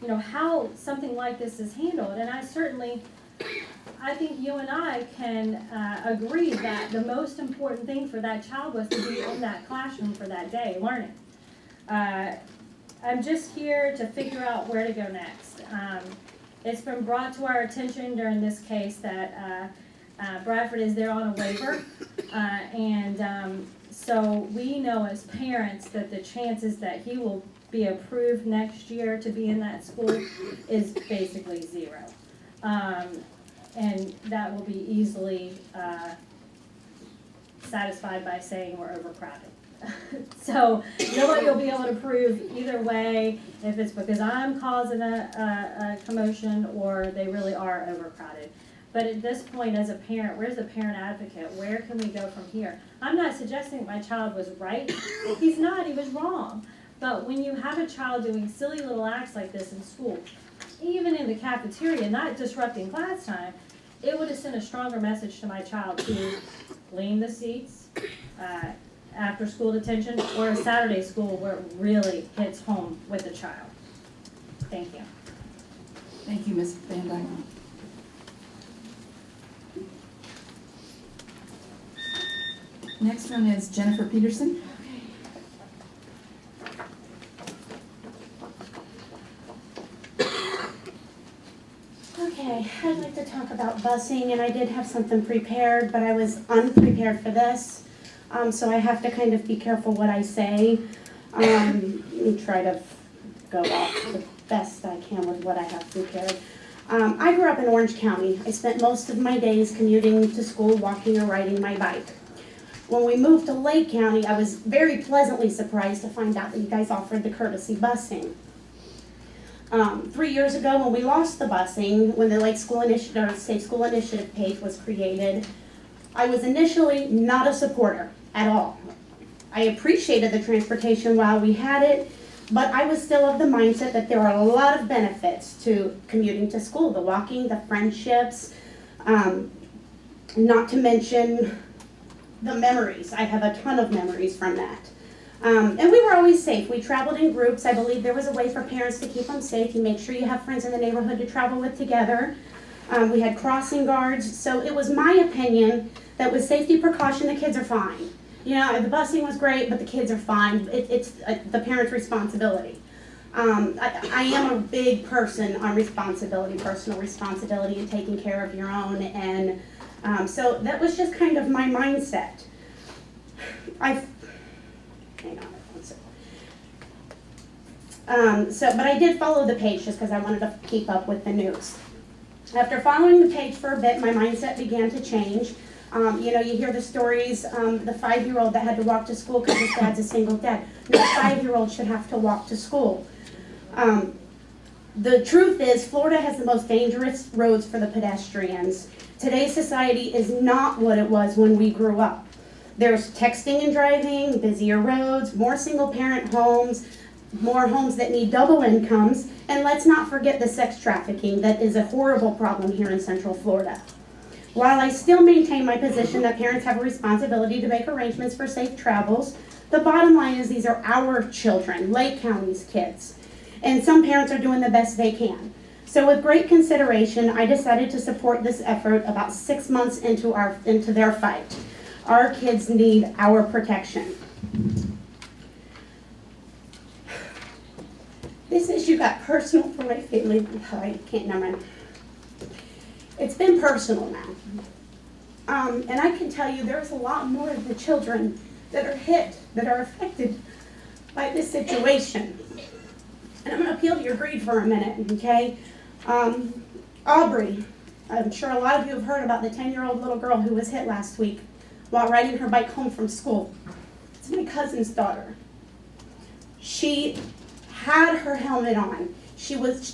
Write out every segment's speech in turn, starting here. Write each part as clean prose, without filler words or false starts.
how something like this is handled. And I think you and I can agree that the most important thing for that child was to be in that classroom for that day learning. I'm just here to figure out where to go next. It's been brought to our attention during this case that Bradford is there on a waiver, so we know as parents that the chances that he will be approved next year to be in that school is basically zero. And that will be easily satisfied by saying we're overcrowded. So nobody will be able to prove either way if it's because I'm causing a commotion or they really are overcrowded. But at this point, as a parent, where's the parent advocate? Where can we go from here? I'm not suggesting my child was right. He's not, he was wrong. But when you have a child doing silly little acts like this in school, even in the cafeteria, not disrupting class time, it would have sent a stronger message to my child to clean the seats, after school detention, or a Saturday school where it really hits home with the child. Thank you. Thank you, Ms. Van Dyke. Next one is Jennifer Peterson. Okay, I'd like to talk about busing, and I did have something prepared, but I was unprepared for this, so I have to kind of be careful what I say, and try to go off the best I can with what I have prepared. I grew up in Orange County. I spent most of my days commuting to school, walking or riding my bike. When we moved to Lake County, I was very pleasantly surprised to find out that you guys offered the courtesy busing. 3 years ago, when we lost the busing, when the Lake School Initiative, or Safe School Initiative page was created, I was initially not a supporter at all. I appreciated the transportation while we had it, but I was still of the mindset that there are a lot of benefits to commuting to school, the walking, the friendships, not to mention the memories. I have a ton of memories from that. And we were always safe. We traveled in groups. I believe there was a way for parents to keep them safe. You make sure you have friends in the neighborhood to travel with together. We had crossing guards. So it was my opinion that with safety precaution, the kids are fine. The busing was great, but the kids are fine. It's the parent's responsibility. I am a big person on responsibility, personal responsibility, and taking care of your own. And so that was just kind of my mindset. Hang on one second. But I did follow the page just because I wanted to keep up with the news. After following the page for a bit, my mindset began to change. You hear the stories, the 5-year-old that had to walk to school because his dad's a single dad. No 5-year-old should have to walk to school. The truth is, Florida has the most dangerous roads for the pedestrians. Today's society is not what it was when we grew up. There's texting and driving, busier roads, more single-parent homes, more homes that need double incomes, and let's not forget the sex trafficking that is a horrible problem here in Central Florida. While I still maintain my position that parents have a responsibility to make arrangements for safe travels, the bottom line is these are our children, Lake County's kids, and some parents are doing the best they can. So with great consideration, I decided to support this effort about 6 months into their fight. Our kids need our protection. This issue got personal for my family. I can't remember. It's been personal now. And I can tell you there's a lot more of the children that are hit, that are affected by this situation. And I'm going to appeal to your greed for a minute, okay? Aubrey, I'm sure a lot of you have heard about the 10-year-old little girl who was hit last week while riding her bike home from school. It's my cousin's daughter. She had her helmet on.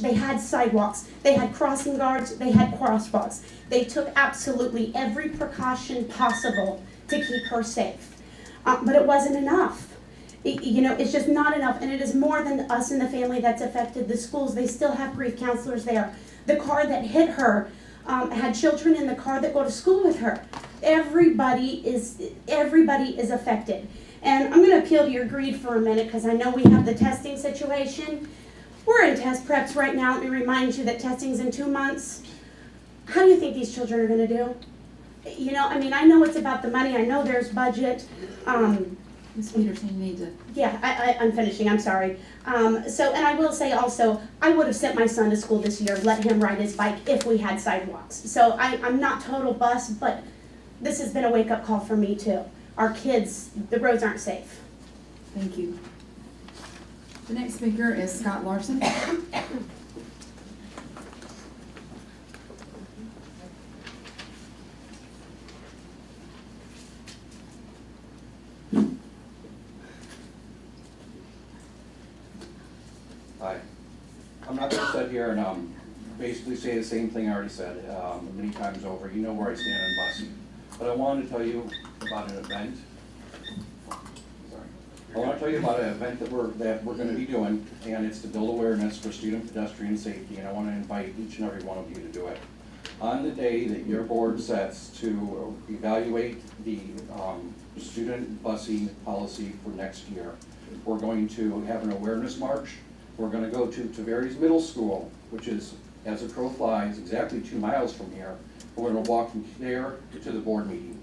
They had sidewalks, they had crossing guards, they had crosswalks. They took absolutely every precaution possible to keep her safe. But it wasn't enough. It's just not enough, and it is more than us in the family that's affected. The schools, they still have grief counselors there. The car that hit her had children in the car that go to school with her. Everybody is affected. And I'm going to appeal to your greed for a minute because I know we have the testing situation. We're in test preps right now. Let me remind you that testing's in 2 months. How do you think these children are gonna do? You know, I mean, I know it's about the money. I know there's budget. Ms. Peterson, you need to, Yeah, I'm finishing, I'm sorry. And I will say also, I would have sent my son to school this year, let him ride his bike if we had sidewalks. So I'm not total bust, but this has been a wake-up call for me too. Our kids, the roads aren't safe. thank you. The next speaker is Scott Larson. Hi. I'm not gonna sit here and, basically say the same thing I already said, many times over. You know where I stand on busing. But I wanted to tell you about an event. Sorry. I wanna tell you about an event that we're gonna be doing, and it's to build awareness for student pedestrian safety, and I wanna invite each and every one of you to do it. On the day that your board sets to evaluate the, student busing policy for next year, we're going to have an awareness march. We're gonna go to Tavares Middle School, which is, as a crow flies, exactly 2 miles from here. We're gonna walk from there to the board meeting.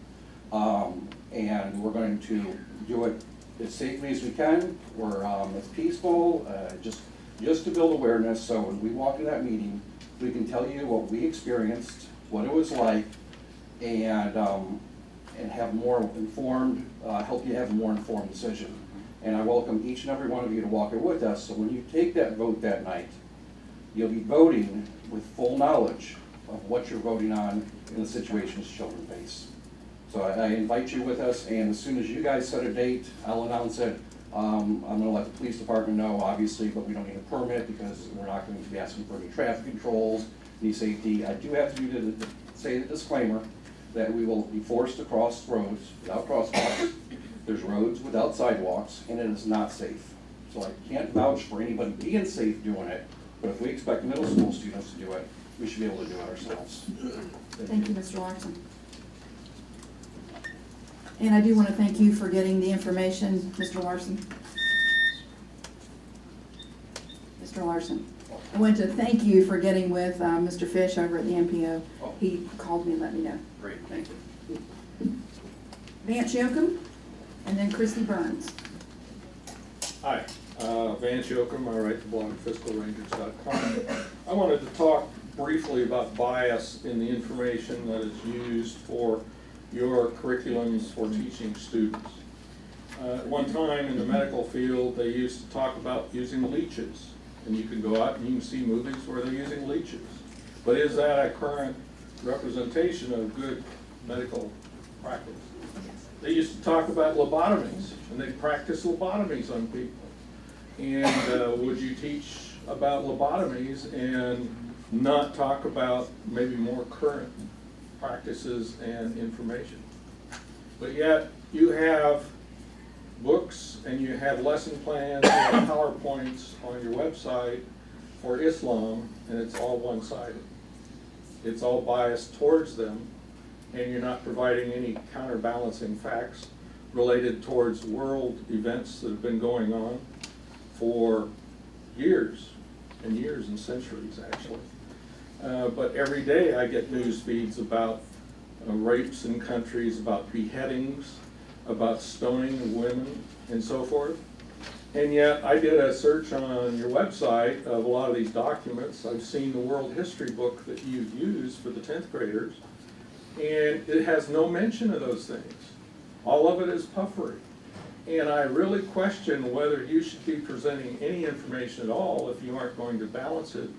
And we're going to do it as safely as we can. We're, as peaceful, just to build awareness, so when we walk in that meeting, we can tell you what we experienced, what it was like, and have more informed, help you have a more informed decision. And I welcome each and every one of you to walk it with us, so when you take that vote that night, you'll be voting with full knowledge of what you're voting on in the situations children face. So I invite you with us, and as soon as you guys set a date, I'll announce it. I'm gonna let the police department know, obviously, but we don't need a permit because we're not going to be asking for any traffic controls, any safety. I do have to say the disclaimer that we will be forced to cross roads without crosswalks. There's roads without sidewalks, and it is not safe. So I can't vouch for anybody being safe doing it, but if we expect middle school students to do it, we should be able to do it ourselves. Thank you, Mr. Larson. And I do want to thank you for getting the information, Mr. Larson. Mr. Larson, I want to thank you for getting with Mr. Fish over at the MPO. He called me and let me know. Great, thank you. Vance Yoakum, and then Christy Burns. Hi, Vance Yoakum, I write the blog fiscalrangers.com. I wanted to talk briefly about bias in the information that is used for your curriculums for teaching students. At one time in the medical field, they used to talk about using leeches. And you can go out and you can see movies where they're using leeches. But is that a current representation of good medical practice? They used to talk about lobotomies, and they practice lobotomies on people. And would you teach about lobotomies and not talk about maybe more current practices and information? But yet, you have books and you have lesson plans and PowerPoints on your website for Islam, and it's all one-sided. It's all biased towards them, and you're not providing any counterbalancing facts related towards world events that have been going on for years and years and centuries, actually. But every day I get news feeds about rapes in countries, about beheadings, about stoning of women, and so forth. And yet, I did a search on your website of a lot of these documents. I've seen the world history book that you use for the 10th graders, and it has no mention of those things. All of it is puffery. And I really question whether you should be presenting any information at all if you aren't going to balance it,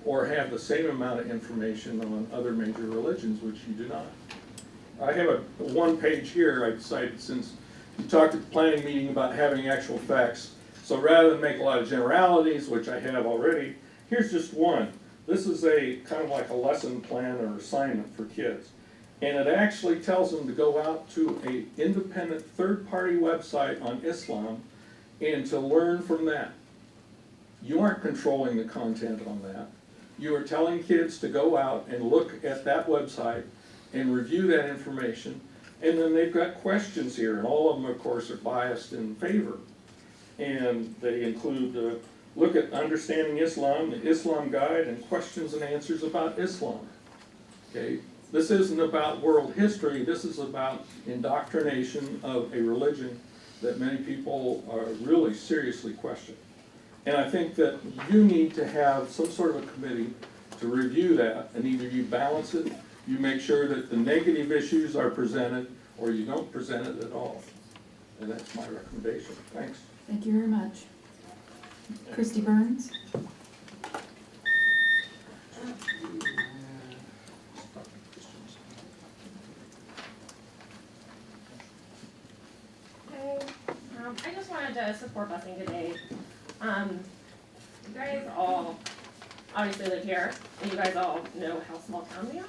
or have the same amount of information on other major religions, which you do not. I have a one page here I decided, since you talked at the planning meeting about having actual facts, so rather than make a lot of generalities, which I have already, here's just one. This is a kind of like a lesson plan or assignment for kids. And it actually tells them to go out to an independent third-party website on Islam and to learn from that. You aren't controlling the content on that. You are telling kids to go out and look at that website and review that information, and then they've got questions here, and all of them, of course, are biased in favor. And they include look at Understanding Islam, the Islam Guide, and Questions and Answers about Islam. Okay, this isn't about world history, this is about indoctrination of a religion that many people are really seriously questioning. And I think that you need to have some sort of a committee to review that, and either you balance it, you make sure that the negative issues are presented, or you don't present it at all. And that's my recommendation. Thanks. Thank you very much. Christy Burns? Hey, I just wanted to support busing today. You guys all obviously live here, and you guys all know how small town we are.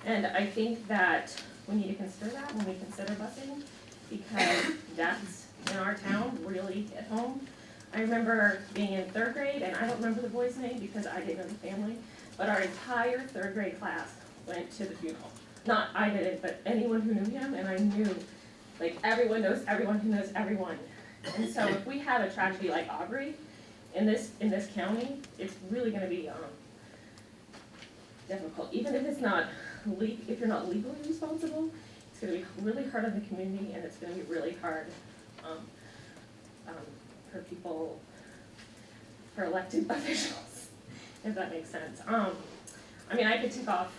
And I think that we need to consider that when we consider busing, because deaths in our town really hit home. I remember being in 3rd grade, and I don't remember the boy's name because I didn't know the family, but our entire 3rd grade class went to the funeral. Not I didn't, but anyone who knew him, and I knew, like, everyone knows everyone who knows everyone. And so if we have a tragedy like Aubrey in this county, it's really gonna be difficult. Even if it's not if you're not legally responsible, it's gonna be really hard on the community, and it's gonna be really hard for people, for elected officials, if that makes sense. I mean, I could tick off,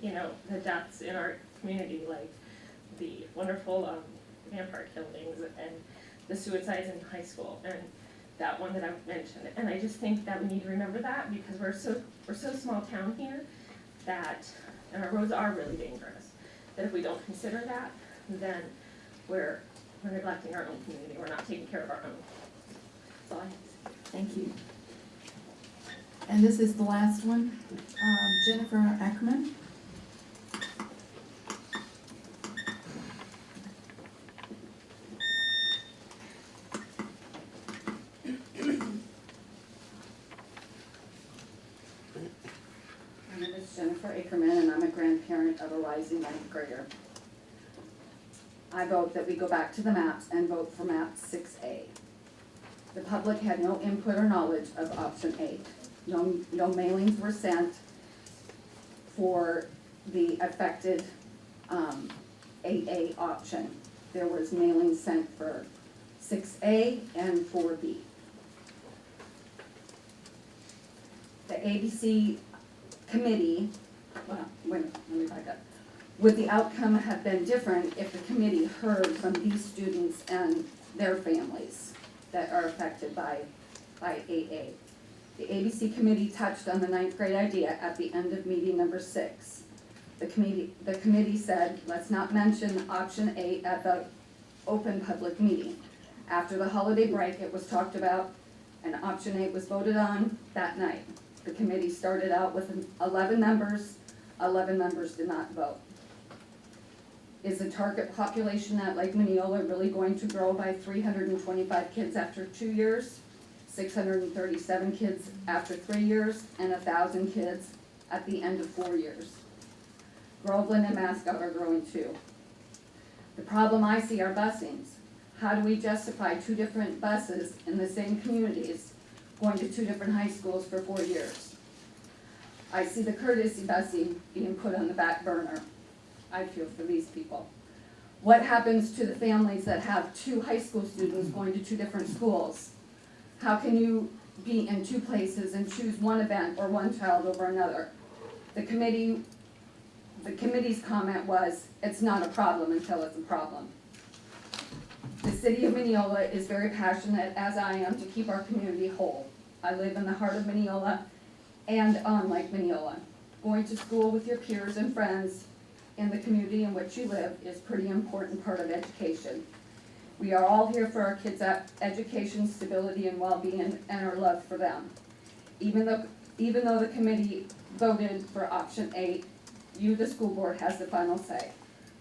you know, the deaths in our community, like the wonderful vampire killings and the suicides in high school, and that one that I've mentioned. And I just think that we need to remember that, because we're so small town here that, and our roads are really dangerous, that if we don't consider that, then we're neglecting our own community, we're not taking care of our own. That's all I have to say. Thank you. And this is the last one, Jennifer Ackerman. My name is Jennifer Ackerman, and I'm a grandparent of a rising 9th grader. I vote that we go back to the maps and vote for map 6A. The public had no input or knowledge of option 8. No mailings were sent for the affected 8A option. There was mailings sent for 6A and 4B. The ABC committee, well, wait, let me back up. Would the outcome have been different if the committee heard from these students and their families that are affected by 8A? The ABC committee touched on the 9th grade idea at the end of meeting number 6. The committee said, let's not mention option 8 at the open public meeting. After the holiday break, it was talked about, and option 8 was voted on that night. The committee started out with 11 members. 11 members did not vote. Is the target population at Lake Minneola really going to grow by 325 kids after 2 years, 637 kids after 3 years, and 1,000 kids at the end of 4 years? Groveland and Mascot are growing too. The problem I see are busings. How do we justify 2 different buses in the same communities going to 2 different high schools for 4 years? I see the courtesy busing being put on the back burner. I feel for these people. What happens to the families that have 2 high school students going to 2 different schools? How can you be in 2 places and choose one event or one child over another? The committee's comment was, it's not a problem until it's a problem. The city of Mineola is very passionate, as I am, to keep our community whole. I live in the heart of Mineola and on Lake Minneola. Going to school with your peers and friends in the community in which you live is a pretty important part of education. We are all here for our kids' education, stability, and well-being, and our love for them. Even though the committee voted for option 8, you, the school board, has the final say.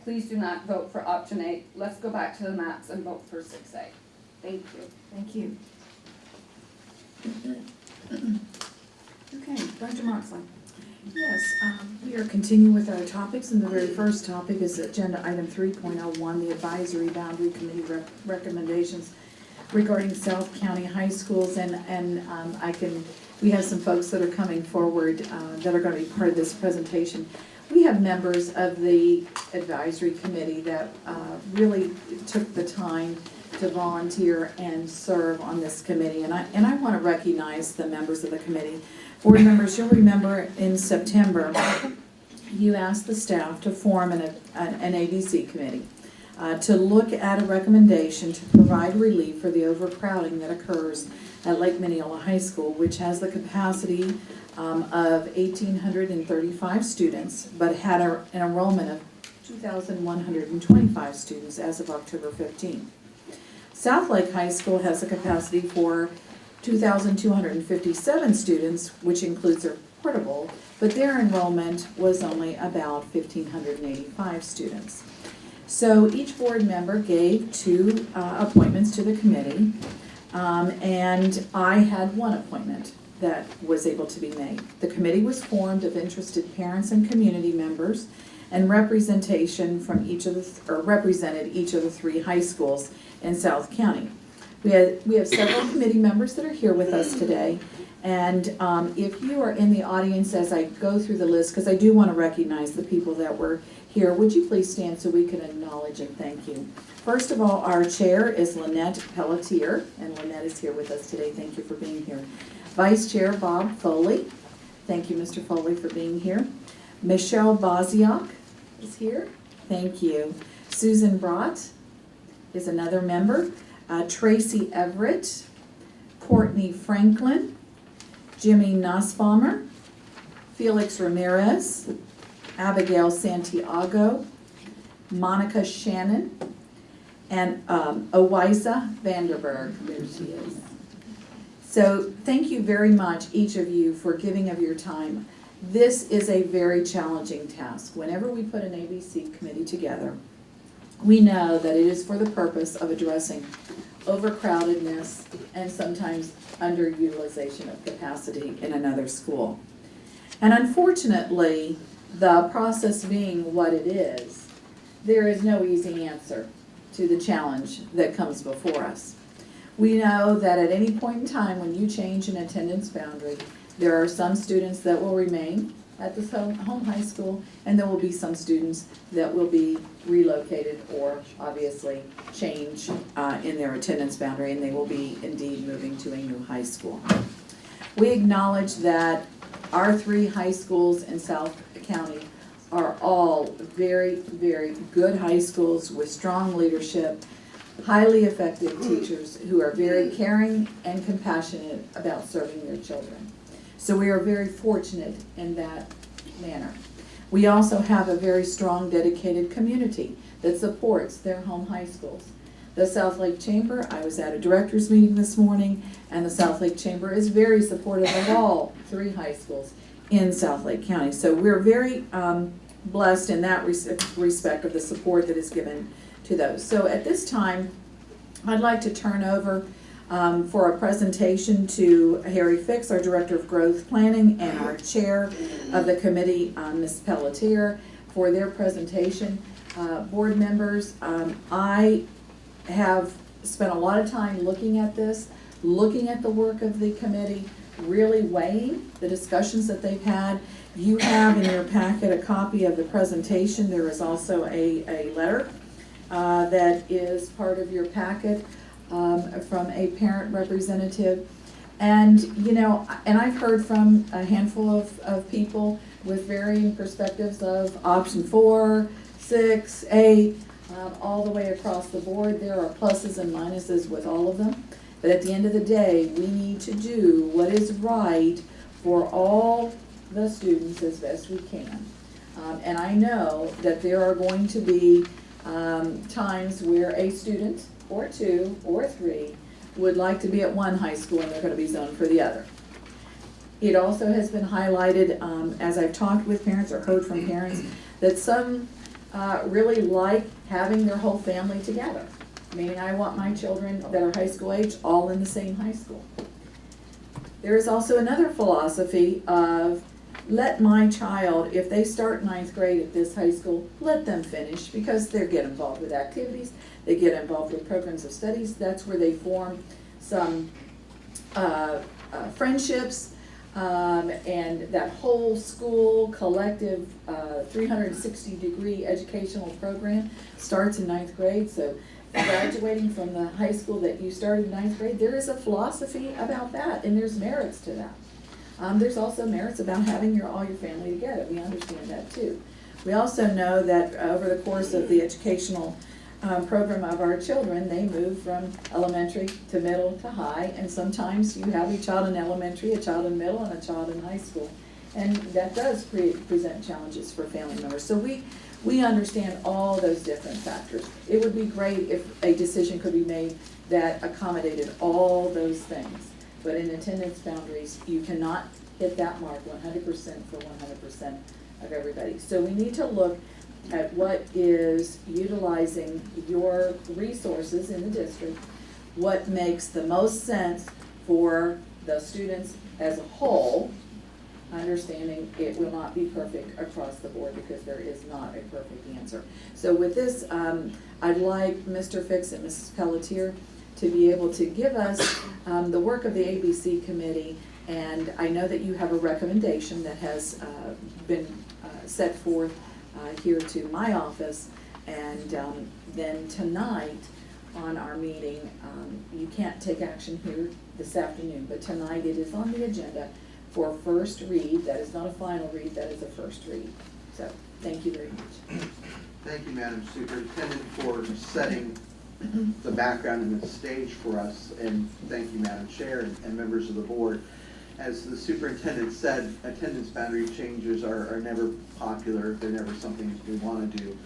Please do not vote for option 8. Let's go back to the maps and vote for 6A. Thank you. Thank you. Okay, Dr. Moxley. Yes, we are continuing with our topics, and the very first topic is agenda item 3.01, the advisory boundary committee recommendations. regarding South County high schools, and we have some folks that are coming forward that are gonna be part of this presentation. We have members of the advisory committee that really took the time to volunteer and serve on this committee, and I wanna recognize the members of the committee. Board members, you'll remember in September, you asked the staff to form an ABC committee to look at a recommendation to provide relief for the overcrowding that occurs at Lake Minneola High School, which has the capacity of 1,835 students, but had an enrollment of 2,125 students as of October 15th. South Lake High School has a capacity for 2,257 students, which includes their portable, but their enrollment was only about 1,585 students. So each board member gave 2 appointments to the committee, and I had 1 appointment that was able to be made. The committee was formed of interested parents and community members, and representation from represented each of the 3 high schools in South County. We have several committee members that are here with us today, and if you are in the audience as I go through the list, because I do want to recognize the people that were here, would you please stand so we can acknowledge and thank you. First of all, our chair is Lynette Pelletier, and Lynette is here with us today. Thank you for being here. Vice Chair Bob Foley. Thank you, Mr. Foley, for being here. Michelle Boziak is here. Thank you. Susan Brott is another member. Tracy Everett, Courtney Franklin, Jimmy Nussbaumer, Felix Ramirez, Abigail Santiago, Monica Shannon, and Owiza Vanderberg. There she is. So thank you very much, each of you, for giving of your time. This is a very challenging task. Whenever we put an ABC committee together, we know that it is for the purpose of addressing overcrowdedness and sometimes underutilization of capacity in another school. And unfortunately, the process being what it is, there is no easy answer to the challenge that comes before us. We know that at any point in time when you change an attendance boundary, there are some students that will remain at this home high school, and there will be some students that will be relocated or obviously change in their attendance boundary, and they will be indeed moving to a new high school. We acknowledge that our 3 high schools in South County are all very, very good high schools with strong leadership, highly effective teachers who are very caring and compassionate about serving their children. So we are very fortunate in that manner. We also have a very strong, dedicated community that supports their home high schools. The South Lake Chamber, I was at a director's meeting this morning, and the South Lake Chamber is very supportive of all 3 high schools in South Lake County. So we're very blessed in that respect of the support that is given to those. So at this time, I'd like to turn over for a presentation to Harry Fix, our Director of Growth Planning, and our Chair of the committee, Ms. Pelletier, for their presentation. Board members, I have spent a lot of time looking at this, looking at the work of the committee, really weighing the discussions that they've had. You have in your packet a copy of the presentation. There is also a letter that is part of your packet from a parent representative. And, you know, and I've heard from a handful of people with varying perspectives of option 4, 6, 8, all the way across the board. There are pluses and minuses with all of them. But at the end of the day, we need to do what is right for all the students as best we can. And I know that there are going to be times where a student or 2 or 3 would like to be at one high school and they're going to be zoned for the other. It also has been highlighted, as I've talked with parents or heard from parents, that some really like having their whole family together. Meaning I want my children that are high school age all in the same high school. There is also another philosophy of let my child, if they start 9th grade at this high school, let them finish because they get involved with activities. They get involved with programs of studies. That's where they form some friendships, and that whole school collective 360-degree educational program starts in 9th grade. So graduating from the high school that you started in 9th grade, there is a philosophy about that, and there's merits to that. There's also merits about having all your family together. We understand that too. We also know that over the course of the educational program of our children, they move from elementary to middle to high, and sometimes you have a child in elementary, a child in middle, and a child in high school. And that does present challenges for family members. So we understand all those different factors. It would be great if a decision could be made that accommodated all those things. But in attendance boundaries, you cannot hit that mark 100% for 100% of everybody. So we need to look at what is utilizing your resources in the district, what makes the most sense for the students as a whole, understanding it will not be perfect across the board because there is not a perfect answer. So with this, I'd like Mr. Fix and Mrs. Pelletier to be able to give us the work of the ABC committee, and I know that you have a recommendation that has been set forth here to my office, and then tonight on our meeting, you can't take action here this afternoon, but tonight it is on the agenda for first read. That is not a final read, that is a first read. So, thank you very much. Thank you, Madam Superintendent, for setting the background and the stage for us, and thank you, Madam Chair and members of the board. As the superintendent said, attendance boundary changes are never popular. They're never something we want to do.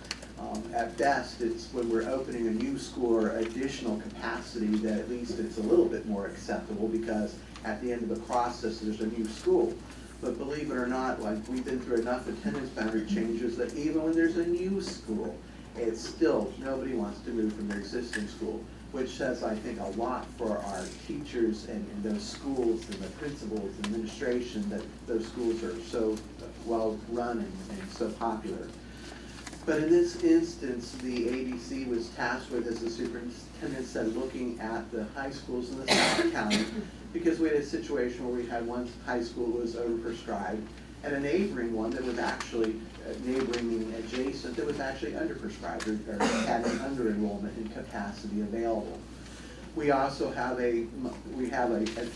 At best, it's when we're opening a new school or additional capacity that at least it's a little bit more acceptable, because at the end of the process, there's a new school. But believe it or not, like, we've been through enough attendance boundary changes that even when there's a new school, it's still, nobody wants to move from their existing school, which says, I think, a lot for our teachers and those schools and the principals and administration, that those schools are so well run and so popular. But in this instance, the ABC was tasked with, as the superintendent said, looking at the high schools in the South County, because we had a situation where we had one high school that was overprescribed, and a neighboring one that was actually, neighboring meaning adjacent, that was actually underprescribed or had an under-enrollment in capacity available. We also have a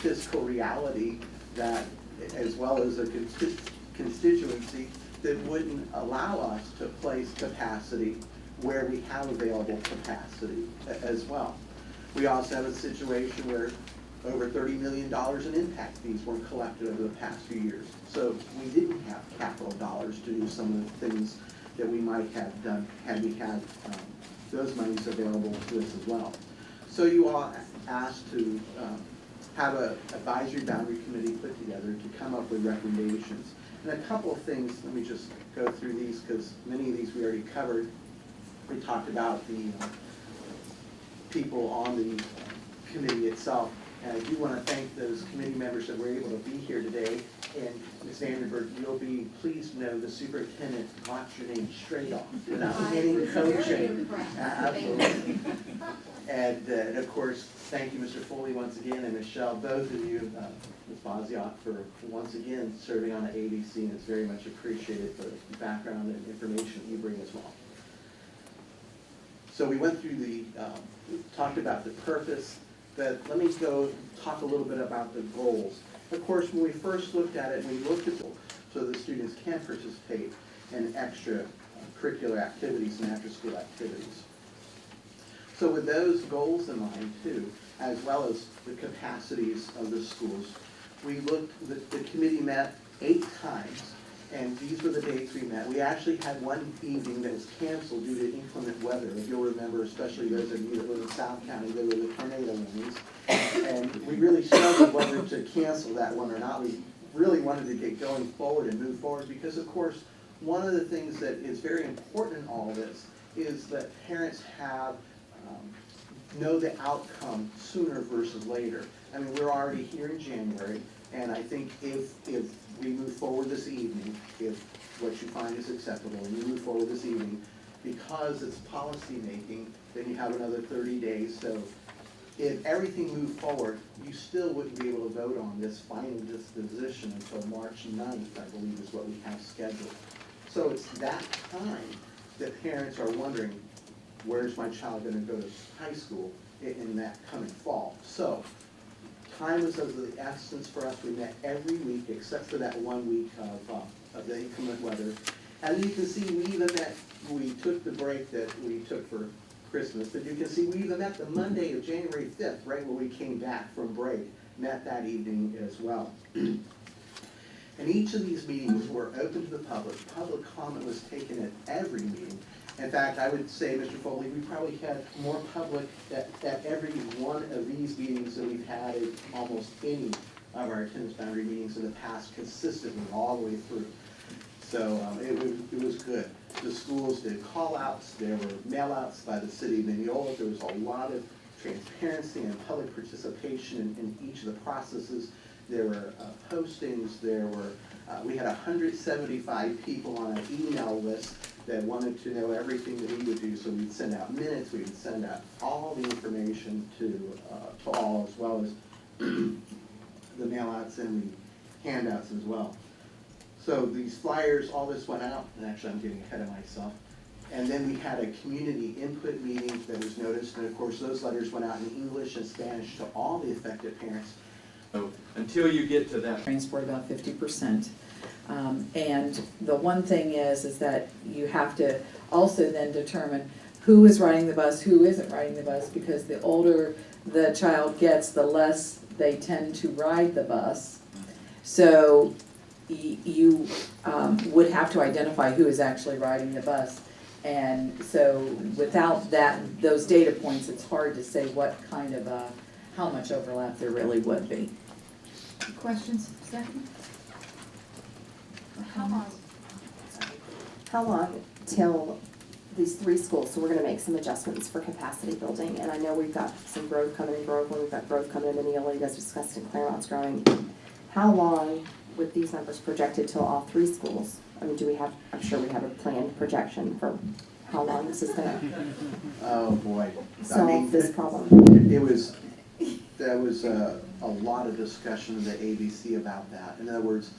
fiscal reality that, as well as a constituency, that wouldn't allow us to place capacity where we have available capacity as well. We also have a situation where over $30 million in impact fees were collected over the past few years. So we didn't have capital dollars to do some of the things that we might have done had we had those monies available to us as well. So you all asked to have an advisory boundary committee put together to come up with recommendations. And a couple of things, let me just go through these because many of these we already covered. We talked about the people on the committee itself. And I do want to thank those committee members that were able to be here today. And Ms. Vandenberg, you'll be pleased to know the superintendent got your name straight off without any coaching. Absolutely. And of course, thank you, Mr. Foley, once again, and Michelle, both of you, Ms. Boziock, for once again serving on the ABC, and it's very much appreciated for the background and information you bring as well. So we went through talked about the purpose. But let me go talk a little bit about the goals. Of course, when we first looked at it, we looked at so the students can participate in extra curricular activities and after-school activities. So with those goals in mind too, as well as the capacities of the schools, we looked, the committee met 8 times, and these were the dates we met. We actually had one evening that was canceled due to inclement weather. If you'll remember, especially those of you that live in South County, there were the tornado warnings. And we really struggled whether to cancel that one or not. We really wanted to get going forward and move forward because, of course, one of the things that is very important in all this is that parents know the outcome sooner versus later. I mean, we're already here in January, and I think if we move forward this evening, if what you find is acceptable, and you move forward this evening, because it's policy making, then you have another 30 days. So if everything moved forward, you still wouldn't be able to vote on this final disposition until March 9th, I believe is what we have scheduled. So it's that time that parents are wondering, where's my child gonna go to high school in that coming fall? So time was of the essence for us. We met every week except for that 1 week of the inclement weather. As you can see, we took the break that we took for Christmas, but you can see we even met the Monday of January 5th, right when we came back from break, met that evening as well. And each of these meetings were open to the public. Public comment was taken at every meeting. In fact, I would say, Mr. Foley, we probably had more public at every one of these meetings than we've had at almost any of our attendance boundary meetings in the past consistently all the way through. So it was good. The schools did call-outs, there were mail-outs by the city of Mineola. There was a lot of transparency and public participation in each of the processes. There were postings, we had 175 people on an email list that wanted to know everything that we would do. So we'd send out minutes, we would send out all the information to all, as well as the mail-outs and the handouts as well. So these flyers, all this went out, and actually I'm getting ahead of myself. And then we had a community input meeting that was noticed, and of course those letters went out in English and Spanish to all the affected parents. So until you get to that, transport about 50%. And the one thing is that you have to also then determine who is riding the bus, who isn't riding the bus, because the older the child gets, the less they tend to ride the bus. So you would have to identify who is actually riding the bus. And so without those data points, it's hard to say what kind of how much overlap there really would be. Questions, Stephanie? How long till these 3 schools, so we're gonna make some adjustments for capacity building, and I know we've got some growth coming in Groveland, we've got growth coming in Mineola, you guys discussed it, Claremont's growing. How long with these numbers projected till all 3 schools? I mean, I'm sure we have a planned projection for how long this is gonna Oh, boy. solve this problem. There was a lot of discussion in the ABC about that. In other words,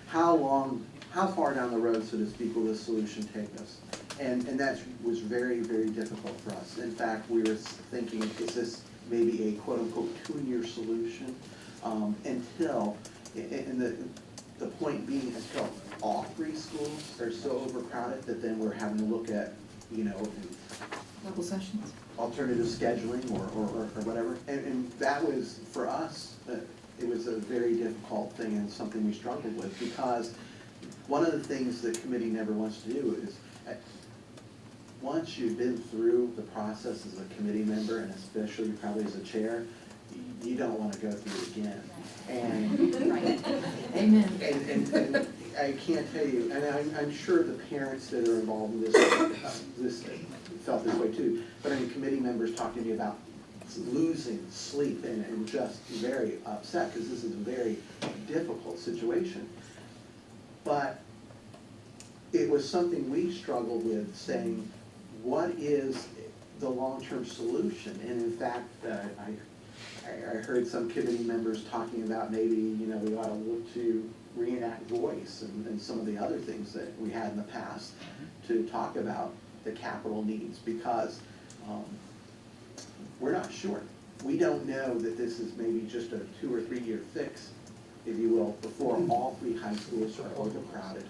how far down the road, so to speak, will this solution take us? And that was very, very difficult for us. In fact, we were thinking, is this maybe a quote-unquote 2-year solution? Until, and the point being, until all 3 schools are so overcrowded that then we're having to look at, Local sessions? alternative scheduling or whatever. And that was, for us, it was a very difficult thing and something we struggled with, because one of the things the committee never wants to do is, once you've been through the process as a committee member, and especially probably as a chair, you don't want to go through it again. And Amen. And I can't tell you, and I'm sure the parents that are involved in this felt this way too, but I mean, committee members talking to me about losing sleep and just very upset, because this is a very difficult situation. But it was something we struggled with, saying, what is the long-term solution? And in fact, I heard some committee members talking about maybe, we ought to look to reenact Voice and some of the other things that we had in the past to talk about the capital needs, because we're not sure. We don't know that this is maybe just a 2 or 3 year fix, if you will, before all 3 high schools are overcrowded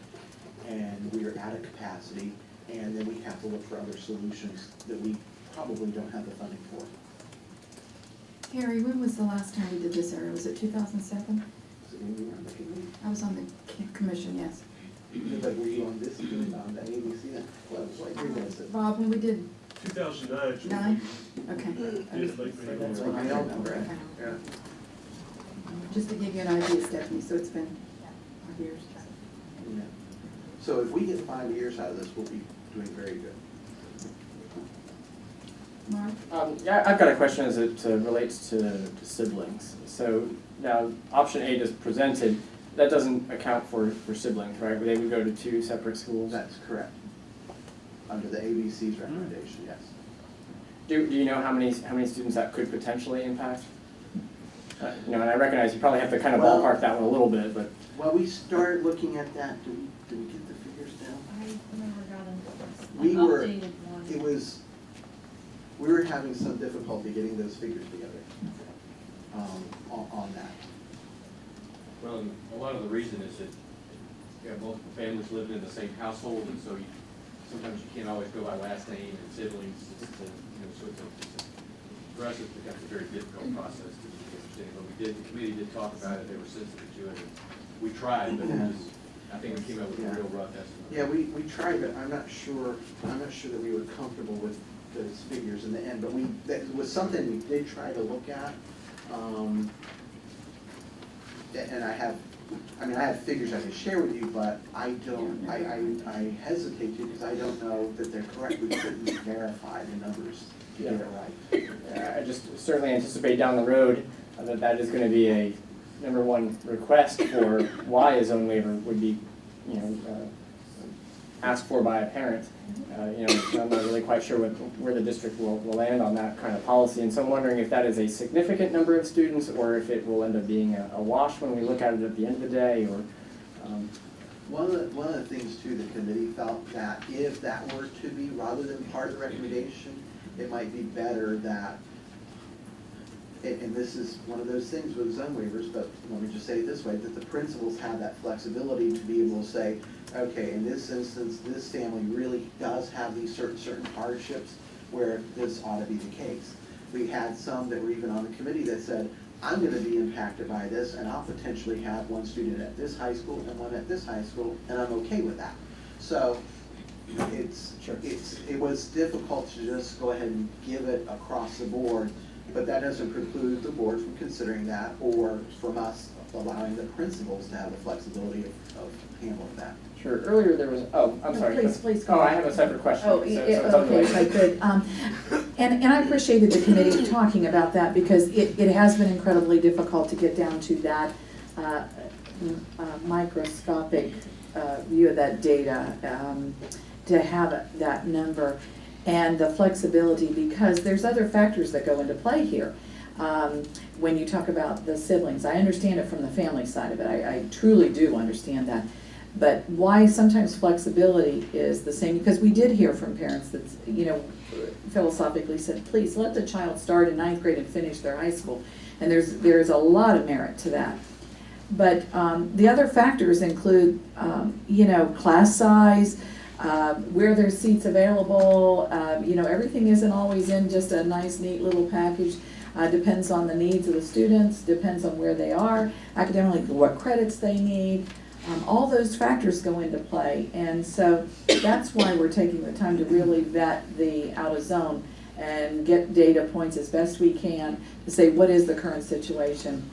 and we are out of capacity, and then we have to look for other solutions that we probably don't have the funding for. Harry, when was the last time we did this area? Was it 2007? So when we were on the committee, I was on the commission, yes. but were you on this committee, on the ABC then? What year was it? Bob, when we did 2009. 9? Okay. Yeah, That's Like what my I own remember. number. Okay. Yeah. Just to give you an idea, Stephanie, so it's been 5 years. Yeah. So if we get 5 years out of this, we'll be doing very good. Mark? Yeah, I've got a question as it relates to siblings. So now, option 8 is presented. that doesn't account for siblings, right? They would go to 2 separate schools? That's correct. Under the ABC's recommendation, yes. Do you know how many students that could potentially impact? You know, and I recognize you probably have to kind of Well- ballpark that one a little bit, but. Well, we started looking at that, did we get the figures down? I never got into We this were- updated one. We were having some difficulty getting those figures together, on that. Well, and a lot of the reason is that you have multiple families living in the same household, and so sometimes you can't always go by last name and siblings. For us, it becomes a very difficult process to understand. But the committee did talk about it, they were sensitive to it, and we tried, but I think we came up with a real rough estimate. Yeah, we tried, but I'm not sure that we were comfortable with those figures in the end, but that was something we did try to look at. And I have figures I can share with you, but I hesitate to, because I don't know that they're correct. We couldn't verify the numbers to get it right. I just certainly anticipate down the road that is going to be a #1 request for why a zone waiver would be, asked for by a parent. I'm not really quite sure where the district will land on that kind of policy, and so I'm wondering if that is a significant number of students, or if it will end up being a wash when we look at it at the end of the day, or. One of the things too, the committee felt that if that were to be, rather than part of the recommendation, it might be better that, and this is one of those things with zone waivers, but let me just say it this way, that the principals have that flexibility to be able to say, okay, in this instance, this family really does have these certain hardships where this ought to be the case. We had some that were even on the committee that said, I'm gonna be impacted by this, and I'll potentially have one student at this high school and one at this high school, and I'm okay with that. So, it was difficult to just go ahead and give it across the board, but that doesn't preclude the board from considering that, or from us allowing the principals to have the flexibility of handling that. Sure, earlier there was, I'm sorry. Please go Oh, I ahead. have a separate question. Oh, So yeah, it's okay, if I unrelated. could. And I appreciated the committee talking about that, because it has been incredibly difficult to get down to that microscopic view of that data, to have that number and the flexibility, because there's other factors that go into play here. When you talk about the siblings, I understand it from the family side of it, I truly do understand that. But why sometimes flexibility is the same, because we did hear from parents that, philosophically said, please let the child start in 9th grade and finish their high school. And there's a lot of merit to that. But the other factors include, class size, where there's seats available, everything isn't always in just a nice, neat little package. Depends on the needs of the students, depends on where they are, academically, what credits they need. All those factors go into play, and so that's why we're taking the time to really vet the out of zone and get data points as best we can to say what is the current situation,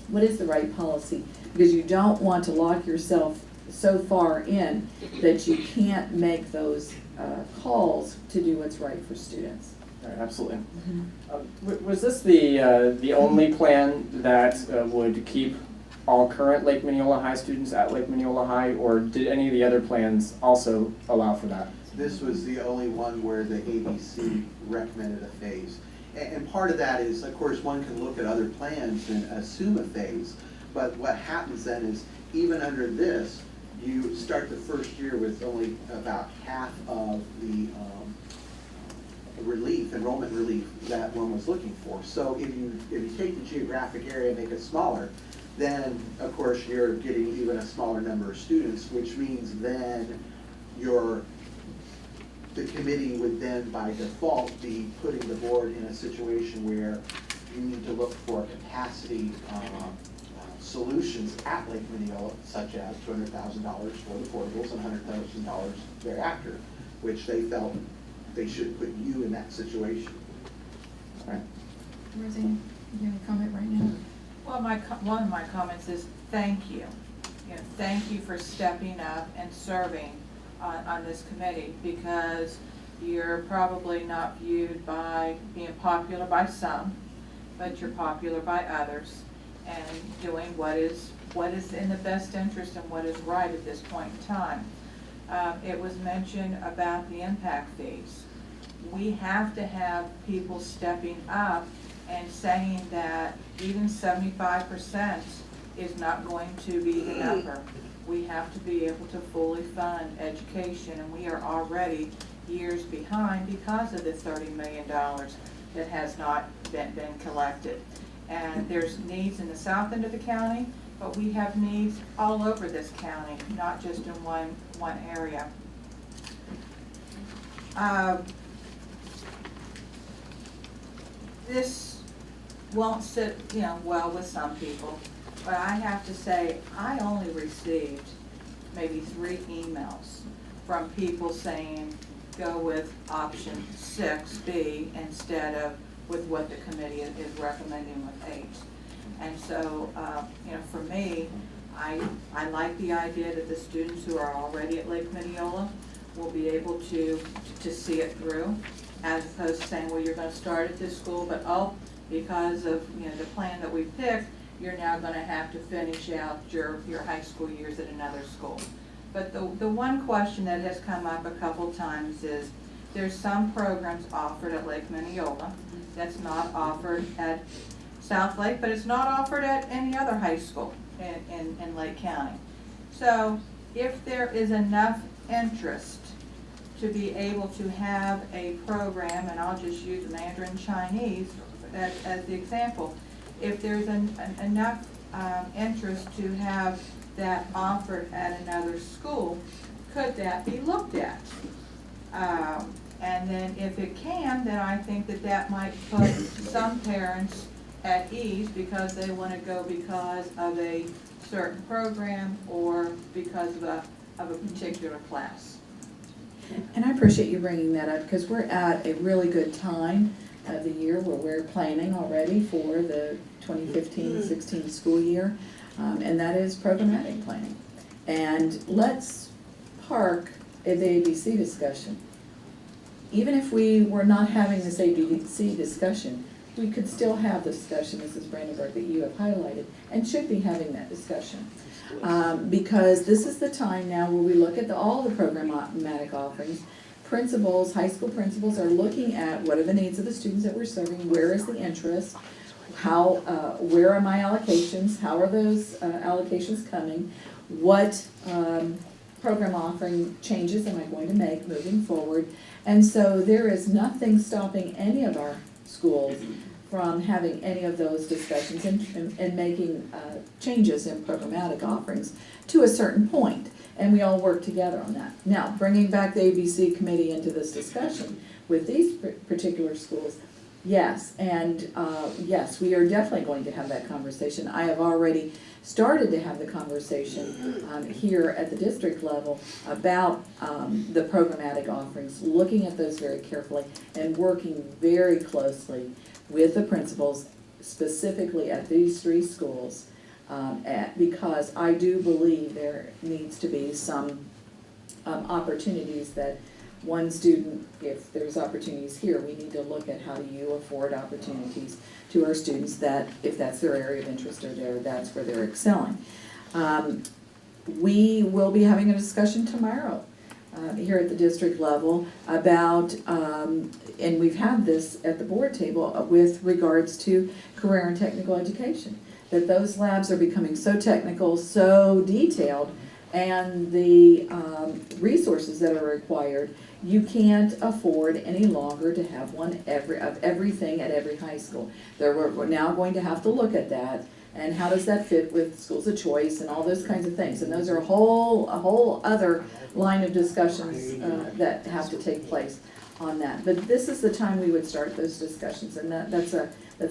what is the right policy, because you don't want to lock yourself so far in that you can't make those calls to do what's right for students. Right, absolutely. Was this the only plan that would keep all current Lake Minneola High students at Lake Minneola High, or did any of the other plans also allow for that? This was the only one where the ABC recommended a phase. And part of that is, of course, one can look at other plans and assume a phase, but what happens then is, even under this, you start the first year with only about half of the enrollment relief that one was looking for. So if you take the geographic area and make it smaller, then of course you're getting even a smaller number of students, which means then the committee would then by default be putting the board in a situation where you need to look for capacity solutions at Lake Minneola, such as $200,000 for the portables and $100,000 thereafter, which they felt they should put you in that situation. All right. Roseanne, you have a comment right now? Well, one of my comments is thank you. Thank you for stepping up and serving on this committee, because you're probably not viewed by being popular by some, but you're popular by others. and doing what is in the best interest and what is right at this point in time. It was mentioned about the impact fees. We have to have people stepping up and saying that even 75% is not going to be the number. We have to be able to fully fund education, and we are already years behind because of the $30 million that has not been collected. And there's needs in the south end of the county, but we have needs all over this county, not just in one area. This won't sit, well with some people, but I have to say, I only received maybe 3 emails from people saying, go with option 6B instead of with what the committee is recommending with 8. And so, for me, I like the idea that the students who are already at Lake Minneola will be able to see it through, as opposed to saying, well, you're going to start at this school, but because of the plan that we picked, you're now going to have to finish out your high school years at another school. But the one question that has come up a couple times is, there's some programs offered at Lake Minneola that's not offered at South Lake, but it's not offered at any other high school in Lake County. So if there is enough interest to be able to have a program, and I'll just use Mandarin Chinese as the example, if there's enough interest to have that offered at another school, could that be looked at? And then if it can, then I think that might put some parents at ease because they want to go because of a certain program or because of a particular class. And I appreciate you bringing that up because we're at a really good time of the year where we're planning already for the 2015-16 school year, and that is programmatic planning. And let's park the ABC discussion. Even if we were not having this ABC discussion, we could still have the discussion, Mrs. Brandenburg, that you have highlighted, and should be having that discussion. Because this is the time now where we look at all the programmatic offerings. Principals, high school principals are looking at what are the needs of the students that we're serving, where is the interest, where are my allocations, how are those allocations coming, what program offering changes am I going to make moving forward. And so there is nothing stopping any of our schools from having any of those discussions and making changes in programmatic offerings to a certain point. And we all work together on that. Now, bringing back the ABC committee into this discussion with these particular schools, yes, and yes, we are definitely going to have that conversation. I have already started to have the conversation here at the district level about the programmatic offerings, looking at those very carefully and working very closely with the principals, specifically at these 3 schools, because I do believe there needs to be some opportunities that one student, if there's opportunities here, we need to look at how do you afford opportunities to our students that, if that's their area of interest or that's where they're excelling. We will be having a discussion tomorrow here at the district level about, and we've had this at the board table with regards to career and technical education, that those labs are becoming so technical, so detailed, and the resources that are required, you can't afford any longer to have one of everything at every high school. We're now going to have to look at that, and how does that fit with schools of choice and all those kinds of things. And those are a whole other line of discussions that have to take place on that. But this is the time we would start those discussions, and that's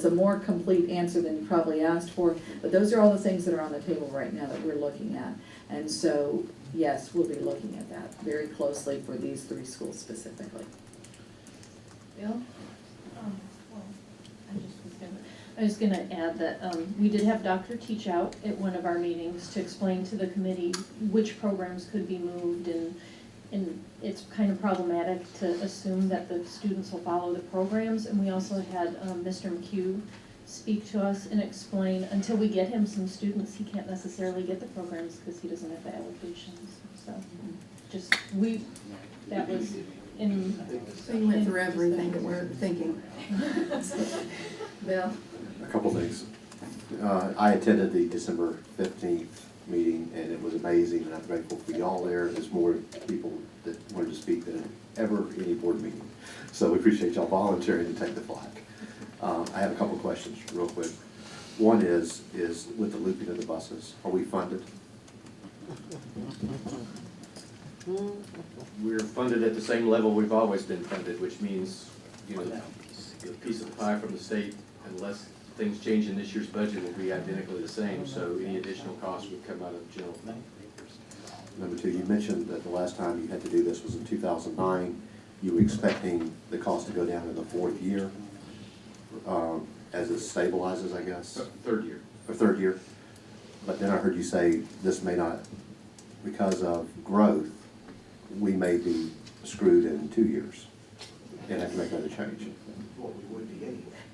a more complete answer than you probably asked for. But those are all the things that are on the table right now that we're looking at. And so, yes, we'll be looking at that very closely for these 3 schools specifically. Bill? I was gonna add that we did have Dr. Teach out at one of our meetings to explain to the committee which programs could be moved, and it's kind of problematic to assume that the students will follow the programs. And we also had Mr. McHugh speak to us and explain, until we get him some students, he can't necessarily get the programs because he doesn't have the allocations, so that was in. So you went through everything that we're thinking. Bill? A couple things. I attended the December 15th meeting, and it was amazing, and I'm grateful for y'all there. There's more people that wanted to speak than ever any board meeting. So we appreciate y'all volunteering to take the flag. I have a couple questions real quick. One is with the looping of the buses, are we funded? We're funded at the same level we've always been funded, which means, you know, the piece of the pie from the state, unless things change in this year's budget, will be identically the same, so any additional costs would come out of general fund. Number two, you mentioned that the last time you had to do this was in 2009. You were expecting the cost to go down in the fourth year as it stabilizes, I guess? Third year. Or third year. But then I heard you say this may not, because of growth, we may be screwed in 2 years and have to make another change.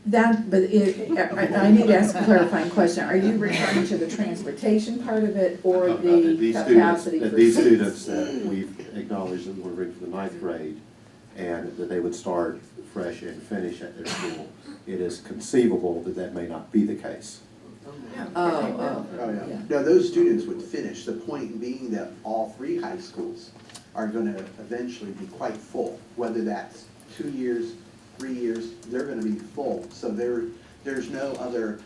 That, but I need to ask a clarifying question. Are you referring to the transportation part of it or the capacity for These students? students that we've acknowledged that were ready for the ninth grade and that they would start fresh and finish at their school, it is conceivable that that may not be the case. Oh, yeah. No, those students would finish, the point being that all three high schools are gonna eventually be quite full, whether that's 2 years, 3 years, they're gonna be full. So there's no other,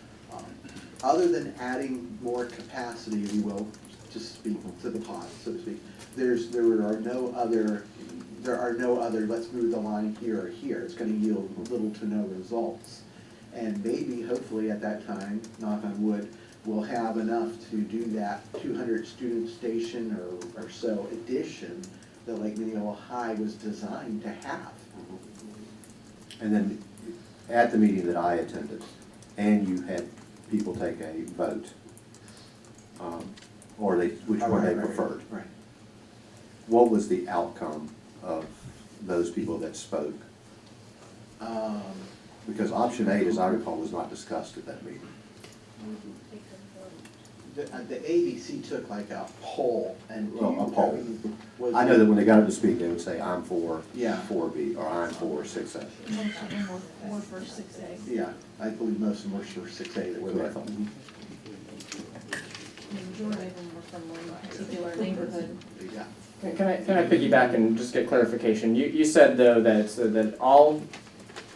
other than adding more capacity, if you will, to speak to the pot, so to speak, there are no other, let's move the line here or here. It's gonna yield little to no results. And maybe, hopefully at that time, knock on wood, we'll have enough to do that 200 student station or so addition that Lake Minneola High was designed to have. And then at the meeting that I attended, and you had people take a vote, or which one they preferred. Right. What was the outcome of those people that spoke? Because option 8, as I recall, was not discussed at that meeting. The ABC took like a poll and. Well, a poll. Was I know that when they got up to speak, they would say, I'm for Yeah. 4B, or I'm for 6A. More for 6A. Yeah, I believe most of them were for 6A. That's what I thought. The majority of them were from one particular neighborhood. Yeah. Can I piggyback and just get clarification? You said though that all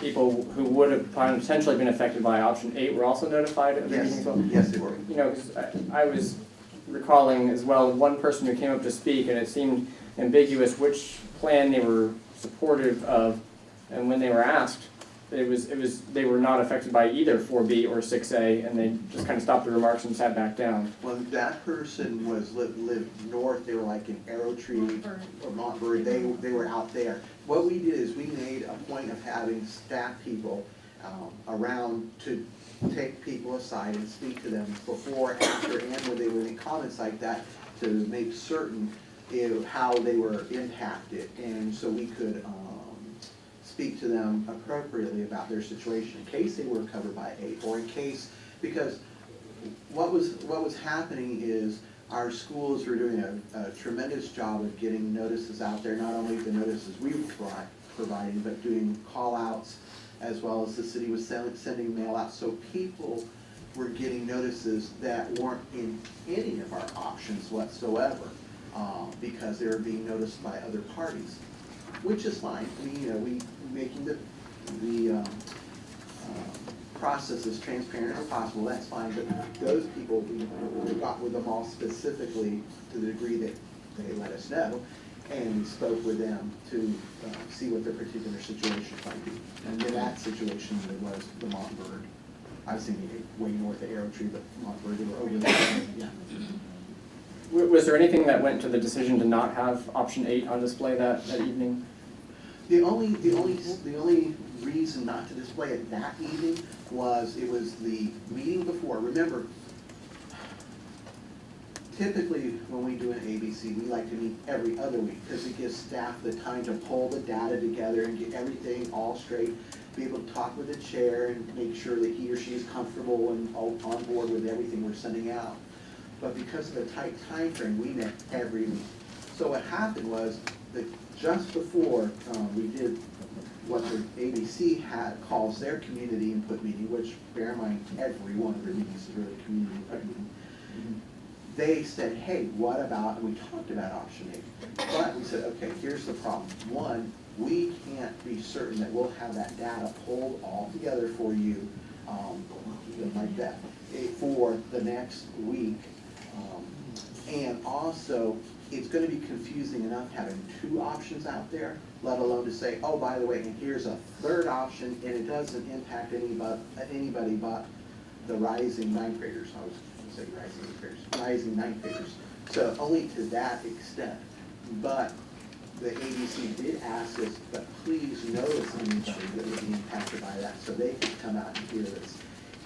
people who would have potentially been affected by option 8 were also notified of the Yes. meeting as well? Yes, they were. You know, 'cause I was recalling as well one person who came up to speak, and it seemed ambiguous which plan they were supportive of, and when they were asked, they were not affected by either 4B or 6A, and they just kind of stopped the remarks and sat back down. Well, that person lived north, they were like in Arrow Tree or Montgomery, they were out there. What we did is we made a point of having staff people around to take people aside and speak to them before, after, and when they would make comments like that to make certain how they were impacted. And so we could speak to them appropriately about their situation in case they were covered by 8 or in case, because what was happening is our schools were doing a tremendous job of getting notices out there, not only the notices we were providing, but doing call outs, as well as the city was sending mail out. So people were getting notices that weren't in any of our options whatsoever, because they were being noticed by other parties, which is fine. We making the process as transparent as possible, that's fine, but those people, we got with them all specifically to the degree that they let us know, and we spoke with them to see what their particular situation might be. And in that situation, there was the Montbird. I was thinking way north of Arrow Tree, but Montbird, they were over there, yeah. Was there anything that went to the decision to not have option 8 on display that evening? The only reason not to display it that evening was it was the meeting before. Remember, typically when we do an ABC, we like to meet every other week because it gives staff the time to pull the data together and get everything all straight. be able to talk with the chair and make sure that he or she is comfortable and on board with everything we're sending out. But because of the tight time frame, we met every week. So what happened was that just before we did what the ABC calls their community input meeting, which bear in mind every one of their meetings is really a community input meeting. They said, hey, what about, and we talked about option 8, but we said, okay, here's the problem. One, we can't be certain that we'll have that data pulled all together for you, like that, for the next week. And also, it's going to be confusing enough having 2 options out there, let alone to say, oh, by the way, and here's a 3rd option, and it doesn't impact anybody but the rising 9th graders. I was going to say rising 8th graders, rising 9th graders. So only to that extent. But the ABC did ask us, but please notice anybody that would be impacted by that, so they could come out and hear this.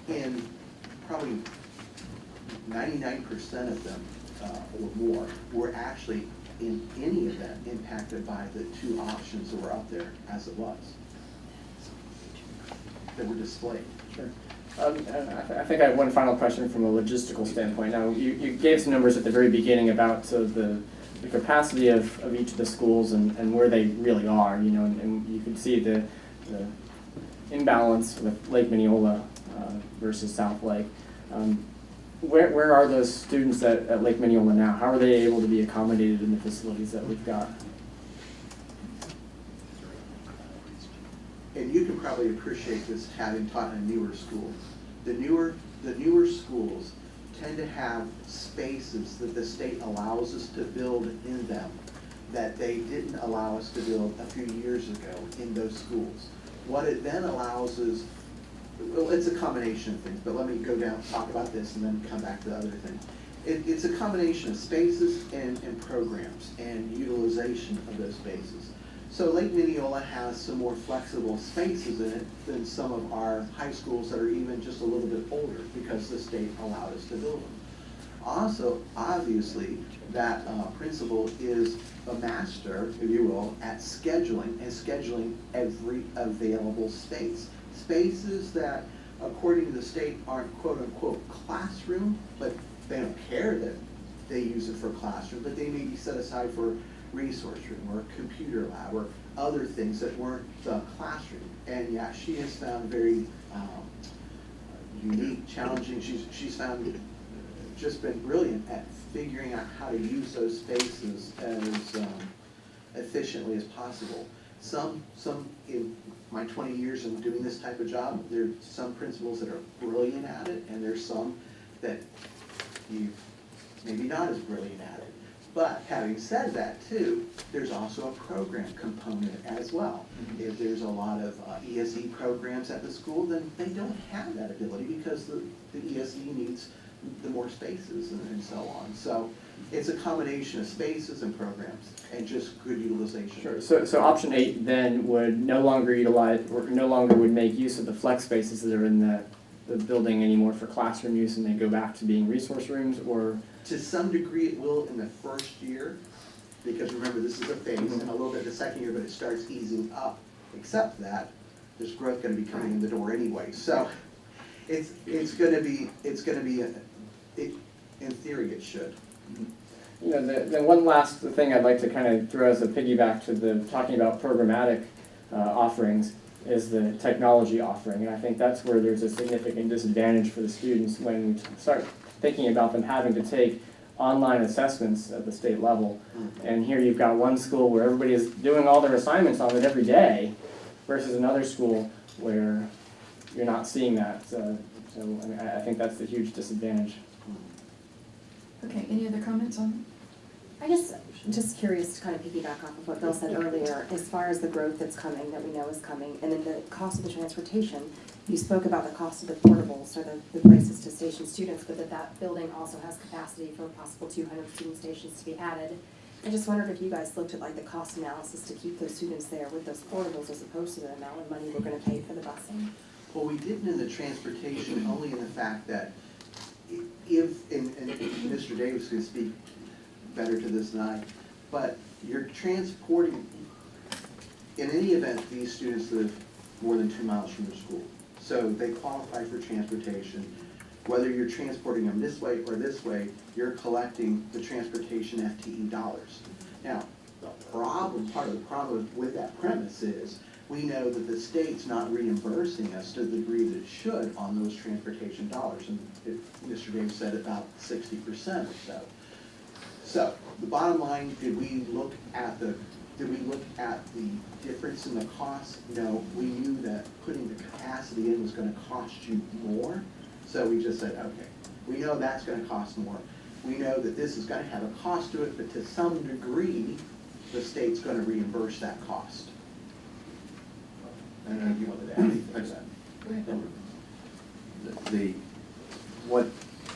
And probably 99% of them, or more, were actually in any event impacted by the 2 options that were up there as it was, that were displayed. Sure. And I think I have one final question from a logistical standpoint. Now, you gave some numbers at the very beginning about the capacity of each of the schools and where they really are, you know, and you can see the imbalance with Lake Minneola versus South Lake. Where are those students at Lake Minneola now? How are they able to be accommodated in the facilities that we've got? And you can probably appreciate this having taught in a newer school. The newer schools tend to have spaces that the state allows us to build in them that they didn't allow us to build a few years ago in those schools. What it then allows is, well, it's a combination of things, but let me go down, talk about this, and then come back to the other thing. It's a combination of spaces and programs and utilization of those spaces. So Lake Minneola has some more flexible spaces in it than some of our high schools that are even just a little bit older because the state allowed us to build them. Also, obviously, that principal is a master, if you will, at scheduling and scheduling every available space. Spaces that, according to the state, aren't quote-unquote classroom, but they don't care that they use it for classroom, but they may be set aside for resource room or computer lab or other things that weren't the classroom. And yeah, she has found very unique, challenging, she's found just been brilliant at figuring out how to use those spaces as efficiently as possible. Some in my 20 years in doing this type of job, there's some principals that are brilliant at it, and there's some that you maybe not as brilliant at it. But having said that too, there's also a program component as well. If there's a lot of ESE programs at the school, then they don't have that ability because the ESE needs the more spaces and so on. So it's a combination of spaces and programs and just good utilization. Sure. So option 8 then would no longer utilize, or no longer would make use of the flex spaces that are in the building anymore for classroom use, and they go back to being resource rooms, or? To some degree it will in the first year, because remember this is a phase, and a little bit the second year, but it starts easing up, except that there's growth going to be coming in the door anyway. So it's going to be in theory it should. You know, the one last thing I'd like to kind of throw as a piggyback to the talking about programmatic offerings is the technology offering, and I think that's where there's a significant disadvantage for the students when we start thinking about them having to take online assessments at the state level. And here you've got one school where everybody is doing all their assignments on it every day versus another school where you're not seeing that. So I mean, I think that's the huge disadvantage. Okay, any other comments on? I guess, just curious to kind of piggyback off of what Bill said earlier, as far as the growth that's coming, that we know is coming, and then the cost of the transportation. You spoke about the cost of the portables or the places to station students, but that building also has capacity for a possible 200 student stations to be added. I just wondered if you guys looked at like the cost analysis to keep those students there with those portables as opposed to the amount of money we're going to pay for the busing. Well, we didn't in the transportation, only in the fact that if, and Mr. Davis can speak better to this than I, but you're transporting, in any event, these students that have more than 2 miles from their school. So they qualify for transportation. Whether you're transporting them this way or this way, you're collecting the transportation FTE dollars. Now, the problem, part of the problem with that premise is, we know that the state's not reimbursing us to the degree that it should on those transportation dollars. And Mr. Davis said about 60% or so. So, the bottom line, did we look at the difference in the cost? No, we knew that putting the capacity in was gonna cost you more. So we just said, okay, we know that's gonna cost more. We know that this is gonna have a cost to it, but to some degree, the state's gonna reimburse that cost. I don't know if you wanted to add anything to that.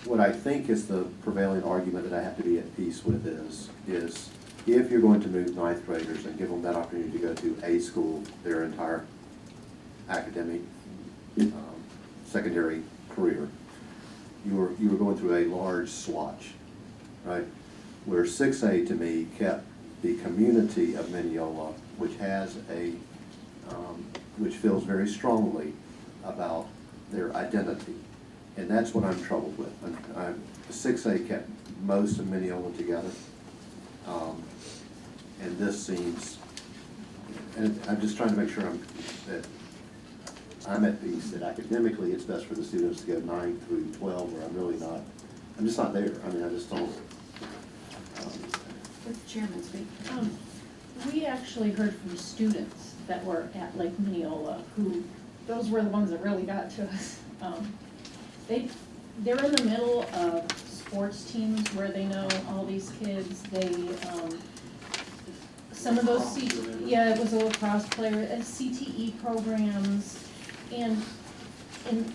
What I think is the prevailing argument that I have to be at peace with is if you're going to move ninth graders and give them that opportunity to go to a school their entire academic, secondary career, you were going through a large swatch, right? Where 6A to me kept the community of Mineola, which has which feels very strongly about their identity. And that's what I'm troubled with. 6A kept most of Mineola together. And this seems, and I'm just trying to make sure that I'm at peace, that academically it's best for the students to go 9 through 12, where I'm just not there. I mean, I just don't. Let the chairman speak. We actually heard from students that were at Lake Mineola, those were the ones that really got to us. They're in the middle of sports teams where they know all these kids. Some of those, it was a lacrosse player, CTE programs, and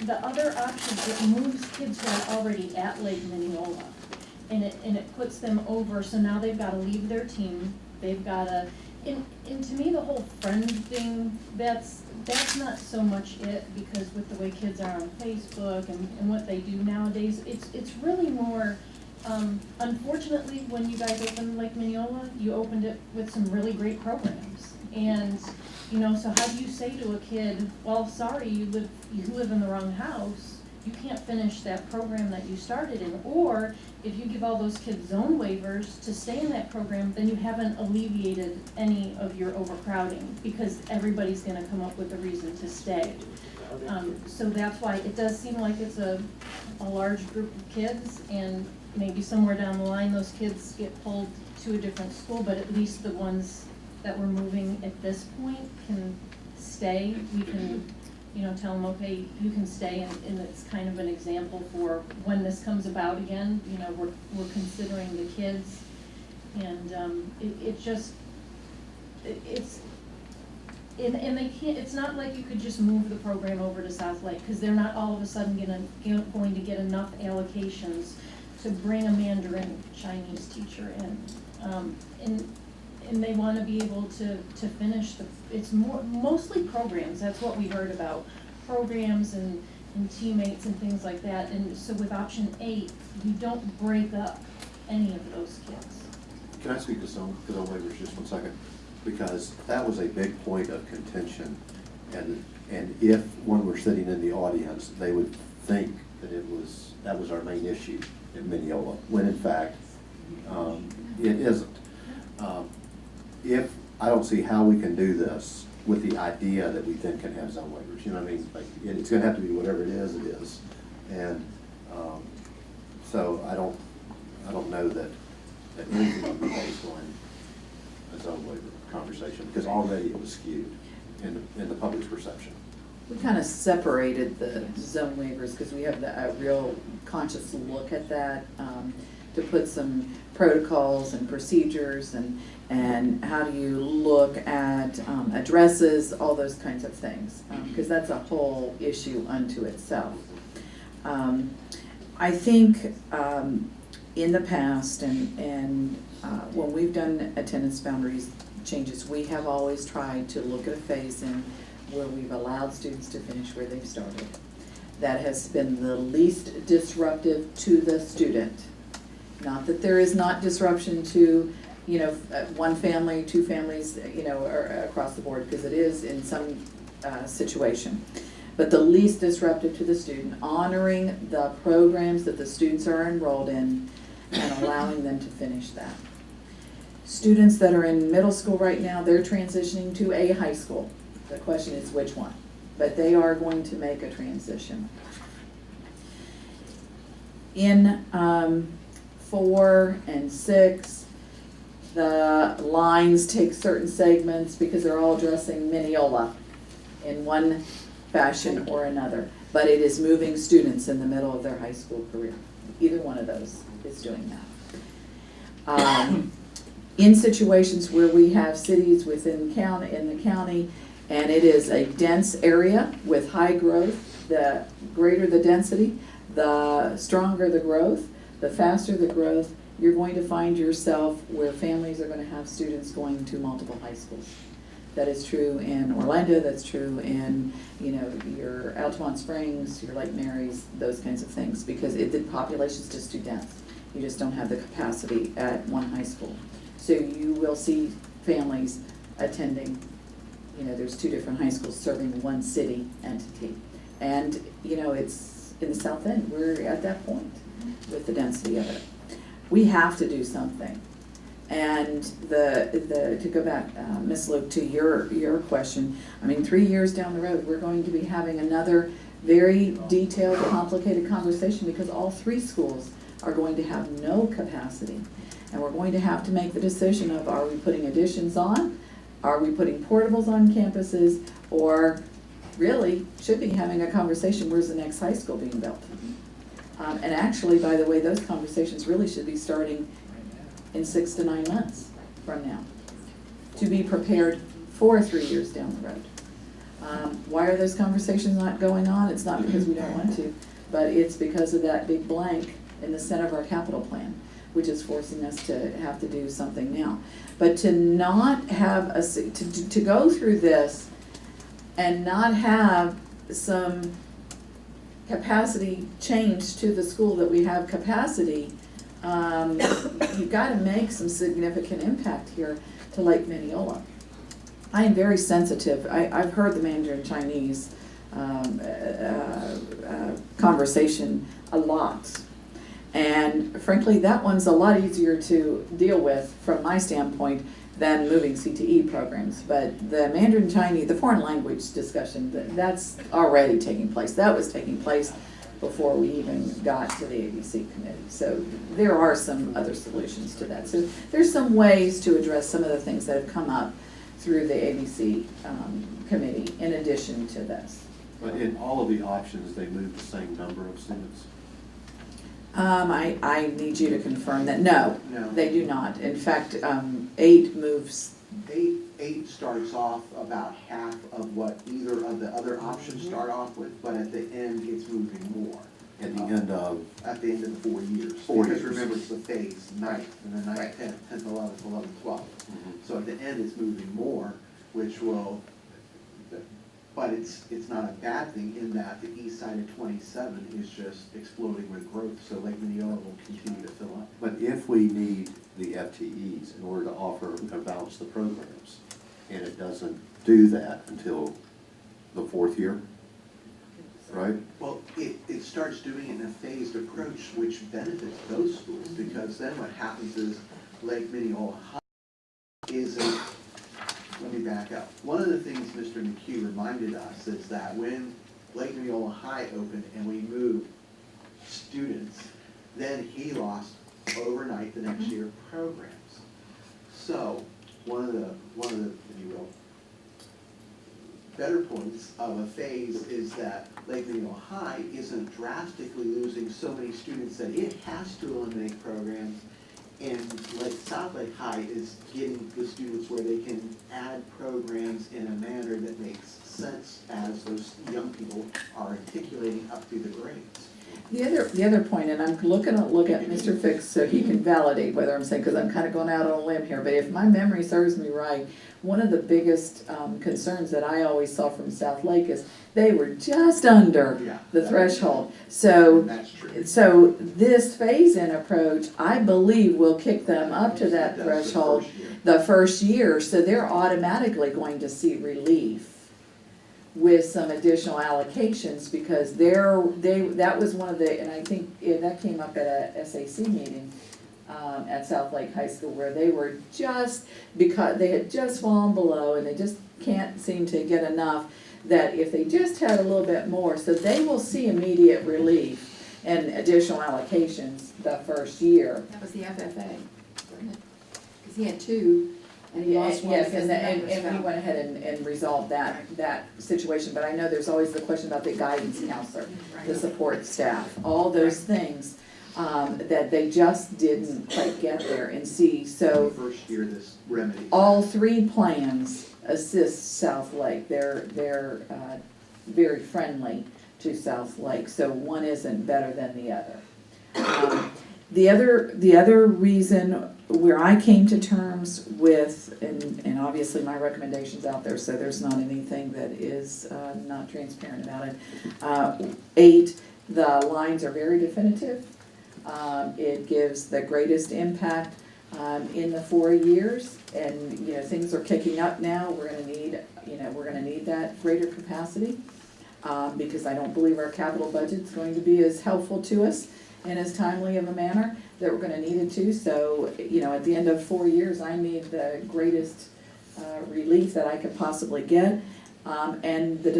the other option, it moves kids who are already at Lake Mineola, and it puts them over, so now they've gotta leave their team, they've gotta, and to me, the whole friend thing, that's not so much it, because with the way kids are on Facebook and what they do nowadays, it's really more, unfortunately, when you guys opened Lake Mineola, you opened it with some really great programs. And, so how do you say to a kid, well, sorry, you live in the wrong house, you can't finish that program that you started in, or if you give all those kids zone waivers to stay in that program, then you haven't alleviated any of your overcrowding, because everybody's gonna come up with a reason to stay. So that's why it does seem like it's a large group of kids, and maybe somewhere down the line, those kids get pulled to a different school, but at least the ones that we're moving at this point can stay. We can, tell them, okay, you can stay, and it's kind of an example for when this comes about again, we're considering the kids, and and they can't, it's not like you could just move the program over to South Lake, because they're not all of a sudden going to get enough allocations to bring a Mandarin Chinese teacher in. And they want to be able to finish it's mostly programs, that's what we heard about, programs and teammates and things like that. And so with option 8, you don't break up any of those kids. Can I speak to zone waivers just 1 second? Because that was a big point of contention, and if one were sitting in the audience, they would think that that was our main issue in Mineola, when in fact, it isn't. If I don't see how we can do this with the idea that we then can have zone waivers, you know what I mean? Like, it's gonna have to be whatever it is. And, so I don't know that anything would be based on a zone waiver conversation, because already it was skewed in the public's perception. We kind of separated the zone waivers because we have a real conscious look at that, to put some protocols and procedures and how do you look at addresses, all those kinds of things, because that's a whole issue unto itself. I think in the past and when we've done attendance boundaries changes, we have always tried to look at a phase-in where we've allowed students to finish where they've started. That has been the least disruptive to the student. Not that there is not disruption to, one family, 2 families, or across the board, because it is in some situation. But the least disruptive to the student, honoring the programs that the students are enrolled in and allowing them to finish that. Students that are in middle school right now, they're transitioning to a high school. The question is which one, but they are going to make a transition. In 4 and 6, the lines take certain segments because they're all addressing Mineola in one fashion or another, but it is moving students in the middle of their high school career. Either one of those is doing that. In situations where we have cities in the county, and it is a dense area with high growth, the greater the density, the stronger the growth, the faster the growth, you're going to find yourself where families are going to have students going to multiple high schools. That is true in Orlando, that's true in, your Altamont Springs, your Lake Mary's, those kinds of things, because the population's just too dense. You just don't have the capacity at one high school. So you will see families attending, there's 2 different high schools serving one city entity. And, it's in the South End, we're at that point with the density of it. We have to do something. And to go back, Ms. Luke, to your question, 3 years down the road, we're going to be having another very detailed, complicated conversation because all 3 schools are going to have no capacity. And we're going to have to make the decision of, are we putting additions on? Are we putting portables on campuses? Or really should be having a conversation, where's the next high school being built? And actually, by the way, those conversations really should be starting in 6 to 9 months from now to be prepared for 3 years down the road. Why are those conversations not going on? It's not because we don't want to, but it's because of that big blank in the center of our capital plan, which is forcing us to have to do something now. But to not have to go through this and not have some capacity change to the school that we have capacity, you've got to make some significant impact here to Lake Mineola. I am very sensitive. I've heard the Mandarin Chinese conversation a lot. And frankly, that one's a lot easier to deal with from my standpoint than moving CTE programs. But the Mandarin Chinese, the foreign language discussion, that's already taking place. That was taking place before we even got to the ABC committee. So there are some other solutions to that. So there's some ways to address some of the things that have come up through the ABC committee in addition to this. But in all of the options, they move the same number of students? I need you to confirm that. No, No. they do not. In fact, 8 moves. 8 starts off about half of what either of the other options start off with, but at the end, it's moving more. At the end of? At the end of the 4 years. 4 years. Because remember, it's the phase, 9th, and then 9th, 10th, 10th, 11th, 11th, 12th. So at the end, it's moving more, which will, but it's not a bad thing in that the east side of 27 is just exploding with growth, so Lake Mineola will continue to fill up. But if we need the FTEs in order to offer and balance the programs, and it doesn't do that until the 4th year, right? Well, it starts doing it in a phased approach, which benefits those schools, because then what happens is Lake Mineola High is a, let me back up. One of the things Mr. McHugh reminded us is that when Lake Mineola High opened and we moved students, then he lost overnight the next year programs. So one of the, if you will, better points of a phase is that Lake Mineola High isn't drastically losing so many students that it has to eliminate programs, and South Lake High is getting the students where they can add programs in a manner that makes sense as those young people are articulating up through the grades. The other point, and I'm looking to look at Mr. Fix so he can validate whether I'm saying, because I'm kind of going out on a limb here, but if my memory serves me right, one of the biggest concerns that I always saw from South Lake is they were just under the threshold. So, so this phase-in approach, I believe, will kick them up to that threshold the first year, so they're automatically going to see relief with some additional allocations, because that was one of the, and I think that came up at a SAC meeting, at South Lake High School, where they were just, because they had just fallen below and they just can't seem to get enough, that if they just had a little bit more, so they will see immediate relief and additional allocations the first year. That was the FFA, because he had two, and he lost one Yes, because the numbers and we fell. went ahead and resolved that situation, but I know there's always the question about the guidance counselor, the support staff, all those things, that they just didn't quite get there and see, so. The first year this remedy. All three plans assist South Lake, they're very friendly to South Lake, so one isn't better than the other. The other reason where I came to terms with, and obviously my recommendation's out there, so there's not anything that is not transparent about it. 8, the lines are very definitive. It gives the greatest impact in the 4 years, and, you know, things are kicking up now. We're gonna need that greater capacity, because I don't believe our capital budget's going to be as helpful to us in as timely of a manner that we're gonna need it to. So, you know, at the end of 4 years, I need the greatest relief that I could possibly get. And the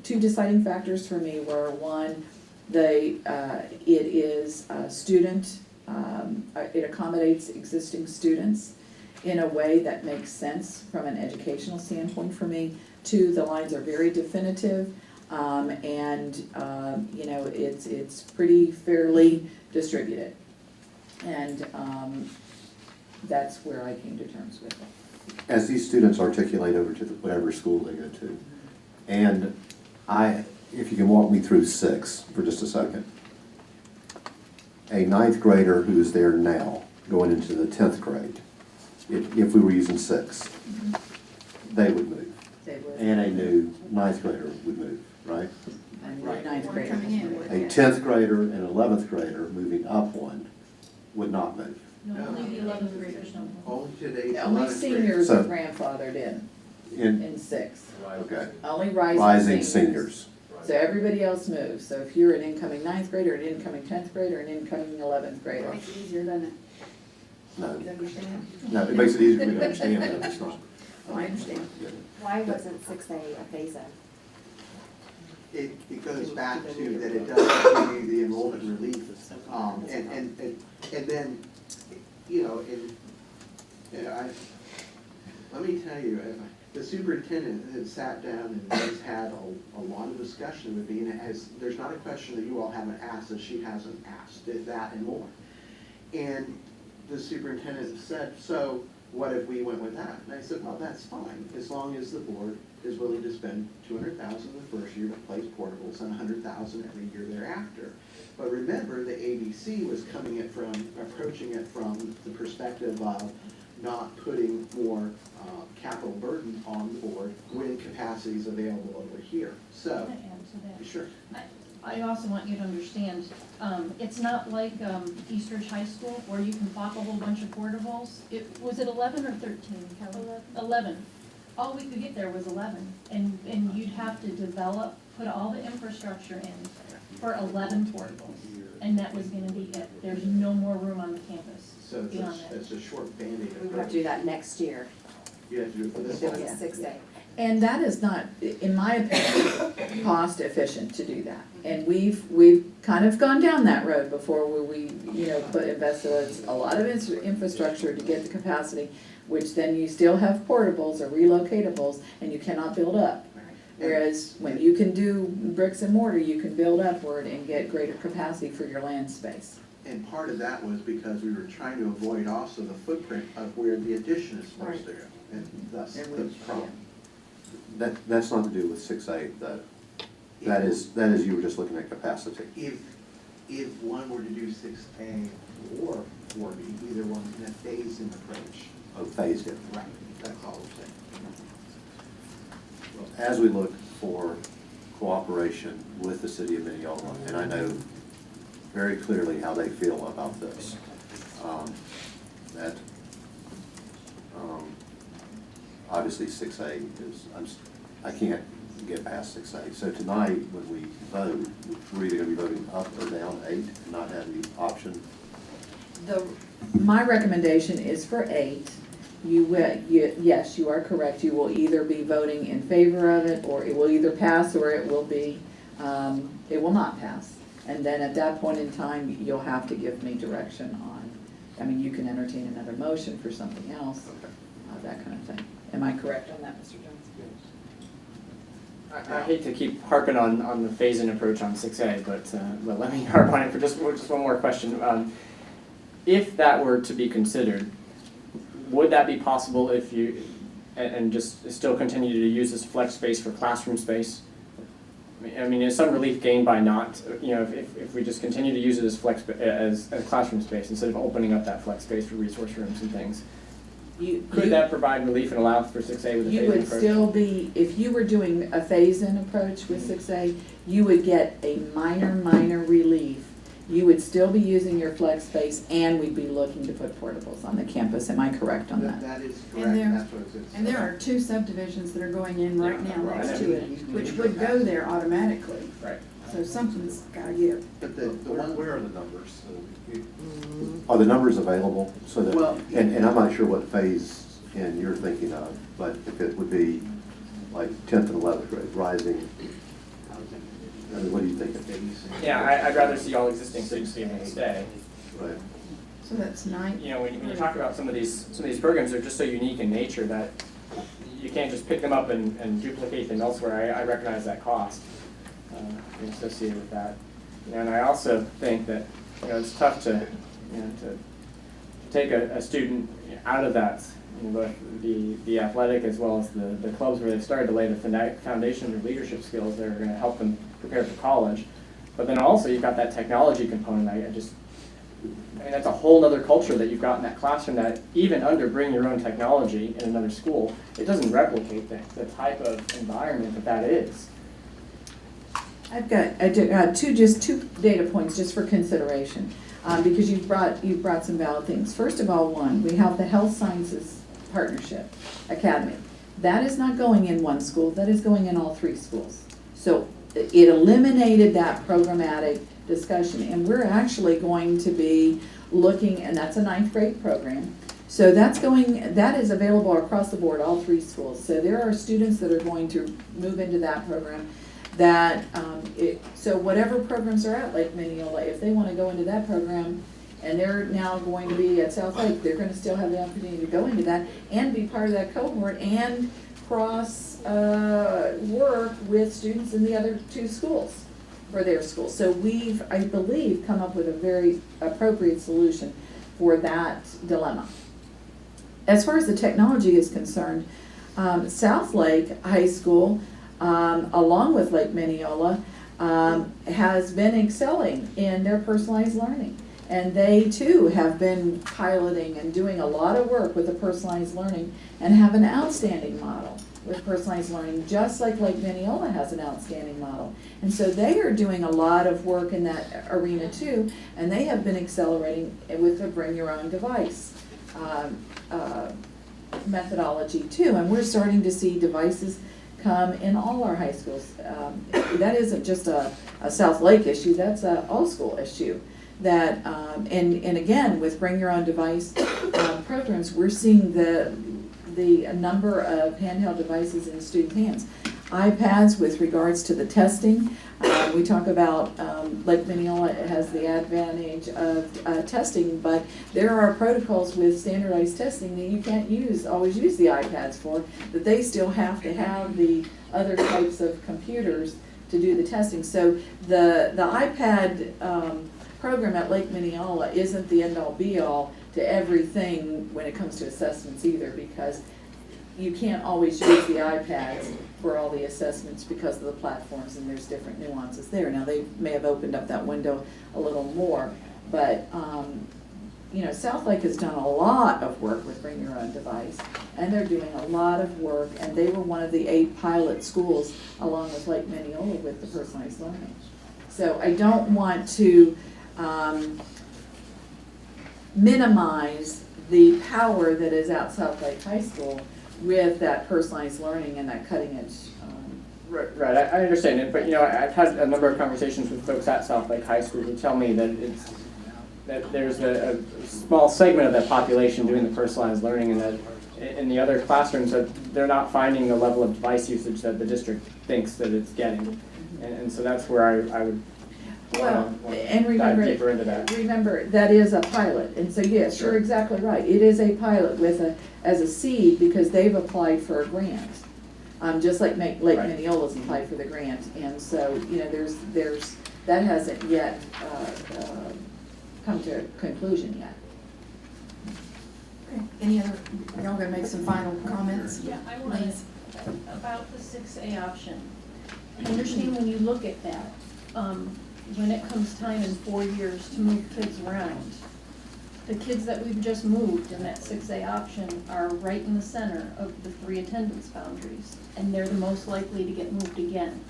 two deciding factors for me were, one, it is a student, it accommodates existing students in a way that makes sense from an educational standpoint for me. 2, the lines are very definitive, and, you know, it's pretty fairly distributed. And, that's where I came to terms with it. As these students articulate over to whatever school they go to, and if you can walk me through 6 for just a second. A 9th grader who is there now, going into the 10th grade, if we were using 6, they would move. They would. And a new 9th grader would move, right? And the 9th grade. Coming in with A it. 10th grader and an 11th grader moving up one would not move. No, only the 11th graders don't. Only today's Only 11th seniors So- are grandfathered in In, 6. okay, Only rising rising seniors. So everybody else moves. So if you're an incoming 9th grader, an incoming 10th grader, an incoming 11th grader. Makes it easier, doesn't it? No, You understand? no, it makes it easier for me to understand, but it's not. Oh, I understand. Why wasn't 6A a phase-in? It goes back to that it does give you the enrollment relief, and then, you know, let me tell you, the superintendent has sat down and has had a lot of discussion with me, and there's not a question that you all haven't asked that she hasn't asked, that and more. And the superintendent said, so what if we went with that? And I said, well, that's fine, as long as the board is willing to spend $200,000 the first year to place portables and $100,000 every year thereafter. But remember, the ABC was approaching it from the perspective of not putting more capital burden on the board when capacity is available over here. So, Can I add to that? sure. I also want you to understand, it's not like Eastridge High School where you can plop a whole bunch of portables. Was it 11 or 13, Kelly? 11. All we could get there was 11, and you'd have to put all the infrastructure in for 11 portables, and that was gonna be it. There's no more room on the campus So beyond that. it's a short Band-Aid We would have to do that next year. You have to do it for this If it one. was a 6A. And that is not, in my opinion, cost efficient to do that. And we've kind of gone down that road before where we, you know, invested a lot of infrastructure to get the capacity, which then you still have portables or relocatables and you cannot build up. Whereas when you can do bricks and mortar, you can build upward and get greater capacity for your land space. And part of that was because we were trying to avoid also the footprint of where the addition is supposed to go, and thus And the problem. That's not to do with 6A, that is, you were just looking at capacity. If one were to do 6A or 4B, either one in a phased-in approach. Oh, phased in. Right, that's all we're saying. As we look for cooperation with the city of Mineola, and I know very clearly how they feel about this, obviously 6A is, I can't to get past 6A. So tonight, when we vote, we're either gonna be voting up or down 8 and not have the option. My recommendation is for 8. Yes, you are correct. You will either be voting in favor of it, or it will either pass, or it will be, it will not pass. And then at that point in time, you'll have to give me direction on, I mean, you can entertain another motion for something else, that kind of thing. Am I correct on that, Mr. Jones? I hate to keep harping on the phase-in approach on 6A, but let me harp on it for just one more question. If that were to be considered, would that be possible if you, and just still continue to use this flex space for classroom space? I mean, is some relief gained by not, if we just continue to use it as as classroom space instead of opening up that flex space for resource rooms and things? Could that provide relief and allow for 6A with a phase-in approach? You would still be, if you were doing a phase-in approach with 6A, you would get a minor relief. You would still be using your flex space, and we'd be looking to put portables on the campus. Am I correct on that? That is And correct, there- that's what it is. And there are 2 subdivisions that are going in right now Right. next to it, which would go there automatically. Right. So something's gotta give. But the one, Where are the numbers? Are the numbers available so that, Well- and I'm not sure what phase in you're thinking of, but if it would be like 10th and 11th grade, rising, I mean, what do you think? Yeah, I'd rather see all existing students be able to stay. Right. So that's 9. When you talk about some of these programs, they're just so unique in nature that you can't just pick them up and duplicate them elsewhere. I recognize that cost associated with that. And I also think that it's tough to take a student out of that, both the athletic as well as the clubs where they've started to lay the foundation of their leadership skills that are going to help them prepare for college. But then also you've got that technology component. I mean, that's a whole other culture that you've got in that classroom that even under bring your own technology in another school, it doesn't replicate the type of environment that is. I've got two data points just for consideration, because you've brought some valid things. First of all, we have the Health Sciences Partnership Academy. That is not going in one school, that is going in all 3 schools. So it eliminated that programmatic discussion, and we're actually going to be looking, and that's a 9th grade program. So that is available across the board, all 3 schools. So there are students that are going to move into that program that, so whatever programs are at Lake Mineola, if they want to go into that program and they're now going to be at South Lake, they're going to still have the opportunity to go into that and be part of that cohort and cross work with students in the other 2 schools for their school. So we've, I believe, come up with a very appropriate solution for that dilemma. As far as the technology is concerned, South Lake High School, along with Lake Mineola, has been excelling in their personalized learning. And they too have been piloting and doing a lot of work with the personalized learning and have an outstanding model with personalized learning, just like Lake Mineola has an outstanding model. And so they are doing a lot of work in that arena too, and they have been accelerating with the bring your own device methodology too. And we're starting to see devices come in all our high schools. That isn't just a South Lake issue, that's a all school issue. That, and again, with bring your own device programs, we're seeing the number of handheld devices in student hands. iPads with regards to the testing. We talk about Lake Mineola has the advantage of testing, but there are protocols with standardized testing that you can't always use the iPads for, that they still have to have the other types of computers to do the testing. So the iPad program at Lake Mineola isn't the end-all be-all to everything when it comes to assessments either, because you can't always use the iPads for all the assessments because of the platforms, and there's different nuances there. Now, they may have opened up that window a little more, but South Lake has done a lot of work with Bring Your Own Device, and they're doing a lot of work, and they were one of the 8 pilot schools along with Lake Mineola with the personalized learning. So I don't want to minimize the power that is at South Lake High School with that personalized learning and that cutting edge Right, I understand it, but you know, I've had a number of conversations with folks at South Lake High School who tell me that there's a small segment of that population doing the personalized learning, and that in the other classrooms that they're not finding the level of device usage that the district thinks that it's getting. And so that's where I would Well, wanna and dive remember, deeper into that. remember, that is a pilot, and so yes, you're Sure. exactly right. It is a pilot as a seed, because they've applied for a grant. Just like Lake Right. Mineola's applied for the grant, and so, you know, that hasn't yet, come to a conclusion yet. Okay, any other, y'all gonna make some final comments? Yeah, I want Please. about the 6A option. I understand when you look at that, when it comes time in 4 years to move kids around, the kids that we've just moved in that 6A option are right in the center of the 3 attendance boundaries, and they're the most likely to get moved again.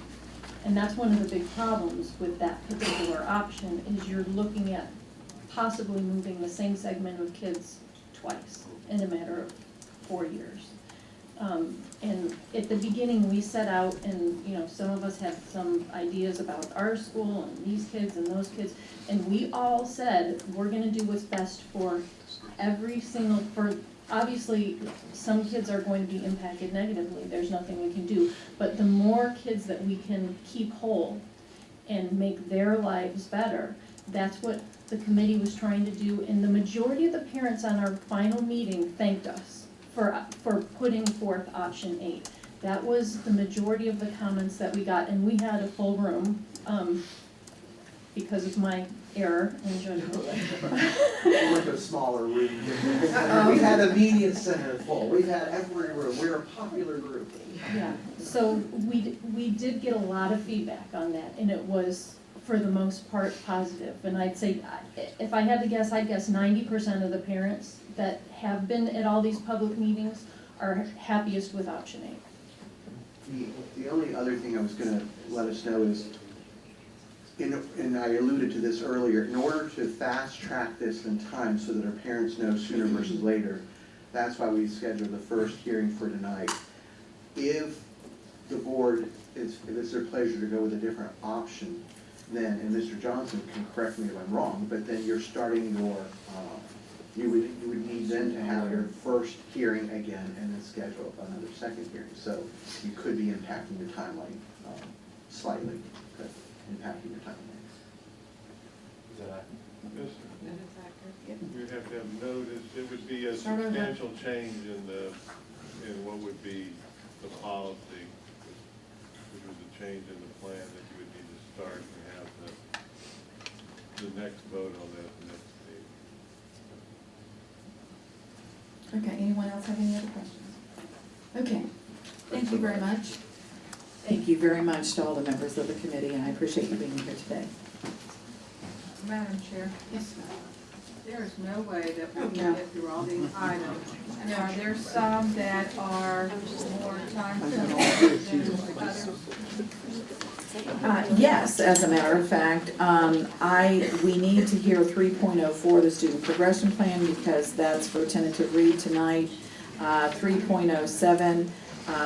And that's one of the big problems with that particular option, is you're looking at possibly moving the same segment of kids twice in a matter of 4 years. And at the beginning, we set out, and, you know, some of us had some ideas about our school and these kids and those kids, and we all said, we're gonna do what's best for every single, obviously, some kids are going to be impacted negatively, there's nothing we can do, but the more kids that we can keep whole and make their lives better, that's what the committee was trying to do, and the majority of the parents on our final meeting thanked us for putting forth option 8. That was the majority of the comments that we got, and we had a full room, because of my error in judgment. We went to a smaller room. We've had a media center full, we've had every room, we're a popular group. Yeah, so we did get a lot of feedback on that, and it was, for the most part, positive. And I'd say, if I had to guess, I'd guess 90% of the parents that have been at all these public meetings are happiest with option 8. The only other thing I was gonna let us know is, and I alluded to this earlier, in order to fast track this in time so that our parents know sooner versus later, that's why we scheduled the first hearing for tonight. If the board, if it's their pleasure to go with a different option, then, and Mr. Johnson can correct me if I'm wrong, but then you're starting your, you would need then to have your first hearing again and then schedule another second hearing. So you could be impacting your timeline slightly, but impacting your timeline. Is that Yes, sir. We'd have to have notice, it would be a Start over. substantial change in what would be the policy, which was a change in the plan that you would need to start and have the next vote on that the next meeting. Okay, anyone else have any other questions? Okay, thank you very much. Thank you very much to all the members of the committee, and I appreciate you being here today. Madam Chair, Yes, ma'am. there is no way that we can get through all these items. And are there some that are more time sensitive than others? Yes, as a matter of fact, we need to hear 3.04, the student progression plan, because that's for tentative read tonight. 3.07,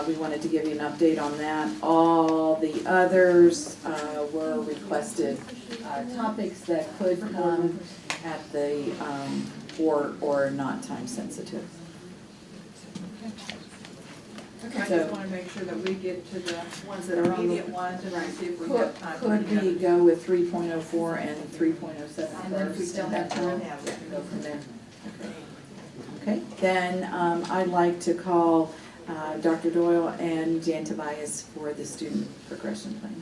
we wanted to give you an update on that. All the others were requested topics that could come at the, or not time sensitive. Okay, I So- just wanna make sure that we get to the Ones that are on the. immediate ones and then see if we have time for Could the we others. go with 3.04 and 3.07 And then if we first, still and have time, then go from there? Okay, then I'd like to call Dr. Doyle and Jan Tobias for the student progression plan.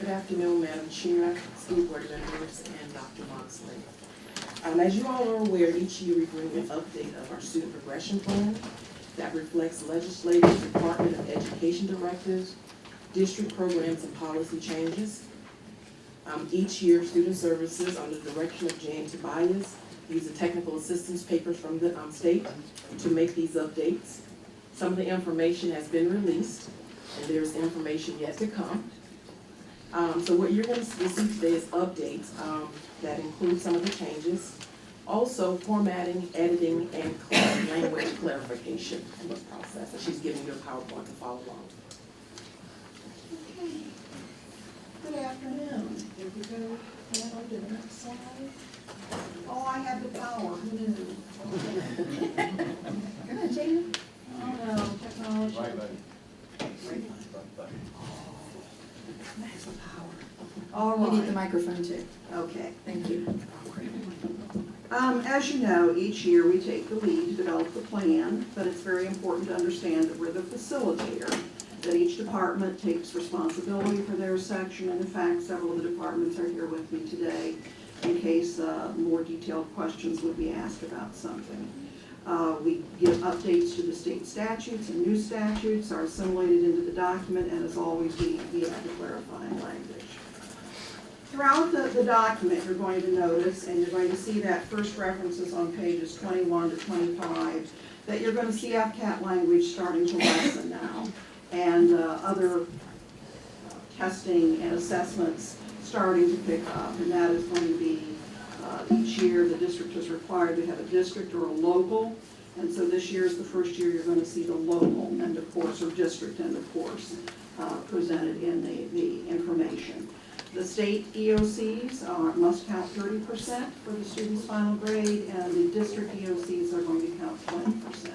Good afternoon, Madam Chair, school board members, and Dr. Moxley. As you all are aware, each year we bring an update of our student progression plan that reflects legislative Department of Education directives, district programs, and policy changes. Each year, Student Services, under the direction of Jan Tobias, use the technical assistance papers from the state to make these updates. Some of the information has been released, and there's information yet to come. So what you're gonna see today is updates that include some of the changes. Also formatting, editing, and language clarification in this process. And she's giving you a PowerPoint to follow along. Good afternoon. If we go down to the next slide. Oh, I have the power, who knew? Come on, Jana. Oh no, technology. That's the power. All right. We need the microphone too. Okay, thank you. As you know, each year we take the lead to develop the plan, but it's very important to understand that we're the facilitator, that each department takes responsibility for their section, and in fact, several of the departments are here with me today in case more detailed questions would be asked about something. We give updates to the state statutes, and new statutes are assimilated into the document, and as always, we add the clarifying language. Throughout the document, you're going to notice, and you're going to see that first references on pages 21 to 25, that you're going to see FCAT language starting to lessen now, and other testing and assessments starting to pick up, and that is going to be each year the district is required to have a district or a local, and so this year is the first year you're going to see the local end of course, or district end of course, presented in the information. The state EOCs must count 30% for the student's final grade, and the district EOCs are going to count 20%.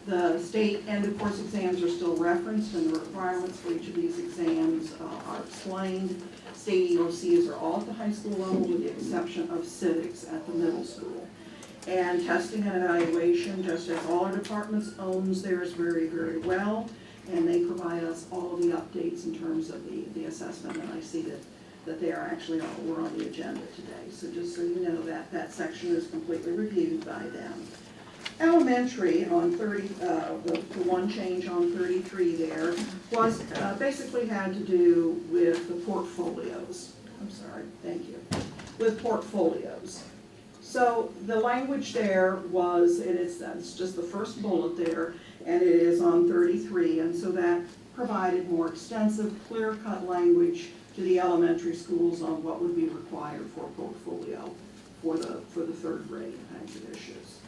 The state end of course exams are still referenced, and the requirements for each of these exams are explained. State EOCs are all at the high school level with the exception of civics at the middle school. And testing and evaluation, just as all our departments, owns theirs very, very well. And they provide us all of the updates in terms of the assessment, and I see that they are actually were on the agenda today. So just so you know that section is completely reviewed by them. Elementary on 30, the one change on 33 there was basically had to do with the portfolios. I'm sorry, thank you. With portfolios. So the language there was, it's just the first bullet there, and it is on 33, and so that provided more extensive, clear-cut language to the elementary schools on what would be required for a portfolio for the third grade kinds of issues.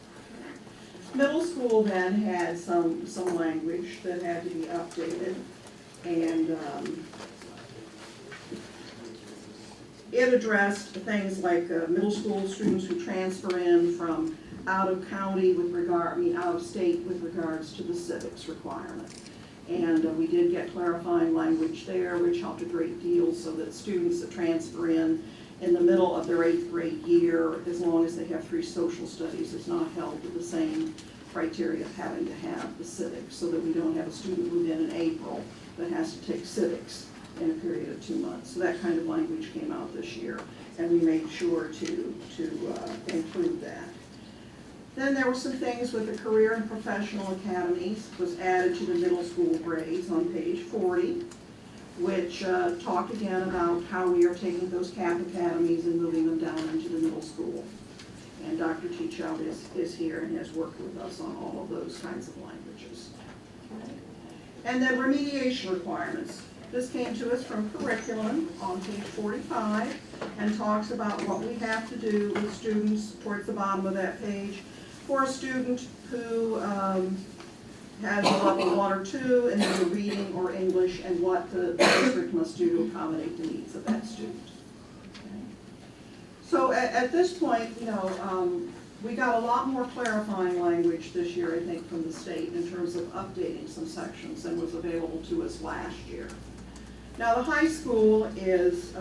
Middle school then had some language that had to be updated, and it addressed things like middle school students who transfer in from out of county out of state with regards to the civics requirement. And we did get clarifying language there, which helped a great deal so that students that transfer in the middle of their 8th grade year, as long as they have 3 social studies, is not held to the same criteria of having to have the civics, so that we don't have a student move in April that has to take civics in a period of 2 months. So that kind of language came out this year, and we made sure to include that. Then there were some things with the career and professional academies was added to the middle school grades on page 40, which talked again about how we are taking those CAP academies and moving them down into the middle school. And Dr. Teachout is here and has worked with us on all of those kinds of languages. Okay. And then remediation requirements. This came to us from curriculum on page 45 and talks about what we have to do with students towards the bottom of that page for a student who has a level 1 or 2 in either reading or English, and what the district must do to accommodate the needs of that student. Okay. So at this point, we got a lot more clarifying language this year, I think, from the state in terms of updating some sections than was available to us last year. Now, the high school is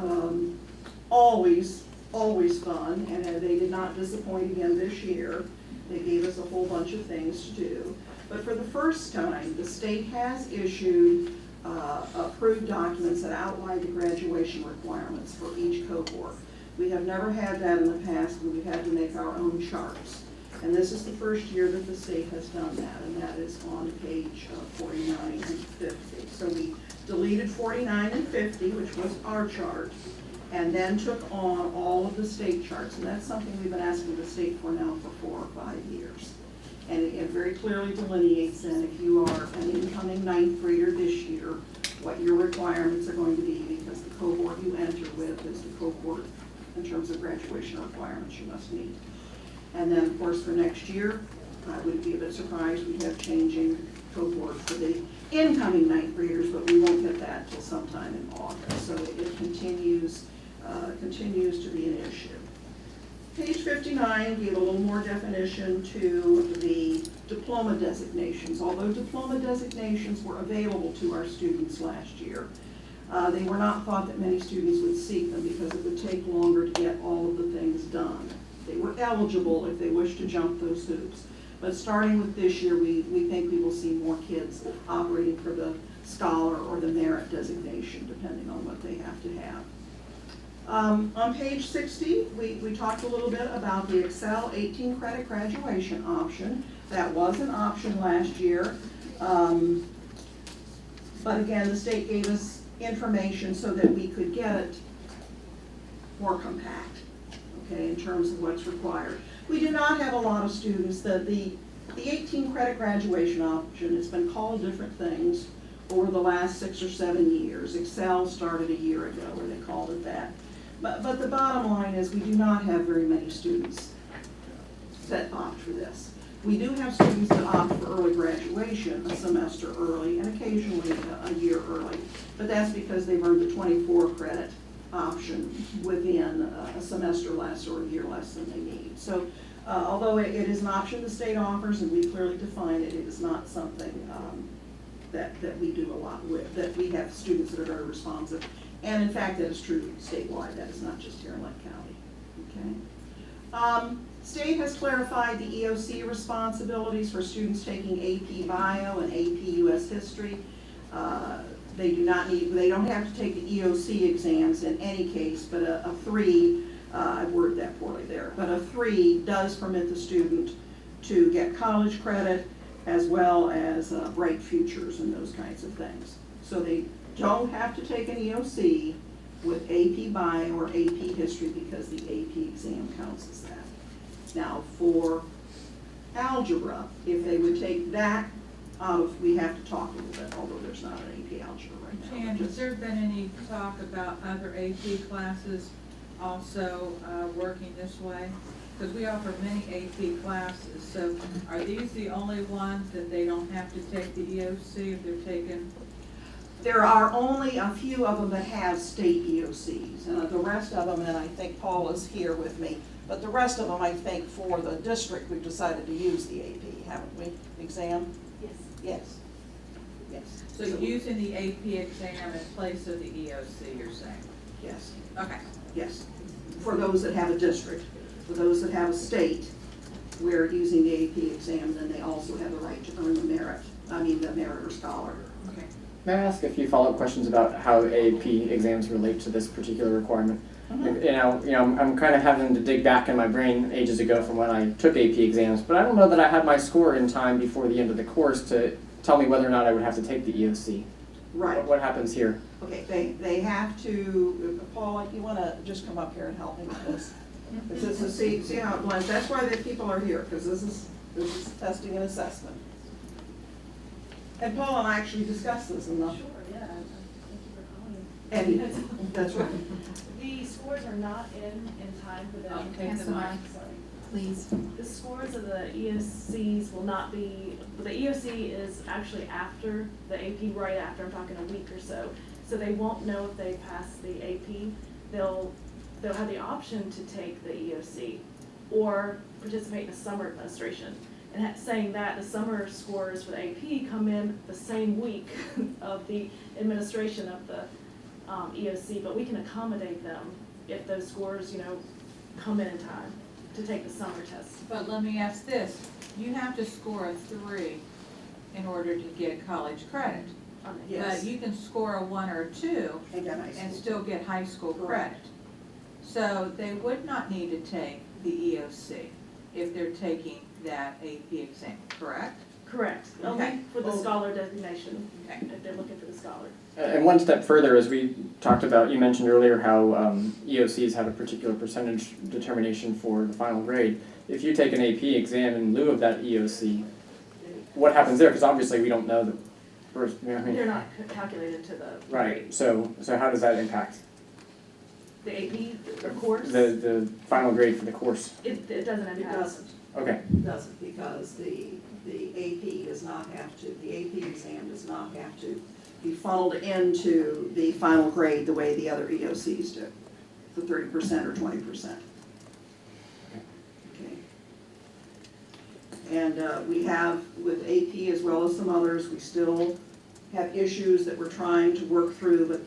always fun, and they did not disappoint again this year. They gave us a whole bunch of things to do. But for the first time, the state has issued approved documents that outline the graduation requirements for each cohort. We have never had that in the past, and we've had to make our own charts. And this is the first year that the state has done that, and that is on page 49 and 50. So we deleted 49 and 50, which was our chart, and then took on all of the state charts. And that's something we've been asking the state for now for 4 or 5 years. And it very clearly delineates then if you are an incoming ninth grader this year, what your requirements are going to be, because the cohort you enter with is the cohort in terms of graduation requirements you must meet. And then, of course, for next year, I would be a bit surprised we'd have changing cohort for the incoming ninth graders, but we won't get that till sometime in August. So it continues to be an issue. Page 59 gave a little more definition to the diploma designations. Although diploma designations were available to our students last year, they were not thought that many students would seek them because it would take longer to get all of the things done. They were eligible if they wished to jump those hoops. But starting with this year, we think we will see more kids operating for the scholar or the merit designation, depending on what they have to have. On page 60, we talked a little bit about the Excel 18 credit graduation option. That was an option last year. But again, the state gave us information so that we could get it more compact, okay, in terms of what's required. We do not have a lot of students that the 18 credit graduation option has been called different things over the last 6 or 7 years. Excel started a year ago where they called it that. But the bottom line is we do not have very many students that opt for this. We do have students that opt for early graduation a semester early and occasionally a year early, but that's because they've earned the 24 credit option within a semester less or a year less than they need. So although it is an option the state offers and we clearly define it, it is not something that we do a lot with, that we have students that are very responsive. And in fact, that is true statewide. That is not just here in Lake County. Okay. State has clarified the EOC responsibilities for students taking AP Bio and AP US History. They don't have to take the EOC exams in any case, but a 3, I worded that poorly there, but a 3 does permit the student to get college credit as well as bright futures and those kinds of things. So they don't have to take an EOC with AP Bio or AP History because the AP exam counts as that. Now for algebra, if they would take that out of, we have to talk a little bit, although there's not an AP algebra right now. Jan, has there been any talk about other AP classes also working this way? Because we offer many AP classes, so are these the only ones that they don't have to take the EOC if they're taking? There are only a few of them that have state EOCs. The rest of them, and I think Paul is here with me, but the rest of them, I think for the district, we've decided to use the AP, haven't we? Exam? Yes. Yes. Yes. So using the AP exam in place of the EOC, you're saying? Yes. Okay. Yes. For those that have a district. For those that have a state, we're using the AP exam, then they also have the right to earn the merit or scholar. Okay. May I ask a few follow-up questions about how AP exams relate to this particular requirement? Mm-hmm. I'm kind of having to dig back in my brain ages ago from when I took AP exams, but I don't know that I had my score in time before the end of the course to tell me whether or not I would have to take the EOC. Right. What happens here? Okay, they have to, Paul, you want to just come up here and help me with this? This is, see how it blends. That's why the people are here, because this is testing and assessment. And Paul and I actually discussed this enough. Sure, yeah. Thank you for calling. And that's right. The scores are not in time for them. Pass the mic, please. The scores of the EOCs will not be, the EOC is actually after the AP, right after, I'm talking a week or so. So they won't know if they pass the AP. They'll have the option to take the EOC or participate in a summer administration. And saying that, the summer scores for the AP come in the same week of the administration of the EOC, but we can accommodate them if those scores, come in time to take the summer test. But let me ask this, you have to score a 3 in order to get college credit. Yes. But you can score a 1 or a 2 and still get high school credit. So they would not need to take the EOC if they're taking that AP exam, correct? Correct, Okay. only for the Oh. scholar designation, Okay. if they're looking for the scholar. And one step further, as we talked about, you mentioned earlier how EOCs have a particular percentage determination for the final grade. If you take an AP exam in lieu of that EOC, what happens there? Because obviously we don't know the first, you know what I mean? They're not calculated to the Right, so how does that impact the AP, the course. the final grade for the course? It doesn't It impact. doesn't. Okay. It doesn't, because the AP does not have to, the AP exam does not have to be funneled into the final grade the way the other EOCs do, the 30% or 20%. Okay. And we have, with AP as well as some others, we still have issues that we're trying to work through, but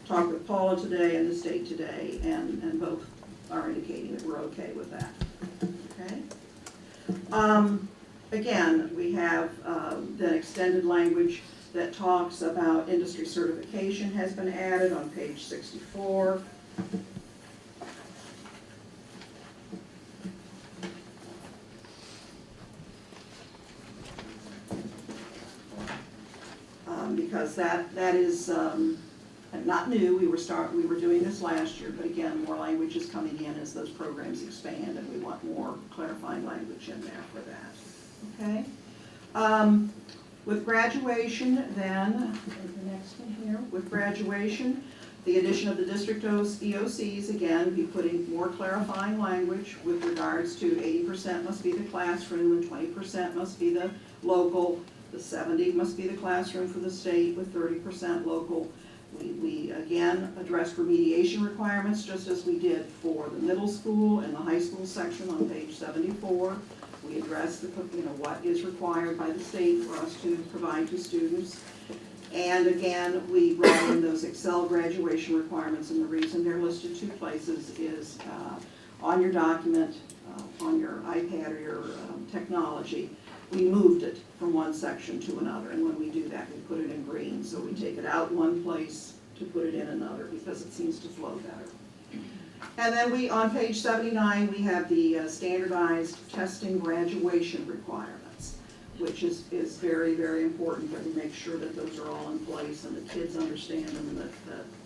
talked with Paula today and the state today, and both are indicating that we're okay with that. Okay? Again, we have the extended language that talks about industry certification has been added on page 64. Because that is not new. We were doing this last year, but again, more language is coming in as those programs expand, and we want more clarifying language in there for that. Okay? With graduation, then, the next one here, with graduation, the addition of the district EOCs, again, be putting more clarifying language with regards to 80% must be the classroom and 20% must be the local. The 70 must be the classroom for the state with 30% local. We again addressed remediation requirements just as we did for the middle school and the high school section on page 74. We addressed what is required by the state for us to provide to students. And again, we brought in those Excel graduation requirements, and the reason they're listed two places is on your document, on your iPad or your technology, we moved it from one section to another, and when we do that, we put it in green. So we take it out one place to put it in another because it seems to flow better. And then on page 79, we have the standardized testing graduation requirements, which is very, very important that we make sure that those are all in place and the kids understand them and the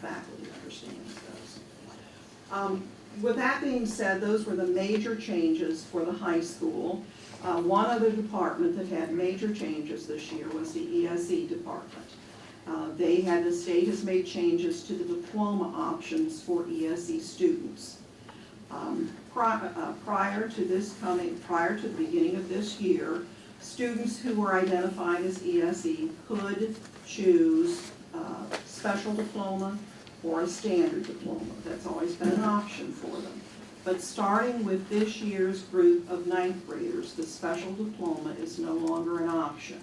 faculty understands those. With that being said, those were the major changes for the high school. One other department that had major changes this year was the ESE department. The state has made changes to the diploma options for ESE students. Prior to the beginning of this year, students who were identified as ESE could choose special diploma or a standard diploma. That's always been an option for them. But starting with this year's group of ninth graders, the special diploma is no longer an option.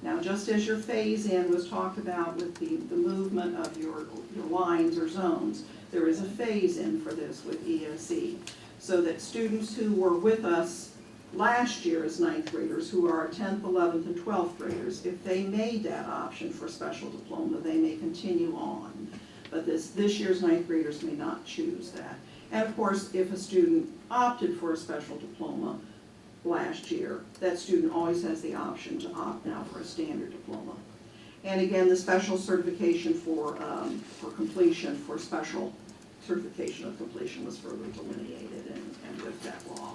Now, just as your phase-in was talked about with the movement of your lines or zones, there is a phase-in for this with ESE. So that students who were with us last year as ninth graders, who are 10th, 11th, and 12th graders, if they made that option for special diploma, they may continue on. But this year's ninth graders may not choose that. And of course, if a student opted for a special diploma last year, that student always has the option to opt now for a standard diploma. And again, the special certification for completion, for special certification of completion was further delineated and with that law.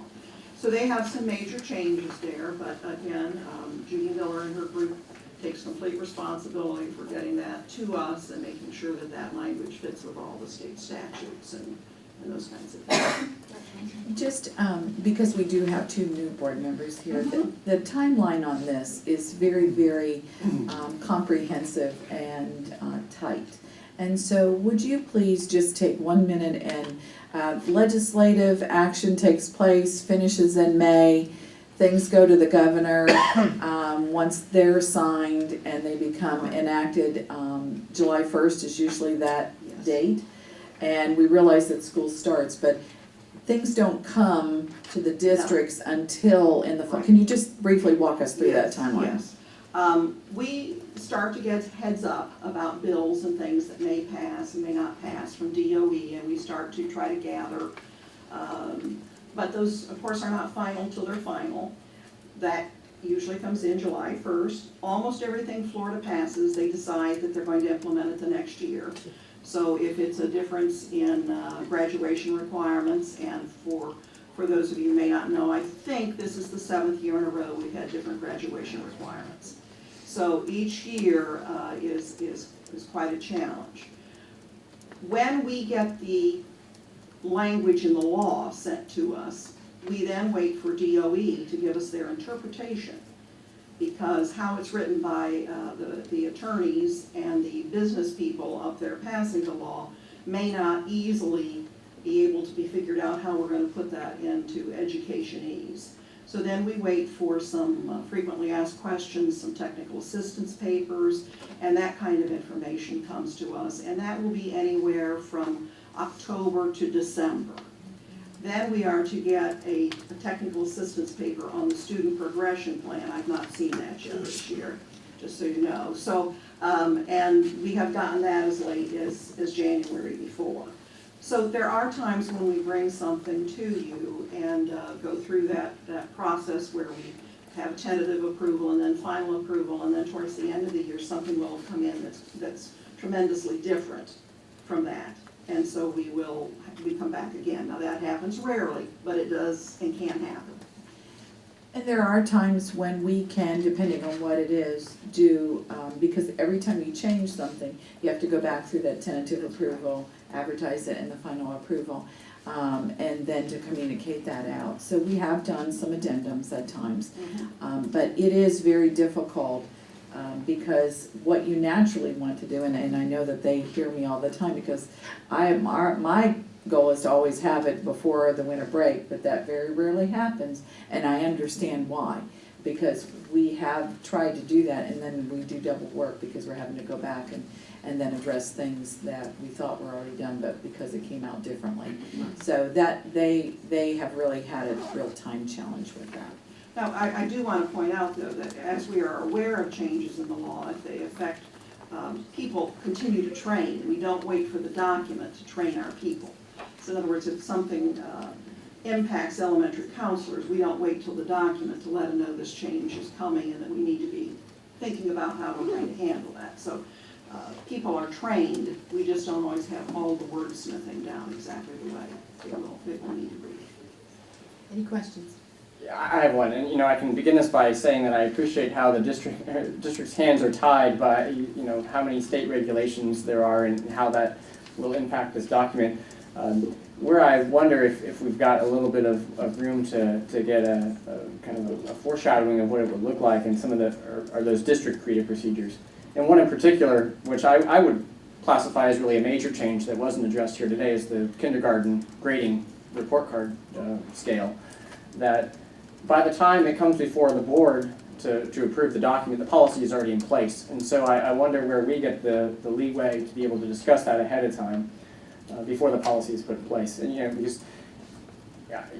So they have some major changes there, but again, Judy Miller and her group takes complete responsibility for getting that to us and making sure that that language fits with all the state statutes and those kinds of things. Just because we do have two new board members here, the timeline on this is very, very comprehensive and tight. And so would you please just take 1 minute and legislative action takes place, finishes in May, things go to the governor, once they're signed and they become enacted, July 1st is usually that date. And we realize that school starts, but things don't come to the districts until in the fall. Can you just briefly walk us through that timeline? Yes. We start to get heads up about bills and things that may pass and may not pass from DOE, and we start to try to gather. But those, of course, are not final till they're final. That usually comes in July 1st. Almost everything Florida passes, they decide that they're going to implement it the next year. So if it's a difference in graduation requirements, and for those of you who may not know, I think this is the 7th year in a row we've had different graduation requirements. So each year is quite a challenge. When we get the language in the law sent to us, we then wait for DOE to give us their interpretation, because how it's written by the attorneys and the business people up there passing the law may not easily be able to be figured out how we're going to put that into educationese. So then we wait for some frequently asked questions, some technical assistance papers, and that kind of information comes to us, and that will be anywhere from October to December. Then we are to get a technical assistance paper on the student progression plan. I've not seen that yet this year, just so you know. So, and we have gotten that as late as January before. So there are times when we bring something to you and go through that process where we have tentative approval and then final approval, and then towards the end of the year something will come in that's tremendously different from that. And so we come back again. Now that happens rarely, but it does and can happen. And there are times when we can, depending on what it is, do, because every time you change something, you have to go back through that tentative approval, advertise it, and the final approval, and then to communicate that out. So we have done some addendums at times, but it is very difficult because what you naturally want to do, and I know that they hear me all the time, because my goal is to always have it before the winter break, but that very rarely happens, and I understand why. Because we have tried to do that, and then we do double work because we're having to go back and then address things that we thought were already done, but because it came out differently. So that they have really had a real time challenge with that. Now, I do want to point out, though, that as we are aware of changes in the law, if they affect, people continue to train. We don't wait for the document to train our people. So in other words, if something impacts elementary counselors, we don't wait till the document to let them know this change is coming and that we need to be thinking about how we're going to handle that. So people are trained, we just don't always have all the wordsmithing down exactly the way they will need to be. Any questions? I have one, and I can begin this by saying that I appreciate how the district's hands are tied by how many state regulations there are and how that will impact this document. Where I wonder if we've got a little bit of room to get a kind of a foreshadowing of what it would look like, and some of are those district creative procedures. And one in particular, which I would classify as really a major change that wasn't addressed here today, is the kindergarten grading report card scale. That by the time it comes before the board to approve the document, the policy is already in place. And so I wonder where we get the leeway to be able to discuss that ahead of time before the policy is put in place. And because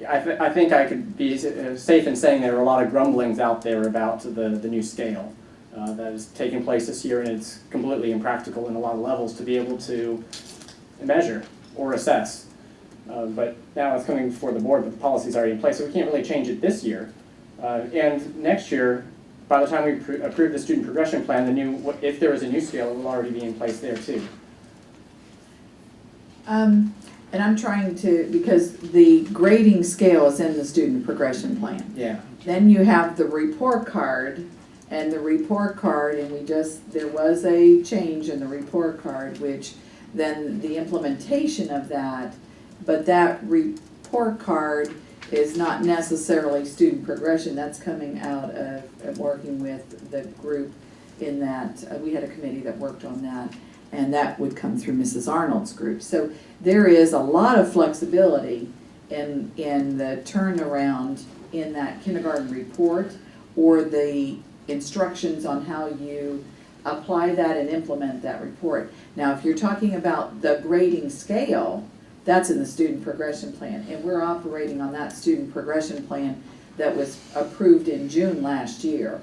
I think I could be safe in saying there are a lot of grumblings out there about the new scale that is taking place this year, and it's completely impractical in a lot of levels to be able to measure or assess. But now it's coming before the board, but the policy is already in place, so we can't really change it this year. And next year, by the time we approve the student progression plan, if there is a new scale, it will already be in place there too. And I'm trying to, because the grading scale is in the student progression plan. Yeah. Then you have the report card, and the report card, and there was a change in the report card, which then the implementation of that, but that report card is not necessarily student progression. That's coming out of working with the group in that, we had a committee that worked on that, and that would come through Mrs. Arnold's group. So there is a lot of flexibility in the turnaround in that kindergarten report, or the instructions on how you apply that and implement that report. Now, if you're talking about the grading scale, that's in the student progression plan, and we're operating on that student progression plan that was approved in June last year.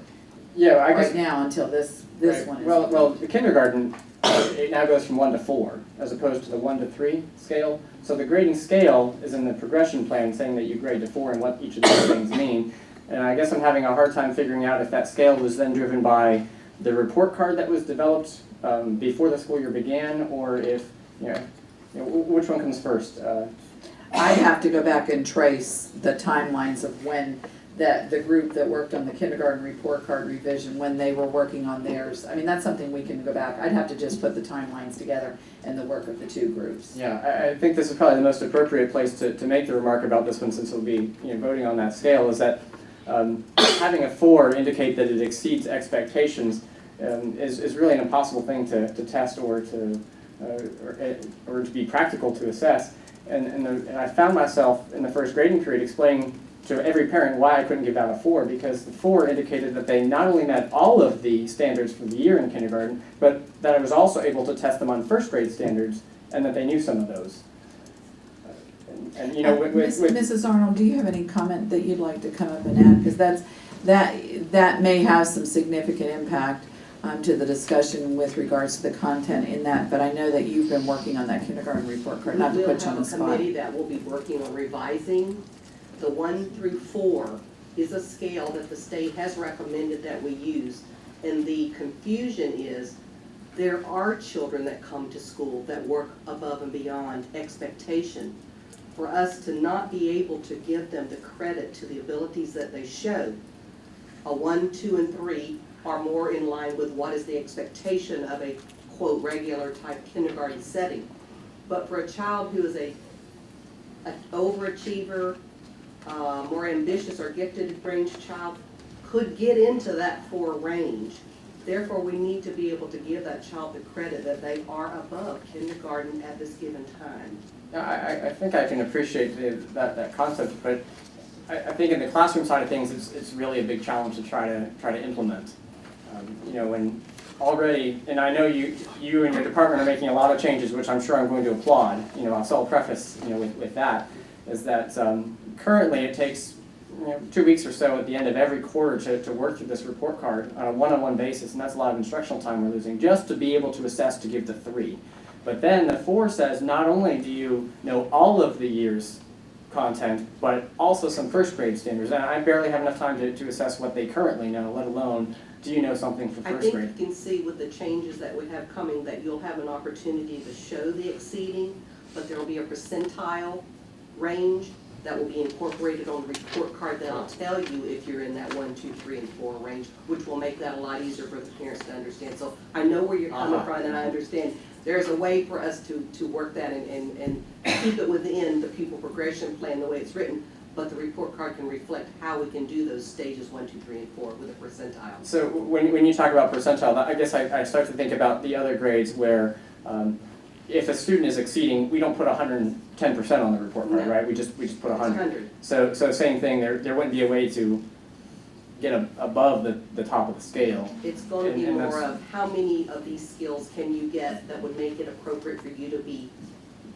Yeah, I guess right now until this right. one is. Well, the kindergarten, it now goes from 1 to 4 as opposed to the 1 to 3 scale. So the grading scale is in the progression plan, saying that you grade to 4 and what each of those things mean. And I guess I'm having a hard time figuring out if that scale was then driven by the report card that was developed before the school year began, or if, which one comes first? I'd have to go back and trace the timelines of when the group that worked on the kindergarten report card revision, when they were working on theirs. I mean, that's something we can go back. I'd have to just put the timelines together and the work of the two groups. Yeah, I think this is probably the most appropriate place to make the remark about this one, since we'll be voting on that scale, is that having a 4 indicate that it exceeds expectations is really an impossible thing to test or to be practical to assess. And I found myself in the first grading period explaining to every parent why I couldn't give out a 4, because the 4 indicated that they not only met all of the standards for the year in kindergarten, but that I was also able to test them on first grade standards, and that they knew some of those. Mrs. Arnold, do you have any comment that you'd like to come up and add? Because that may have some significant impact to the discussion with regards to the content in that, but I know that you've been working on that kindergarten report card, not to put you on the spot. We'll have a committee that will be working on revising. The 1 through 4 is a scale that the state has recommended that we use, and the confusion is there are children that come to school that work above and beyond expectation. For us to not be able to give them the credit to the abilities that they show, a 1, 2, and 3 are more in line with what is the expectation of a, quote, regular type kindergarten setting. But for a child who is an overachiever, more ambitious or gifted range child, could get into that 4 range. Therefore, we need to be able to give that child the credit that they are above kindergarten at this given time. I think I can appreciate that concept, but I think in the classroom side of things, it's really a big challenge to try to implement. When already, and I know you and your department are making a lot of changes, which I'm sure I'm going to applaud. I'll preface with that, is that currently it takes 2 weeks or so at the end of every quarter to work through this report card on a one-on-one basis, and that's a lot of instructional time we're losing just to be able to assess to give the 3. But then the 4 says not only do you know all of the year's content, but also some first grade standards. And I barely have enough time to assess what they currently know, let alone do you know something for first grade. I think you can see with the changes that we have coming that you'll have an opportunity to show the exceeding, but there will be a percentile range that will be incorporated on the report card that'll tell you if you're in that 1, 2, 3, and 4 range, which will make that a lot easier for the parents to understand. So I know where you're coming from, and I understand there's a way for us to work that and keep it within the pupil progression plan the way it's written, but the report card can reflect how we can do those stages 1, 2, 3, and 4 with a percentile. So when you talk about percentile, I guess I start to think about the other grades where if a student is exceeding, we don't put 110% on the report card, right? We just put 100. So same thing. There wouldn't be a way to get above the top of the scale. It's going to be more of how many of these skills can you get that would make it appropriate for you to be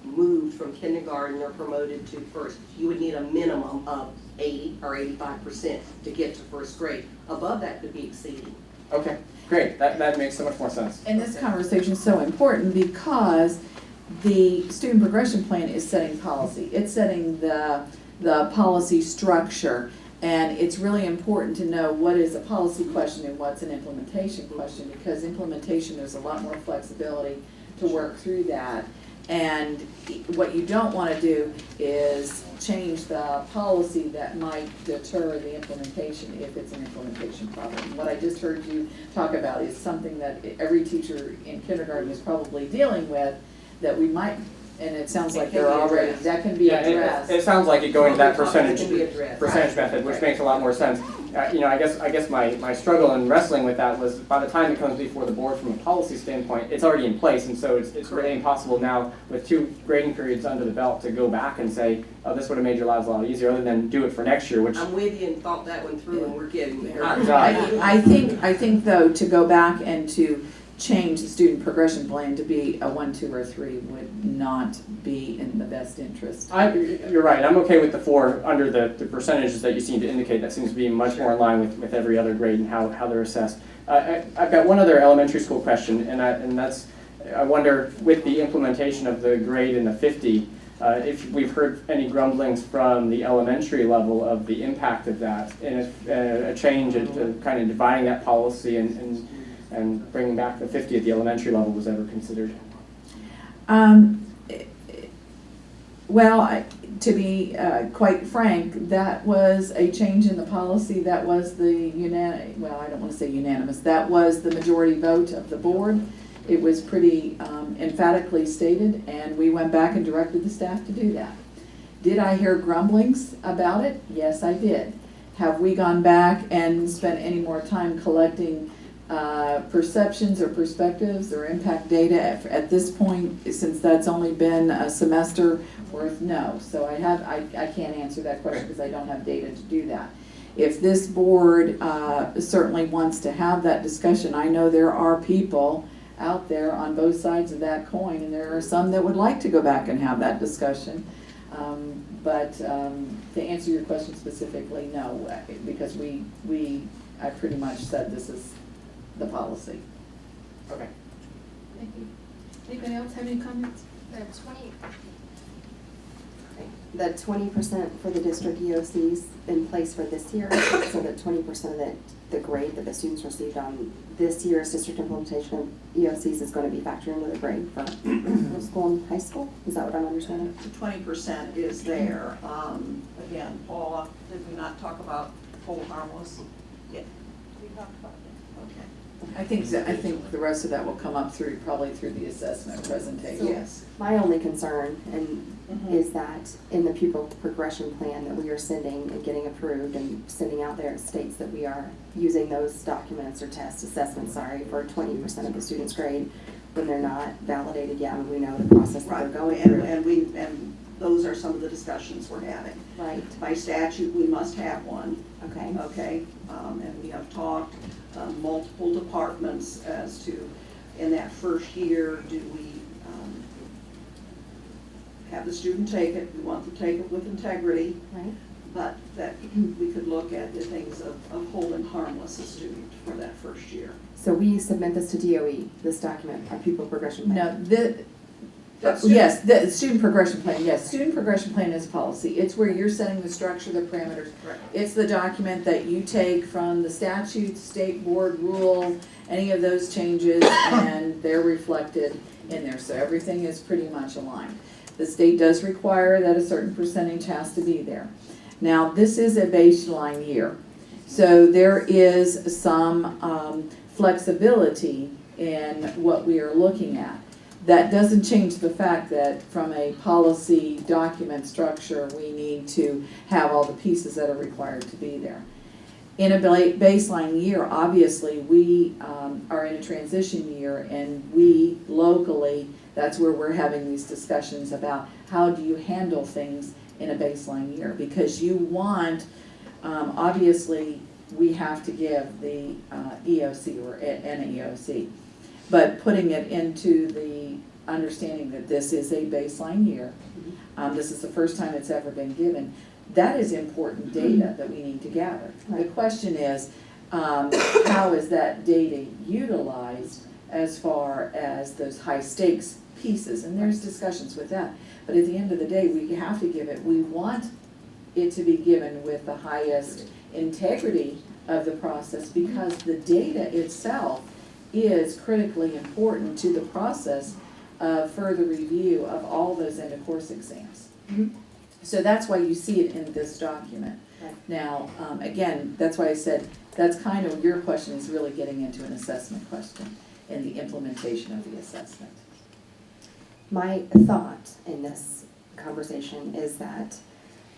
moved from kindergarten or promoted to first. You would need a minimum of 80 or 85% to get to first grade. Above that could be exceeding. Okay, great. That makes so much more sense. And this conversation is so important because the student progression plan is setting policy. It's setting the policy structure. And it's really important to know what is a policy question and what's an implementation question, because implementation, there's a lot more flexibility to work through that. And what you don't want to do is change the policy that might deter the implementation if it's an implementation problem. What I just heard you talk about is something that every teacher in kindergarten is probably dealing with, that we might, and it sounds like they're already, that can be addressed. It sounds like it going to that percentage Right. method, which makes a lot more sense. I guess my struggle in wrestling with that was by the time it comes before the board from a policy standpoint, it's already in place, and so it's really impossible now with 2 grading periods under the belt to go back and say, oh, this would have made your lives a lot easier, other than do it for next year, which. I'm with you and thought that one through, and we're getting there. I think though, to go back and to change the student progression plan to be a 1, 2, or 3 would not be in the best interest. You're right. I'm okay with the 4 under the percentages that you seem to indicate. That seems to be much more in line with every other grade and how they're assessed. I've got one other elementary school question, and that's I wonder, with the implementation of the grade in the 50, if we've heard any grumblings from the elementary level of the impact of that, and if a change in kind of dividing that policy and bringing back the 50 at the elementary level was ever considered. Well, to be quite frank, that was a change in the policy. That was the well, I don't want to say unanimous. That was the majority vote of the board. It was pretty emphatically stated, and we went back and directed the staff to do that. Did I hear grumblings about it? Yes, I did. Have we gone back and spent any more time collecting perceptions or perspectives or impact data at this point, since that's only been a semester worth? No. So I can't answer that question because I don't have data to do that. If this board certainly wants to have that discussion, I know there are people out there on both sides of that coin, and there are some that would like to go back and have that discussion. But to answer your question specifically, no, because I pretty much said this is the policy. Okay. Thank you. Anybody else have any comments? The 20% for the district EOCs in place for this year, so that 20% of the grade that the students received on this year's district implementation of EOCs is going to be factored into the grade for middle school and high school? Is that what I'm understanding? The 20% is there. Again, Paula, did we not talk about hold harmless? Yeah. We talked about it. Okay. I think the rest of that will come up probably through the assessment presentation. Yes. My only concern is that in the pupil progression plan that we are sending and getting approved and sending out there, it states that we are using those documents or assessments, for 20% of the student's grade when they're not validated yet, and we know the process that they're going through. And those are some of the discussions we're having. Right. By statute, we must have one. Okay. Okay, and we have talked multiple departments as to, in that first year, do we have the student take it? We want them to take it with integrity. Right. But that we could look at the things of holding harmless a student for that first year. So we submit this to DOE, this document, our pupil progression plan? No, yes, the student progression plan, yes. Student progression plan is policy. It's where you're setting the structure, the parameters. Right. It's the document that you take from the statute, state board rule, any of those changes, and they're reflected in there. So everything is pretty much aligned. The state does require that a certain percentage has to be there. Now, this is a baseline year. So there is some flexibility in what we are looking at. That doesn't change the fact that from a policy document structure, we need to have all the pieces that are required to be there. In a baseline year, obviously, we are in a transition year, and we locally, that's where we're having these discussions about how do you handle things in a baseline year, because you want, obviously, we have to give the EOC or NEOC, but putting it into the understanding that this is a baseline year, this is the first time it's ever been given, that is important data that we need to gather. The question is, how is that data utilized as far as those high stakes pieces? And there's discussions with that. But at the end of the day, we have to give it, we want it to be given with the highest integrity of the process, because the data itself is critically important to the process of further review of all those end of course exams. So that's why you see it in this document. Now, again, that's why I said, that's kind of, your question is really getting into an assessment question and the implementation of the assessment. My thought in this conversation is that,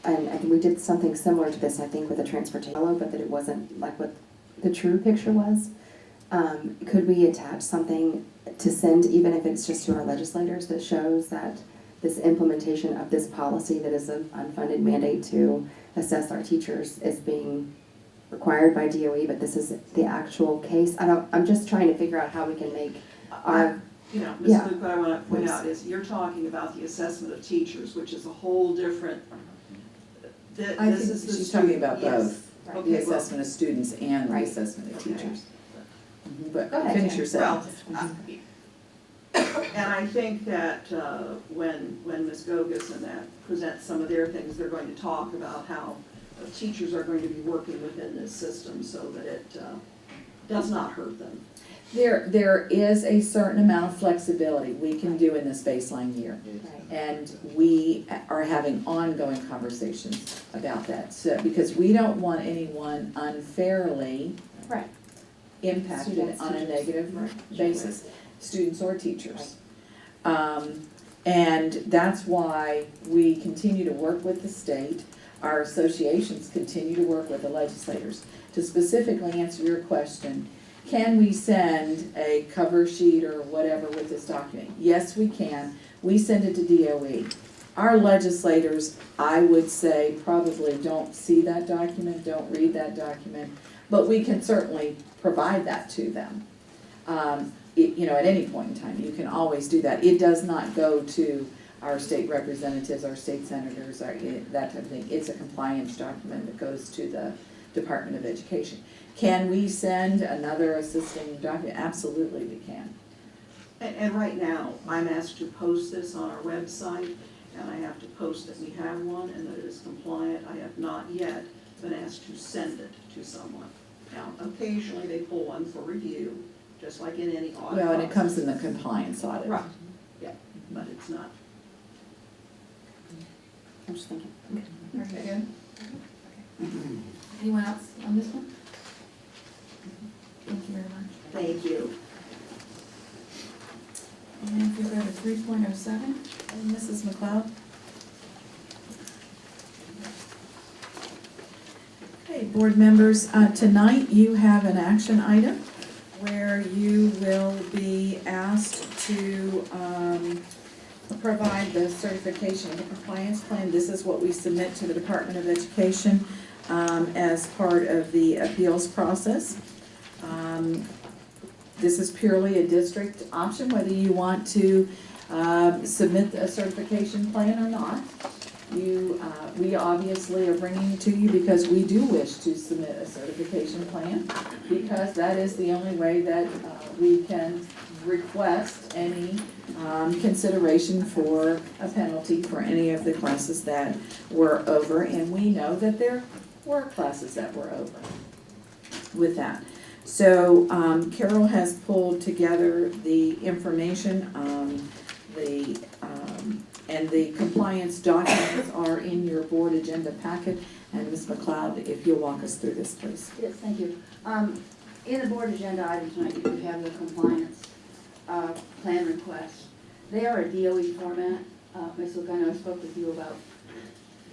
and I think we did something similar to this, I think, with the transportation, but that it wasn't like what the true picture was. Could we attach something to send, even if it's just to our legislators, that shows that this implementation of this policy that is an unfunded mandate to assess our teachers is being required by DOE, but this is the actual case? I'm just trying to figure out how we can make our... Ms. Luke, what I want to point out is you're talking about the assessment of teachers, which is a whole different, I think she's talking about both, Okay, the assessment of students and the assessment of teachers. But finish your sentence. Well, And I think that when Ms. Gogus and that present some of their things, they're going to talk about how teachers are going to be working within this system so that it does not hurt them. There is a certain amount of flexibility we can do in this baseline year. And we are having ongoing conversations about that, so, because we don't want anyone unfairly Right. impacted Students, on a teachers. negative basis, students or teachers. And that's why we continue to work with the state. Our associations continue to work with the legislators. To specifically answer your question, can we send a cover sheet or whatever with this document? Yes, we can. We send it to DOE. Our legislators, I would say, probably don't see that document, don't read that document, but we can certainly provide that to them. At any point in time, you can always do that. It does not go to our state representatives, our state senators, that type of thing. It's a compliance document that goes to the Department of Education. Can we send another assisting document? Absolutely, we can. And right now, I'm asked to post this on our website, and I have to post that we have one and that it is compliant. I have not yet been asked to send it to someone. Now, occasionally they pull one for review, just like in any audit. Well, and it comes process. in the compliance audit. Right, yeah, but it's not. I'm just thinking. Okay, good. Anyone else on this one? Thank you very much. Thank you. And if we go to 3.07, and Mrs. McLeod. Okay, board members, tonight you have an action item where you will be asked to provide the certification and compliance plan. This is what we submit to the Department of Education as part of the appeals process. This is purely a district option, whether you want to submit a certification plan or not. We obviously are bringing it to you because we do wish to submit a certification plan, because that is the only way that we can request any consideration for a penalty for any of the classes that were over, and we know that there were classes that were over with that. So Carol has pulled together the information, and the compliance documents are in your board agenda packet. And Ms. McLeod, if you'll walk us through this, please. Yes, thank you. In the board agenda item tonight, you have the compliance plan request. They are a DOE format. Ms. Lugano, I spoke with you about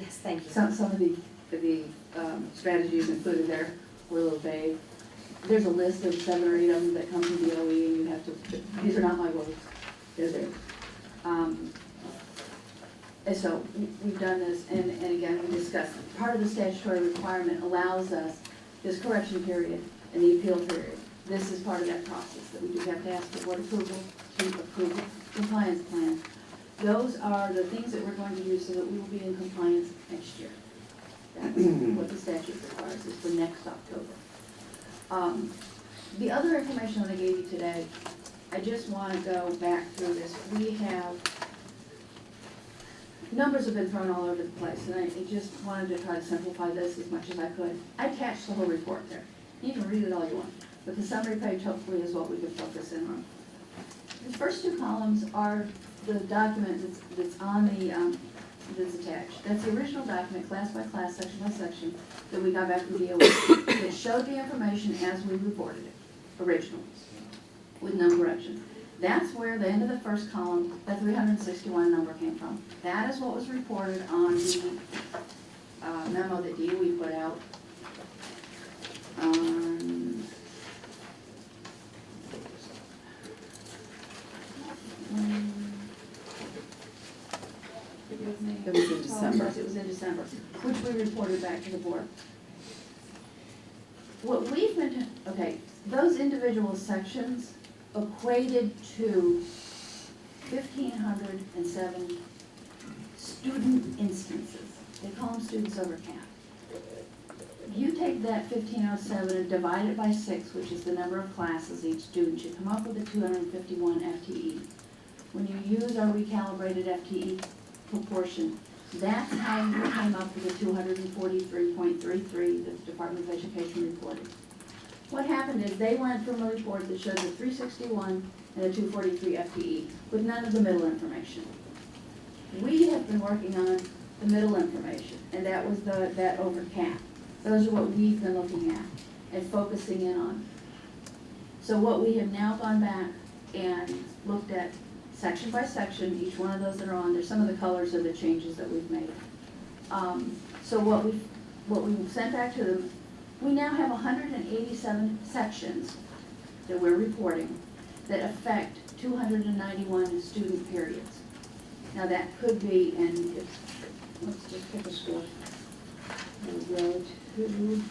Yes, thank you. some of the strategies included there were a little vague. There's a list of 7 or 8 of them that come from DOE, and you have to, these are not my words, they're theirs. And so we've done this, and again, we discussed, part of the statutory requirement allows us this correction period and the appeal period. This is part of that process, that we do have to ask for board approval to approve the compliance plan. Those are the things that we're going to do so that we will be in compliance next year. That's what the statute requires, is for next October. The other information that I gave you today, I just want to go back through this. We have, numbers have been thrown all over the place, and I just wanted to try to simplify this as much as I could. I attached the whole report there. You can read it all you want, but the summary page hopefully is what we can focus in on. The first 2 columns are the document that's on the, that's attached. That's the original document, class by class, section by section, that we got back from DOE. It showed the information as we reported it, originally, with no correction. That's where the end of the first column, that 361 number came from. That is what was reported on the memo that DOE put out on It was in December. It was in December, which we reported back to the board. What we've been, okay, those individual sections equated to 1,507 student instances. They call them students over cap. You take that 1,507 and divide it by 6, which is the number of classes each student, you come up with a 251 FTE. when you use our recalibrated FTE proportion, that's how you came up with the 243.33 that the Department of Education reported. What happened is they went from a report that showed the 361 and a 243 FTE with none of the middle information. We have been working on the middle information, and that was that over cap. Those are what we've been looking at and focusing in on. So what we have now gone back and looked at section by section, each one of those that are on, there's some of the colors of the changes that we've made. So what we've sent back to them, we now have 187 sections that we're reporting that affect 291 student periods. Now that could be, and let's just pick a score. We'll go to,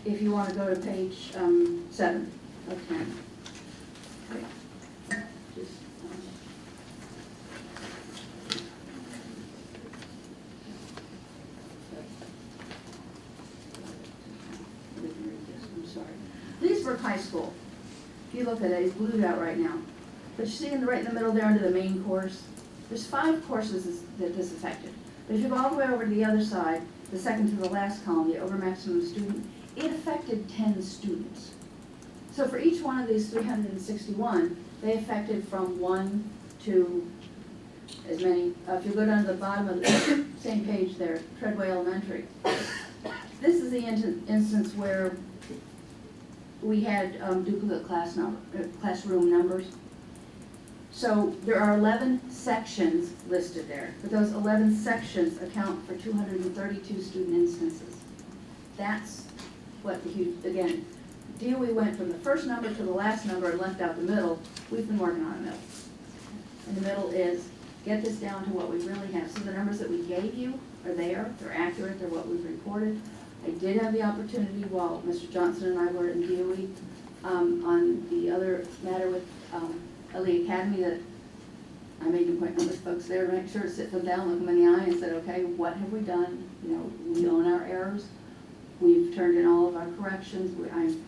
if you want to go to page 7 of 10. Okay. Just, we can read this, I'm sorry. Leesburg High School, if you look at it, it's blued out right now. But you see right in the middle there under the main course, there's 5 courses that this affected. But if you go all the way over to the other side, the second to the last column, the over maximum student, it affected 10 students. So for each one of these 361, they affected from 1 to as many. If you go down to the bottom of the same page there, Treadway Elementary, this is the instance where we had duplicate classroom numbers. So there are 11 sections listed there, but those 11 sections account for 232 student instances. That's what the huge, again, DOE went from the first number to the last number and left out the middle. We've been working on a middle. And the middle is, get this down to what we really have. So the numbers that we gave you are there, they're accurate, they're what we've reported. I did have the opportunity while Mr. Johnson and I were in DOE on the other matter with Ellie Academy that I made an appointment with folks there to make sure to sit them down, look them in the eye and said, okay, what have we done? You know, we own our errors. We've turned in all of our corrections. I'm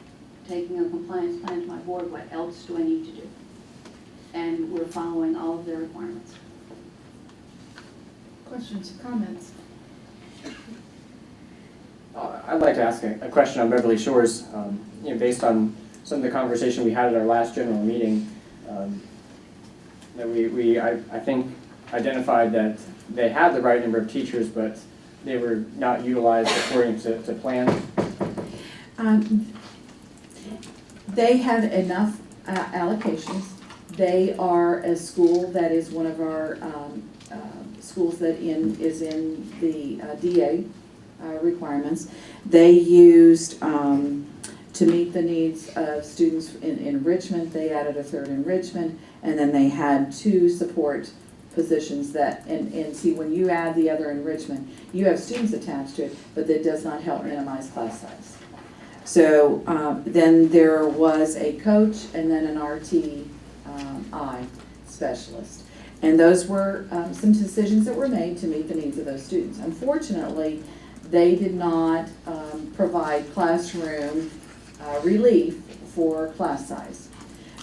taking a compliance plan to my board. What else do I need to do? And we're following all of their requirements. Questions, comments? I'd like to ask a question on Beverly Shores. Based on some of the conversation we had at our last general meeting, that I think identified that they had the right number of teachers, but they were not utilized according to plan. They had enough allocations. They are a school that is one of our schools that is in the DA requirements. They used, to meet the needs of students in enrichment, they added a third enrichment, and then they had 2 support positions that, and see, when you add the other enrichment, you have students attached to it, but that does not help minimize class size. So then there was a coach and then an RTI specialist. And those were some decisions that were made to meet the needs of those students. Unfortunately, they did not provide classroom relief for class size.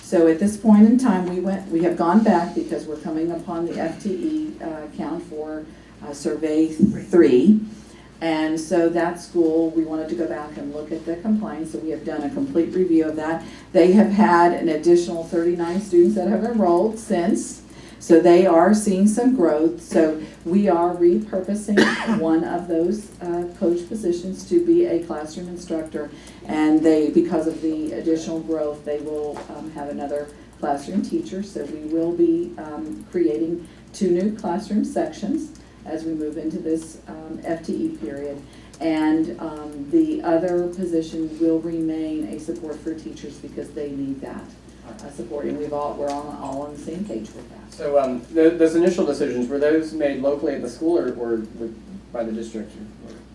So at this point in time, we have gone back because we're coming upon the FTE count for survey 3. And so that school, we wanted to go back and look at the compliance, so we have done a complete review of that. They have had an additional 39 students that have enrolled since, so they are seeing some growth. So we are repurposing one of those coach positions to be a classroom instructor, and because of the additional growth, they will have another classroom teacher. So we will be creating 2 new classroom sections as we move into this FTE period. And the other position will remain a support for teachers because they need that support, and we're all on the same page with that. So those initial decisions, were those made locally at the school or by the district?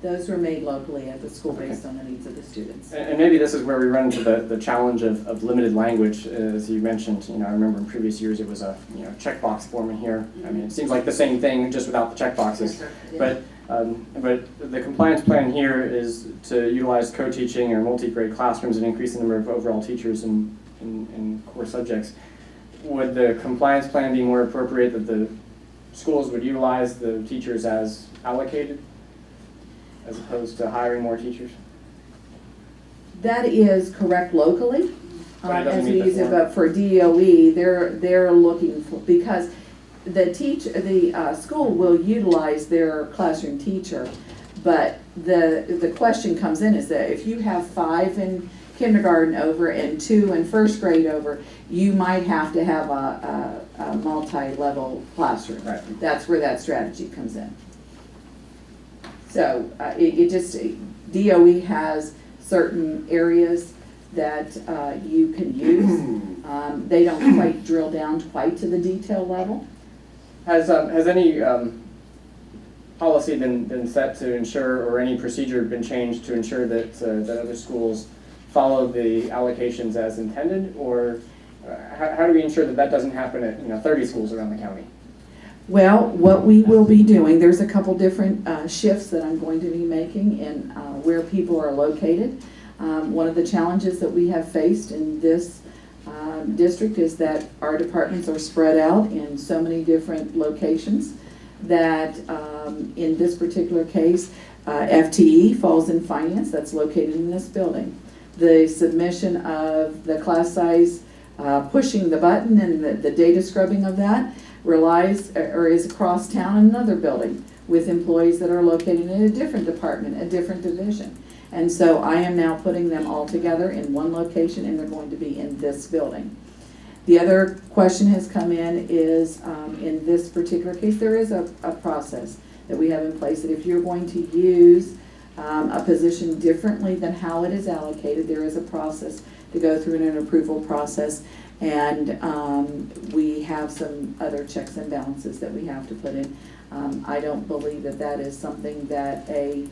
Those were made locally at the school based on the needs of the students. And maybe this is where we run into the challenge of limited language, as you mentioned. I remember in previous years it was a checkbox form in here. I mean, it seems like the same thing, just without the checkboxes. But the compliance plan here is to utilize co-teaching or multi-grade classrooms and increase the number of overall teachers in core subjects. Would the compliance plan be more appropriate that the schools would utilize the teachers as allocated, as opposed to hiring more teachers? That is correct locally, But it doesn't as we meet the use it, form. but for DOE, they're looking for, because the school will utilize their classroom teacher, but the question comes in is that if you have 5 in kindergarten over and 2 in first grade over, you might have to have a multi-level classroom. Right. That's where that strategy comes in. So DOE has certain areas that you can use. They don't quite drill down quite to the detail level. Has any policy been set to ensure, or any procedure been changed to ensure that that other schools follow the allocations as intended, or how do we ensure that that doesn't happen at 30 schools around the county? Well, what we will be doing, there's a couple different shifts that I'm going to be making in where people are located. One of the challenges that we have faced in this district is that our departments are spread out in so many different locations that in this particular case, FTE falls in finance, that's located in this building. The submission of the class size, pushing the button and the data scrubbing of that relies or is across town in another building with employees that are located in a different department, a different division. And so I am now putting them all together in one location, and they're going to be in this building. The other question has come in is, in this particular case, there is a process that we have in place that if you're going to use a position differently than how it is allocated, there is a process to go through an approval process. And we have some other checks and balances that we have to put in. I don't believe that that is something that a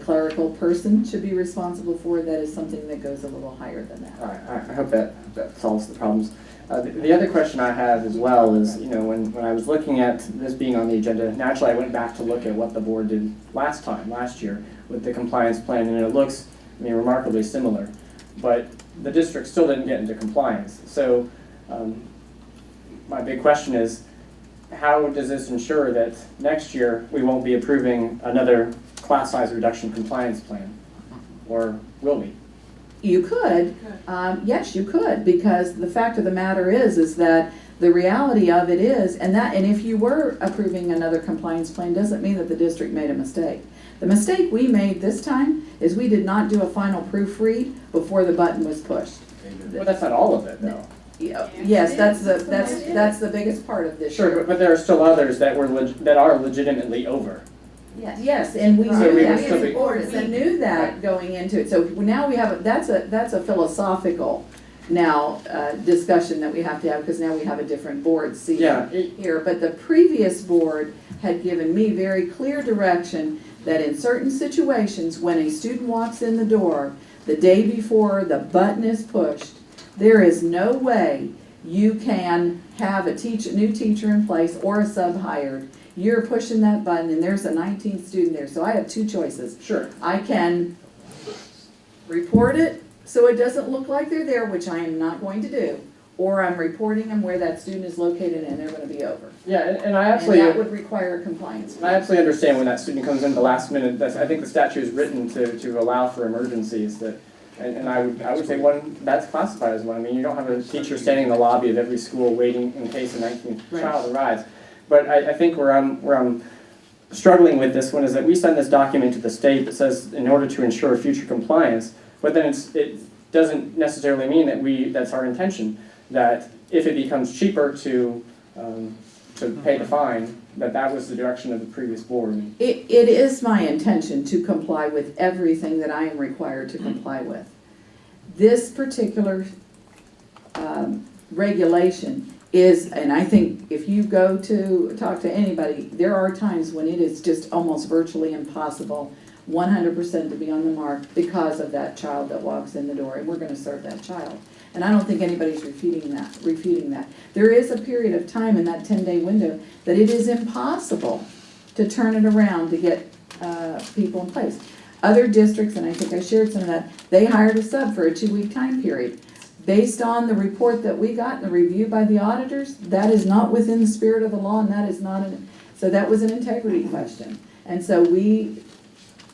clerical person should be responsible for. That is something that goes a little higher than that. All right, I hope that solves the problems. The other question I have as well is, when I was looking at this being on the agenda, naturally I went back to look at what the board did last year with the compliance plan, and it looks, remarkably similar. But the district still didn't get into compliance. So my big question is, how does this ensure that next year we won't be approving another class size reduction compliance plan? Or will we? You could, yes, you could, because the fact of the matter is that the reality of it is, and if you were approving another compliance plan, doesn't mean that the district made a mistake. The mistake we made this time is we did not do a final proofread before the button was pushed. Well, that's not all of it, though. Yes, that's the biggest part of this. Sure, but there are still others that are legitimately over. Yes, and we So knew we that, would still be- as boards, and knew that going into it. So now we have, that's a philosophical discussion that we have to have, because now we have a different board seat here. But the previous board had given me very clear direction that in certain situations, when a student walks in the door, the day before the button is pushed, there is no way you can have a new teacher in place or a sub hired. You're pushing that button and there's a 19th student there. So I have two choices. Sure. I can report it so it doesn't look like they're there, which I am not going to do, or I'm reporting them where that student is located and they're going to be over. Yeah, and I absolutely... And that would require a compliance. I absolutely understand when that student comes in the last minute. I think the statute is written to allow for emergencies. And I would say one that's classified as one. You don't have a teacher standing in the lobby of every school waiting in case a 19th child arrives. But I think where I'm struggling with this one is that we send this document to the state that says in order to ensure future compliance, but then it doesn't necessarily mean that's our intention, that if it becomes cheaper to pay the fine, that was the direction of the previous board. It is my intention to comply with everything that I am required to comply with. This particular regulation is, and I think if you go to talk to anybody, there are times when it is just almost virtually impossible 100% to be on the mark because of that child that walks in the door, and we're gonna serve that child. And I don't think anybody's refuting that. There is a period of time in that 10-day window that it is impossible to turn it around to get people in place. Other districts, and I think I shared some of that, they hired a sub for a 2-week time period. Based on the report that we got and the review by the auditors, that is not within the spirit of the law, and that is not so that was an integrity question. And so we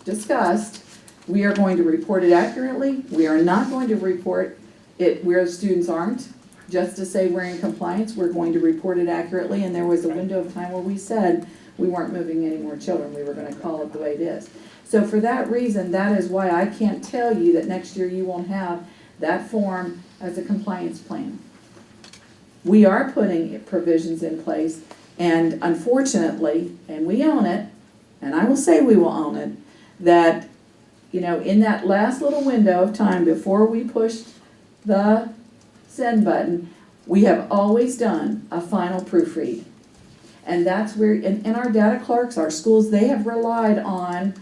discussed, we are going to report it accurately. We are not going to report it where students aren't, just to say we're in compliance. We're going to report it accurately, and there was a window of time where we said we weren't moving any more children. We were going to call it the way it is. So for that reason, that is why I can't tell you that next year you won't have that form as a compliance plan. We are putting provisions in place, and unfortunately, and we own it, and I will say we will own it, that, you know, in that last little window of time before we pushed the send button, we have always done a final proofread. And that's where, and our data clerks, our schools, they have relied on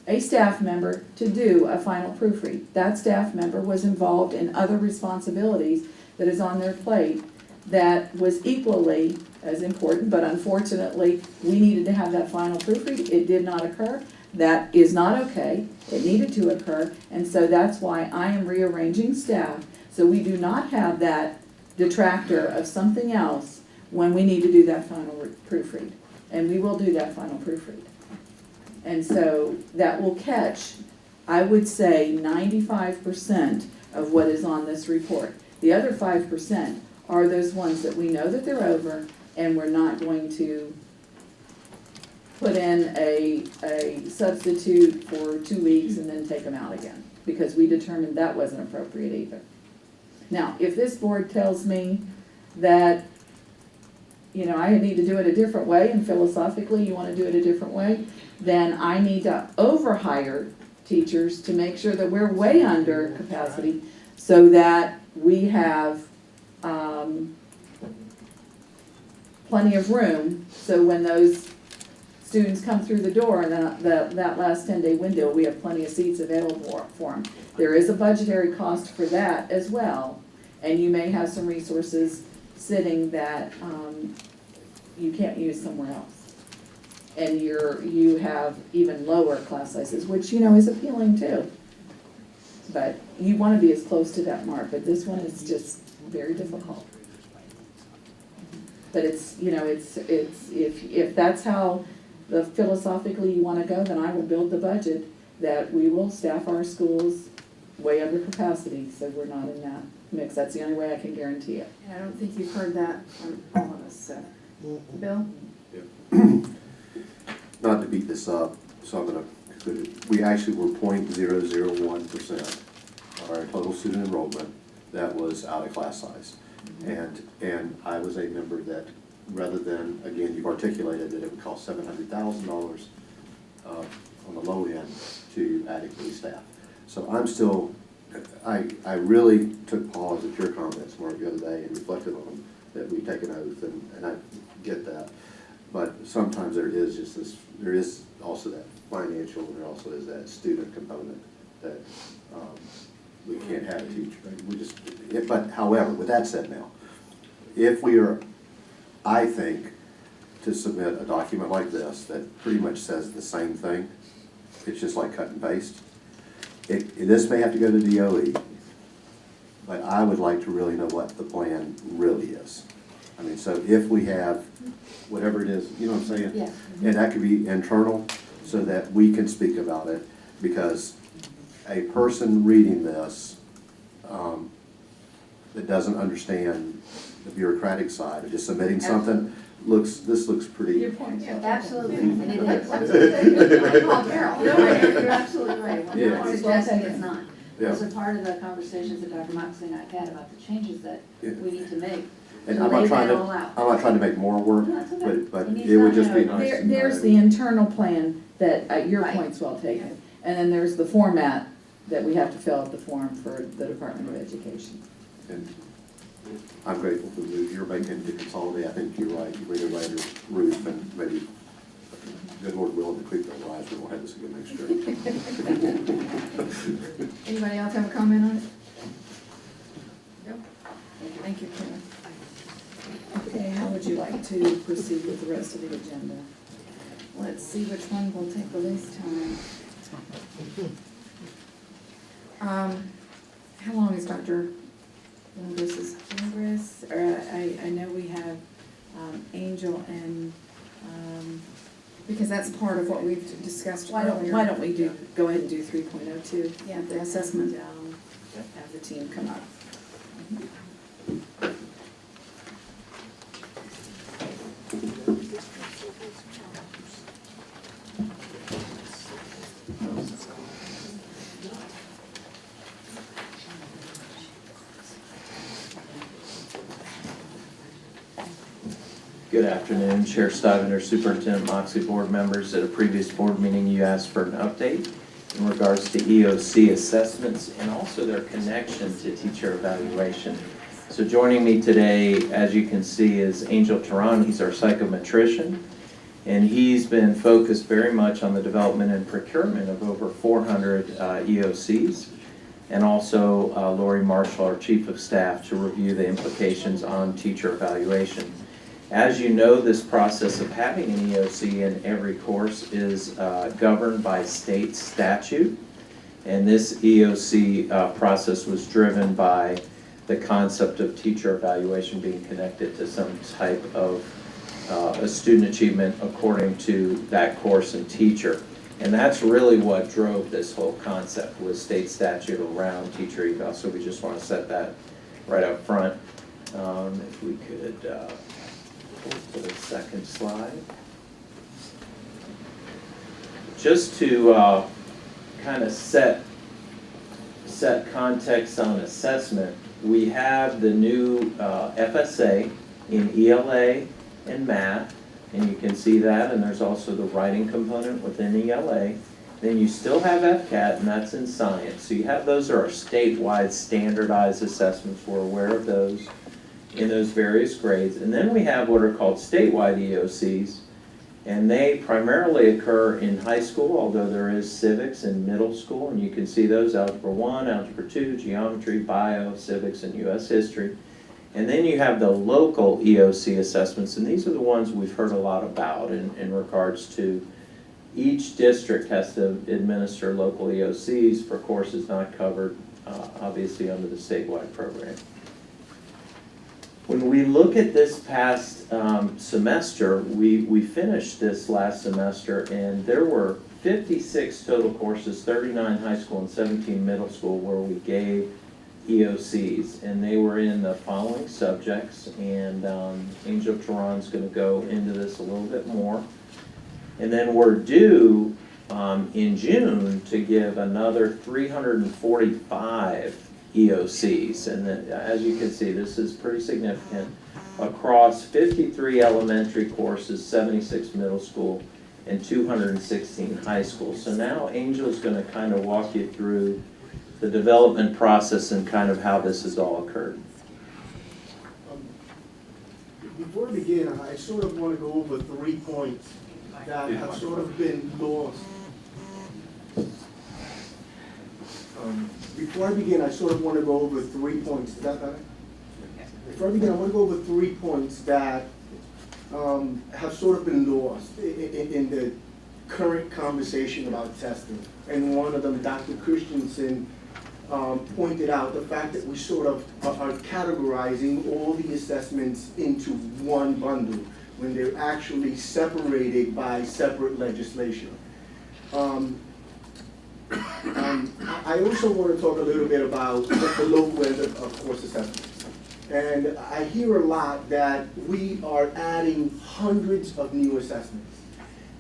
a staff member to do a final proofread. That staff member was involved in other responsibilities that is on their plate that was equally as important, but unfortunately, we needed to have that final proofread. It did not occur. That is not okay. It needed to occur, and so that's why I am rearranging staff, so we do not have that detractor of something else when we need to do that final proofread. And we will do that final proofread. And so that will catch, I would say, 95% of what is on this report. The other 5% are those ones that we know that they're over, and we're not going to put in a substitute for 2 weeks and then take them out again, because we determined that wasn't appropriate either. Now, if this board tells me that, you know, I need to do it a different way, and philosophically you want to do it a different way, then I need to overhire teachers to make sure that we're way under capacity so that we have plenty of room, so when those students come through the door and that last 10-day window, we have plenty of seats available for them. There is a budgetary cost for that as well, and you may have some resources sitting that you can't use somewhere else. And you have even lower class sizes, which, you know, is appealing too. But you want to be as close to that mark, but this one is just very difficult. But it's, you know, it's if that's how philosophically you want to go, then I will build the budget that we will staff our schools way under capacity, so we're not in that mix. That's the only way I can guarantee it. And I don't think you've heard that from all of us, so. Bill? Not to beat this up, so I'm gonna conclude it. We actually were 0.001% of our total student enrollment that was out of class size. And I was a member that, rather than, again, you've articulated that it would cost $700,000 on the low end to adequately staff. So I'm still, I really took pause at your comments, Mark, the other day and reflected on them, that we take an oath, and I get that. But sometimes there is just this, there is also that financial, and there also is that student component that we can't have a teacher. We just, but however, with that said now, if we are, I think, to submit a document like this that pretty much says the same thing, it's just like cut and paste. This may have to go to DOE, but I would like to really know what the plan really is. I mean, so if we have whatever it is, you know what I'm saying? Yeah. And that could be internal so that we can speak about it, because a person reading this that doesn't understand the bureaucratic side of just submitting something this looks pretty. Your point, absolutely, and it is. I call Carol. You're absolutely right. I'm not suggesting it's not. Yeah. Those are part of the conversations that Dr. Moxley and I have had about the changes that we need to make. And to I'm lay not trying that to, all out. I'm not trying to make more work, No, it's okay. but It needs it would not just be to- nice. to know. There's the internal plan that, your Right. point's well taken. And then there's the format that we have to fill out the form for the Department of Education. And I'm grateful for the move you're making to consolidate. I think you're right. You made a right roof and maybe, good Lord willing, the creek don't rise. We won't have this again next year. Anybody else have a comment on it? No? Thank you, Karen. Okay, how would you like to proceed with the rest of the agenda? Let's see which one will take the least time. How long is Dr. Ingres's? Congress, or I know we have Angel and, Because that's part of what we've discussed why earlier. don't we go ahead and do 3.02? Yeah, the assessment. Have the team come up. Good afternoon, Chair Stivender, Superintendent Moxley, board members. At a previous board meeting, you asked for an update in regards to EOC assessments and also their connection to teacher evaluation. So joining me today, as you can see, is Angel Teran. He's our psychometrician, and he's been focused very much on the development and procurement of over 400 EOCs, and also Lori Marshall, our Chief of Staff, to review the implications on teacher evaluation. As you know, this process of having an EOC in every course is governed by state statute. And this EOC process was driven by the concept of teacher evaluation being connected to some type of a student achievement according to that course and teacher. And that's really what drove this whole concept, was state statute around teacher eval. So we just want to set that right up front. If we could go to the second slide. Just to kind of set context on assessment, we have the new FSA in ELA and math, and you can see that, and there's also the writing component within ELA. Then you still have FCAT, and that's in science. So you have those are our statewide standardized assessments. We're aware of those in those various grades. And then we have what are called statewide EOCs, and they primarily occur in high school, although there is civics in middle school, and you can see those: Algebra 1, Algebra 2, Geometry, Bio, Civics, and U.S. History. And then you have the local EOC assessments, and these are the ones we've heard a lot about in regards to each district has to administer local EOCs for courses not covered, obviously, under the statewide program. When we look at this past semester, we finished this last semester, and there were 56 total courses, 39 high school and 17 middle school, where we gave EOCs, and they were in the following subjects, and Angel Teran's going to go into this a little bit more. And then we're due in June to give another 345 EOCs, and then, as you can see, this is pretty significant, across 53 elementary courses, 76 middle school, and 216 high school. So now Angel's going to kind of walk you through the development process and kind of how this has all occurred. Before we begin, I sort of want to go over 3 points that have sort of been lost. Before I begin, I sort of want to go over 3 points. Is that better? Before I begin, I want to go over 3 points that have sort of been lost in the current conversation about testing. And one of them, Dr. Christensen, pointed out the fact that we sort of are categorizing all the assessments into one bundle when they're actually separated by separate legislation. I also want to talk a little bit about the local end of course assessments. And I hear a lot that we are adding hundreds of new assessments,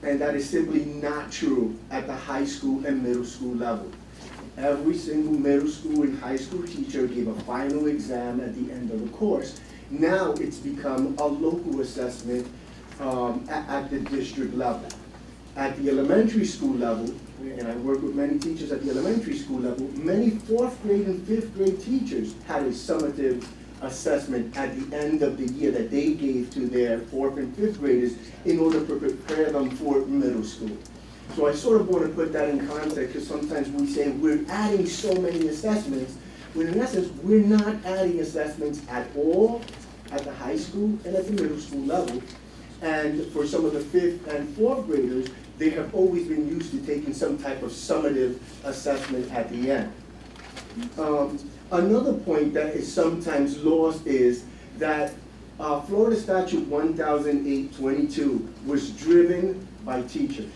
and that is simply not true at the high school and middle school level. Every single middle school and high school teacher gave a final exam at the end of the course. Now it's become a local assessment at the district level. At the elementary school level, and I work with many teachers at the elementary school level, many 4th grade and 5th grade teachers had a summative assessment at the end of the year that they gave to their 4th and 5th graders in order to prepare them for middle school. So I sort of want to put that in context, because sometimes we say we're adding so many assessments, when in essence, we're not adding assessments at all at the high school and at the middle school level. And for some of the 5th and 4th graders, they have always been used to taking some type of summative assessment at the end. Another point that is sometimes lost is that Florida Statute 1008-22 was driven by teachers.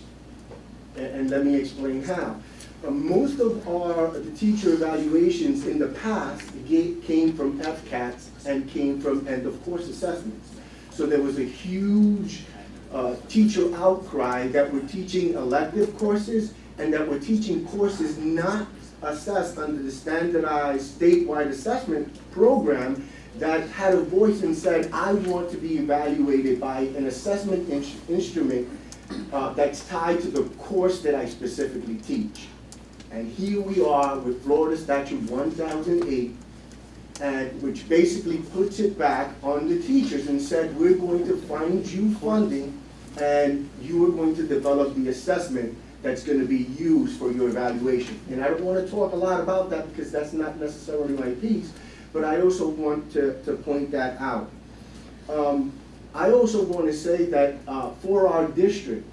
And let me explain how. Most of the teacher evaluations in the past came from FCATs and came from end of course assessments. So there was a huge teacher outcry that we're teaching elective courses and that we're teaching courses not assessed under the standardized statewide assessment program that had a voice and said, I want to be evaluated by an assessment instrument that's tied to the course that I specifically teach. And here we are with Florida Statute 1008, and which basically puts it back on the teachers and said, we're going to find you funding and you are going to develop the assessment that's going to be used for your evaluation. And I don't want to talk a lot about that because that's not necessarily my piece, but I also want to point that out. I also want to say that for our district,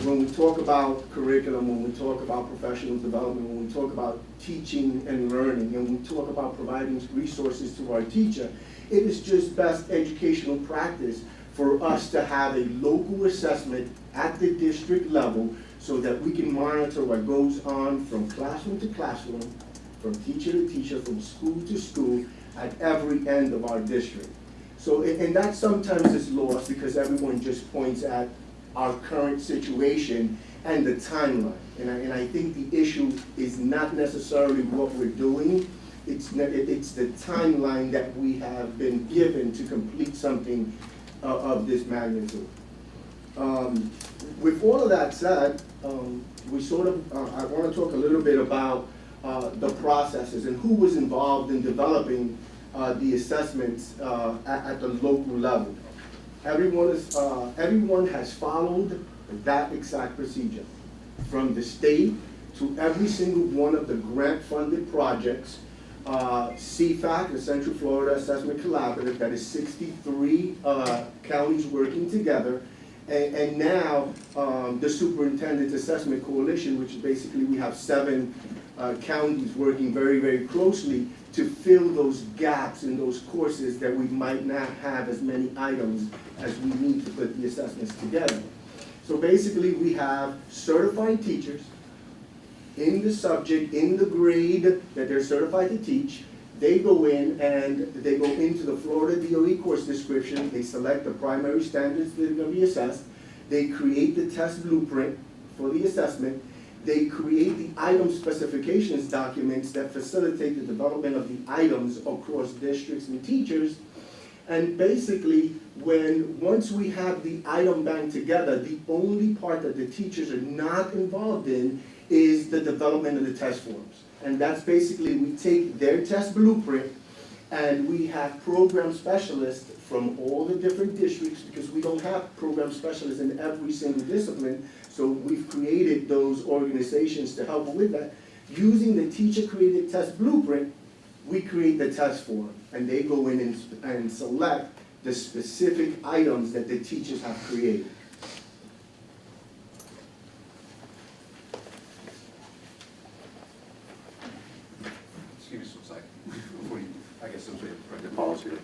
when we talk about curriculum, when we talk about professional development, when we talk about teaching and learning, and we talk about providing resources to our teacher, it is just best educational practice for us to have a local assessment at the district level so that we can monitor what goes on from classroom to classroom, from teacher to teacher, from school to school, at every end of our district. So, and that sometimes is lost because everyone just points at our current situation and the timeline. And I think the issue is not necessarily what we're doing, it's the timeline that we have been given to complete something of this magnitude. With all of that said, we sort of, I want to talk a little bit about the processes and who was involved in developing the assessments at the local level. Everyone has followed that exact procedure, from the state to every single one of the grant-funded projects. CFAC, the Central Florida Assessment Collaborative, that is 63 counties working together, and now the Superintendent's Assessment Coalition, which is basically we have 7 counties working very, very closely to fill those gaps in those courses that we might not have as many items as we need to put the assessments together. So basically we have certified teachers in the subject, in the grade that they're certified to teach. They go in and they go into the Florida DOE course description. They select the primary standards that are going to be assessed. They create the test blueprint for the assessment. They create the item specifications documents that facilitate the development of the items across districts and teachers. And basically, once we have the item bank together, the only part that the teachers are not involved in is the development of the test forms. And that's basically, we take their test blueprint and we have program specialists from all the different districts, because we don't have program specialists in every single discipline. So we've created those organizations to help with that. Using the teacher-created test blueprint, we create the test form, and they go in and select the specific items that the teachers have created. Excuse me a second. I guess I'm going to pause here.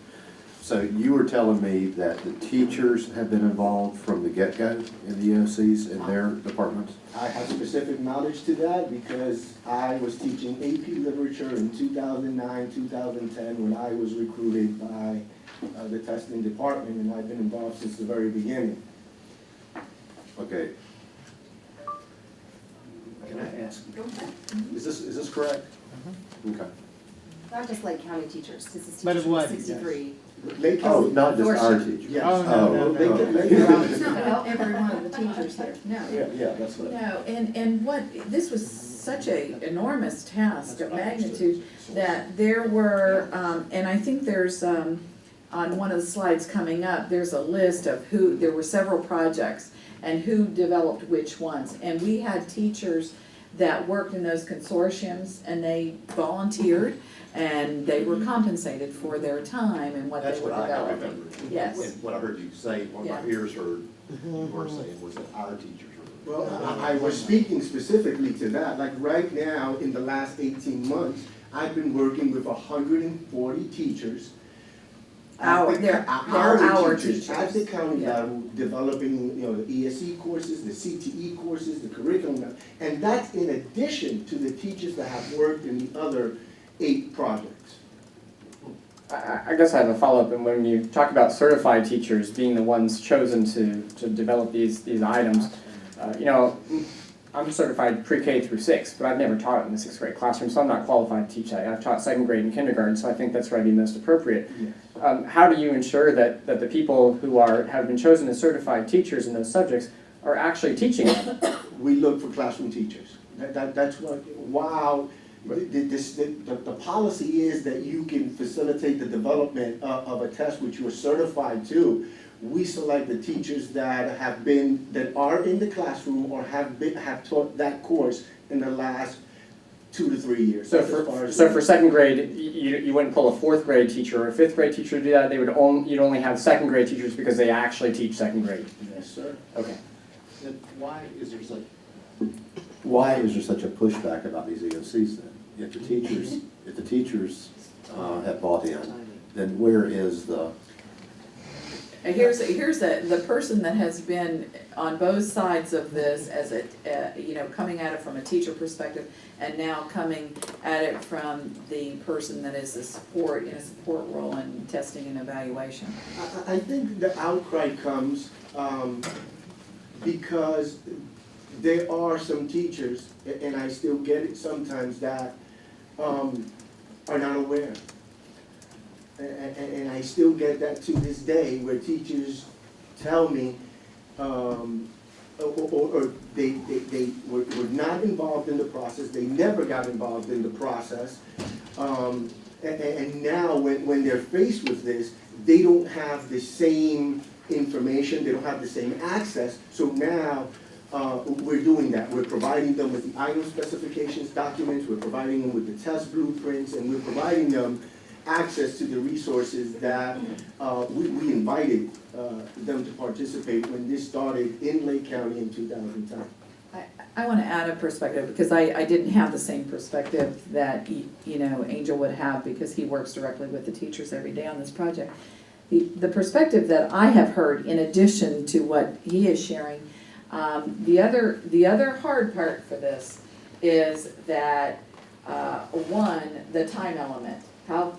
So you were telling me that the teachers have been involved from the get-go in the EOCs in their departments? I have specific knowledge to that because I was teaching AP Literature in 2009, 2010 when I was recruited by the testing department, and I've been involved since the very beginning. Okay. Can I ask? Is this correct? Okay. Not just Lake County teachers, this is But teachers of what? from 63. Lake Oh, County. not just our teachers? Yes. Oh, It's not about every one of the teachers here, no. Yeah, that's what. No, and what, this was such a enormous task of magnitude that there were, and I think there's, on one of the slides coming up, there's a list of who, there were several projects and who developed which ones. And we had teachers that worked in those consortiums and they volunteered and they were compensated for their time and what they were developing. That's what I remember. Yes. And what I heard you say, what my ears heard you were saying was that our teachers were. Well, I was speaking specifically to that. Like right now, in the last 18 months, I've been working with 140 teachers. They're our teachers. At the county level, developing, the ESE courses, the CTE courses, the curriculum, and that's in addition to the teachers that have worked in the other 8 projects. I guess I have a follow-up, and when you talk about certified teachers being the ones chosen to develop these items, I'm certified pre-K through 6, but I've never taught it in the 6th grade classroom, so I'm not qualified to teach that. I've taught 2nd grade and kindergarten, so I think that's where I'd be most appropriate. How do you ensure that the people who have been chosen as certified teachers in those subjects are actually teaching them? We look for classroom teachers. That's what, wow, the policy is that you can facilitate the development of a test which you are certified to. We select the teachers that are in the classroom or have taught that course in the last 2 to 3 years. So for 2nd grade, you wouldn't pull a 4th grade teacher or a 5th grade teacher to do that. You'd only have 2nd grade teachers because they actually teach 2nd grade. Yes, sir. Okay. Then why is there such a pushback about these EOCs then? If the teachers have bought in, then where is the? Here's the person that has been on both sides of this as coming at it from a teacher perspective and now coming at it from the person that is in a support role in testing and evaluation. I think the outcry comes because there are some teachers, and I still get it sometimes, that are not aware. And I still get that to this day, where teachers tell me, or they were not involved in the process, they never got involved in the process, and now when they're faced with this, they don't have the same information, they don't have the same access, so now we're doing that. We're providing them with the item specifications documents, we're providing them with the test blueprints, and we're providing them access to the resources that we invited them to participate when this started in Lake County in 2010. I want to add a perspective because I didn't have the same perspective that Angel would have because he works directly with the teachers every day on this project. The perspective that I have heard in addition to what he is sharing, the other hard part for this is that one, the time element. How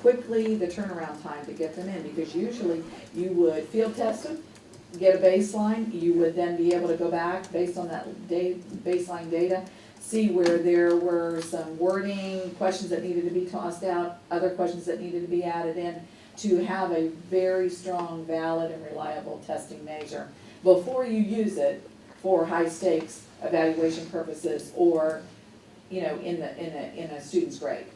quickly the turnaround time to get them in, because usually you would field test them, get a baseline, you would then be able to go back based on that baseline data, see where there were some wording, questions that needed to be tossed out, other questions that needed to be added in, to have a very strong, valid, and reliable testing measure before you use it for high stakes evaluation purposes or in a student's grade.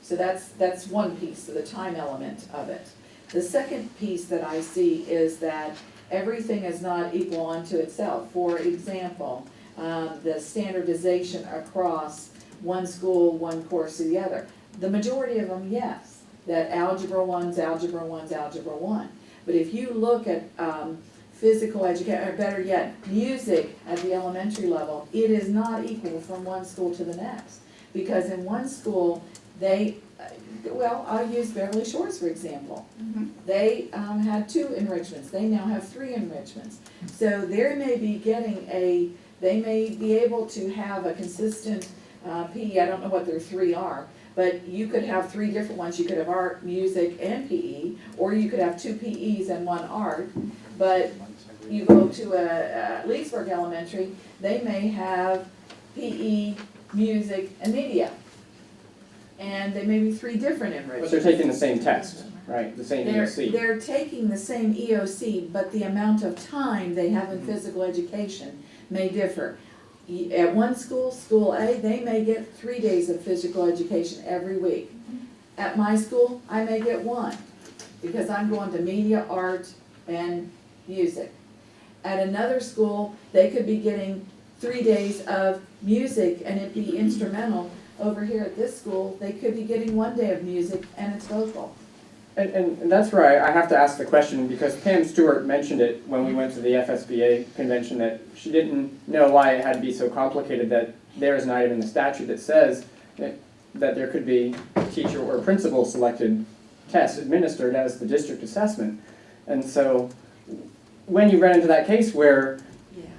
So that's one piece, so the time element of it. The second piece that I see is that everything is not equal unto itself. For example, the standardization across one school, one course to the other. The majority of them, yes, that Algebra 1's Algebra 1's Algebra 1. But if you look at physical education, or better yet, music at the elementary level, it is not equal from one school to the next. Because in one school, I'll use Beverly Shores for example. They had 2 enrichments, they now have 3 enrichments. So they may be able to have a consistent PE, I don't know what their 3 are, but you could have 3 different ones, you could have art, music, and PE, or you could have 2 PEs and 1 art, but you go to a Leesburg Elementary, they may have PE, music, and media. And they may be 3 different enrichments. But they're taking the same test, right? The same EOC. They're taking the same EOC, but the amount of time they have in physical education may differ. At one school, school A, they may get 3 days of physical education every week. At my school, I may get 1, because I'm going to media, art, and music. At another school, they could be getting 3 days of music and it'd be instrumental. Over here at this school, they could be getting 1 day of music and it's vocal. And that's where I have to ask the question, because Pam Stewart mentioned it when we went to the FSBA convention, that she didn't know why it had to be so complicated, that there is an item in the statute that says that there could be teacher or principal selected tests administered as the district assessment. And so when you run into that case where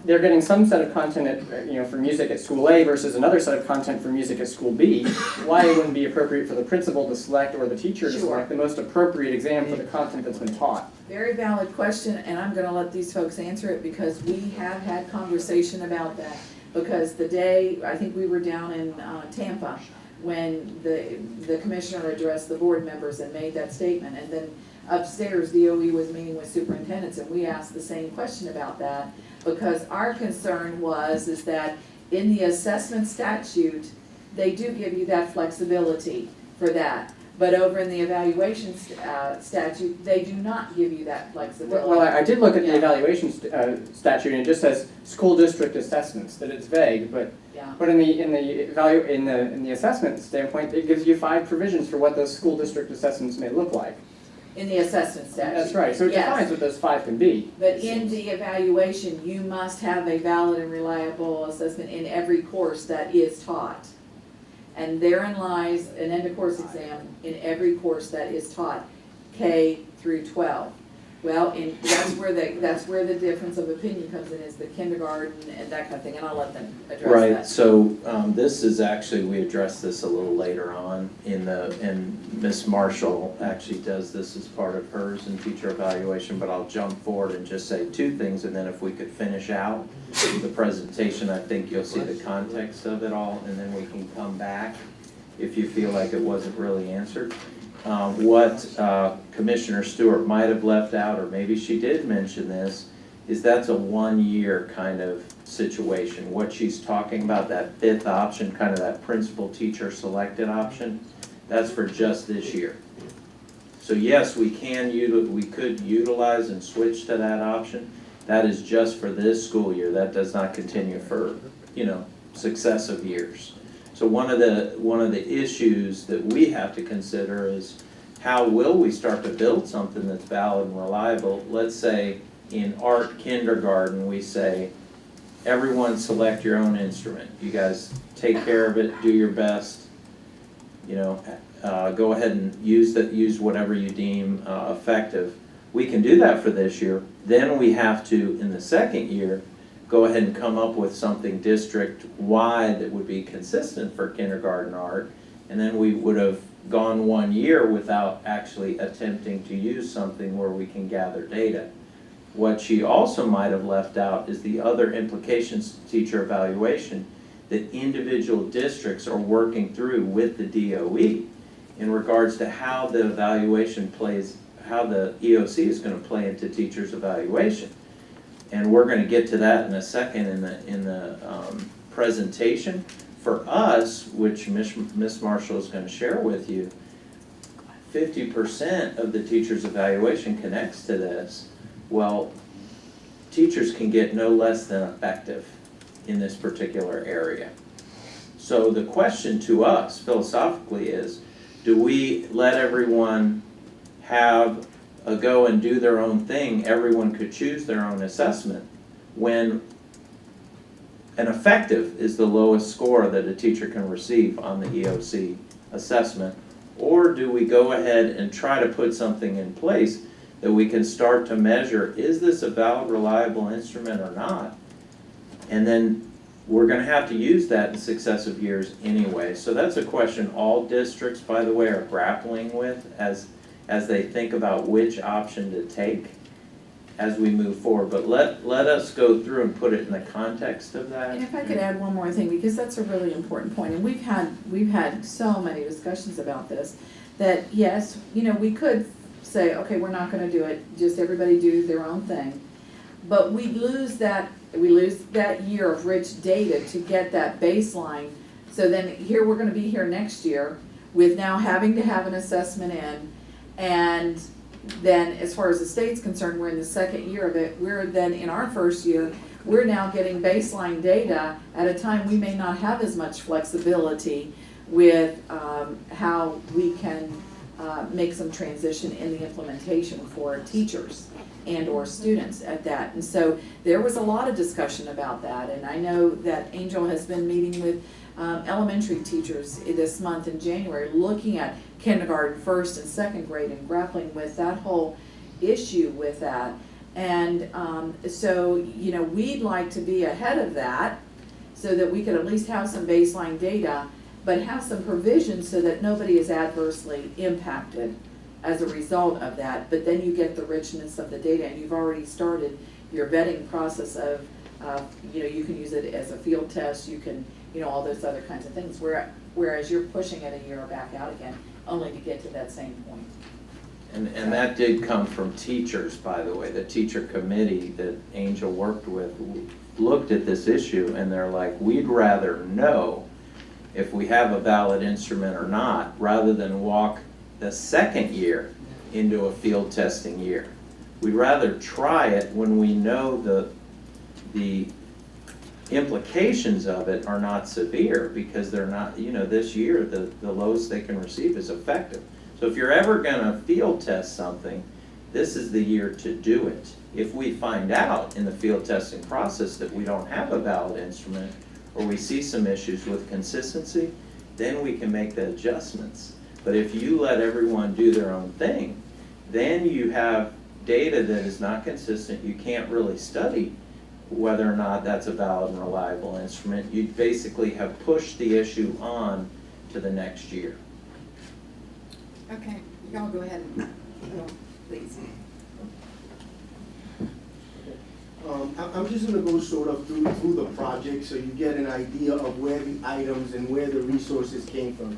they're getting some set of content for music at school A versus another set of content for music at school B, why it wouldn't be appropriate for the principal to select or the teacher to select the most appropriate exam for the content that's been taught? Very valid question, and I'm gonna let these folks answer it because we have had conversation about that. Because the day, I think we were down in Tampa, when the commissioner addressed the board members and made that statement, and then upstairs, DOE was meeting with superintendents, and we asked the same question about that. Because our concern is that in the assessment statute, they do give you that flexibility for that. But over in the evaluation statute, they do not give you that flexibility. Well, I did look at the evaluation statute, and it just says school district assessments, that it's vague, but in the assessment standpoint, it gives you 5 provisions for what those school district assessments may look like. In the assessment statute. That's right, so it defines what those 5 can be. But in the evaluation, you must have a valid and reliable assessment in every course that is taught. And therein lies an end of course exam in every course that is taught, K through 12. Well, that's where the difference of opinion comes in, is the kindergarten and that kind of thing, and I'll let them address that. Right, so this is actually, we addressed this a little later on and Ms. Marshall actually does this as part of hers in teacher evaluation, but I'll jump forward and just say 2 things, and then if we could finish out the presentation, I think you'll see the context of it all, and then we can come back if you feel like it wasn't really answered. What Commissioner Stewart might have left out, or maybe she did mention this, is that's a 1-year kind of situation. What she's talking about, that 5th option, kind of that principal teacher selected option, that's for just this year. So yes, we could utilize and switch to that option. That is just for this school year. That does not continue for, successive years. So one of the issues that we have to consider is, how will we start to build something that's valid and reliable? Let's say in art kindergarten, we say, everyone select your own instrument. You guys take care of it, do your best. Go ahead and use whatever you deem effective. We can do that for this year. Then we have to, in the second year, go ahead and come up with something district-wide that would be consistent for kindergarten art, and then we would have gone 1 year without actually attempting to use something where we can gather data. What she also might have left out is the other implications to teacher evaluation that individual districts are working through with the DOE in regards to how the evaluation plays, how the EOC is going to play into teachers' evaluation. And we're going to get to that in a second in the presentation. For us, which Ms. Marshall is going to share with you, 50% of the teacher's evaluation connects to this. Well, teachers can get no less than effective in this particular area. So the question to us philosophically is, do we let everyone have a go and do their own thing? Everyone could choose their own assessment when an effective is the lowest score that a teacher can receive on the EOC assessment? Or do we go ahead and try to put something in place that we can start to measure, is this a valid, reliable instrument or not? And then we're going to have to use that in successive years anyway. So that's a question all districts, by the way, are grappling with as they think about which option to take as we move forward. But let us go through and put it in the context of that. And if I could add one more thing, because that's a really important point, and we've had so many discussions about this, that yes, we could say, okay, we're not gonna do it, just everybody do their own thing. but we lose that year of rich data to get that baseline. So then here, we're gonna be here next year with now having to have an assessment in, and then as far as the state's concerned, we're in the second year of it, we're then in our first year, we're now getting baseline data at a time we may not have as much flexibility with how we can make some transition in the implementation for teachers and or students at that. And so there was a lot of discussion about that, and I know that Angel has been meeting with elementary teachers this month in January, looking at kindergarten, first and second grade, and grappling with that whole issue with that. And so, you know, we'd like to be ahead of that so that we could at least have some baseline data, but have some provisions so that nobody is adversely impacted as a result of that. But then you get the richness of the data, and you've already started your vetting process of, you know, you can use it as a field test, you can, you know, all those other kinds of things, whereas you're pushing it a year back out again, only to get to that same point. And that did come from teachers, by the way. The teacher committee that Angel worked with looked at this issue, and they're like, we'd rather know if we have a valid instrument or not, rather than walk the second year into a field testing year. We'd rather try it when we know the implications of it are not severe, because they're not, you know, this year the lowest they can receive is effective. So if you're ever gonna field test something, this is the year to do it. If we find out in the field testing process that we don't have a valid instrument, or we see some issues with consistency, then we can make the adjustments. But if you let everyone do their own thing, then you have data that is not consistent. You can't really study whether or not that's a valid and reliable instrument. You basically have pushed the issue on to the next year. Okay, y'all go ahead and, please. I'm just gonna go sort of through the project so you get an idea of where the items and where the resources came from.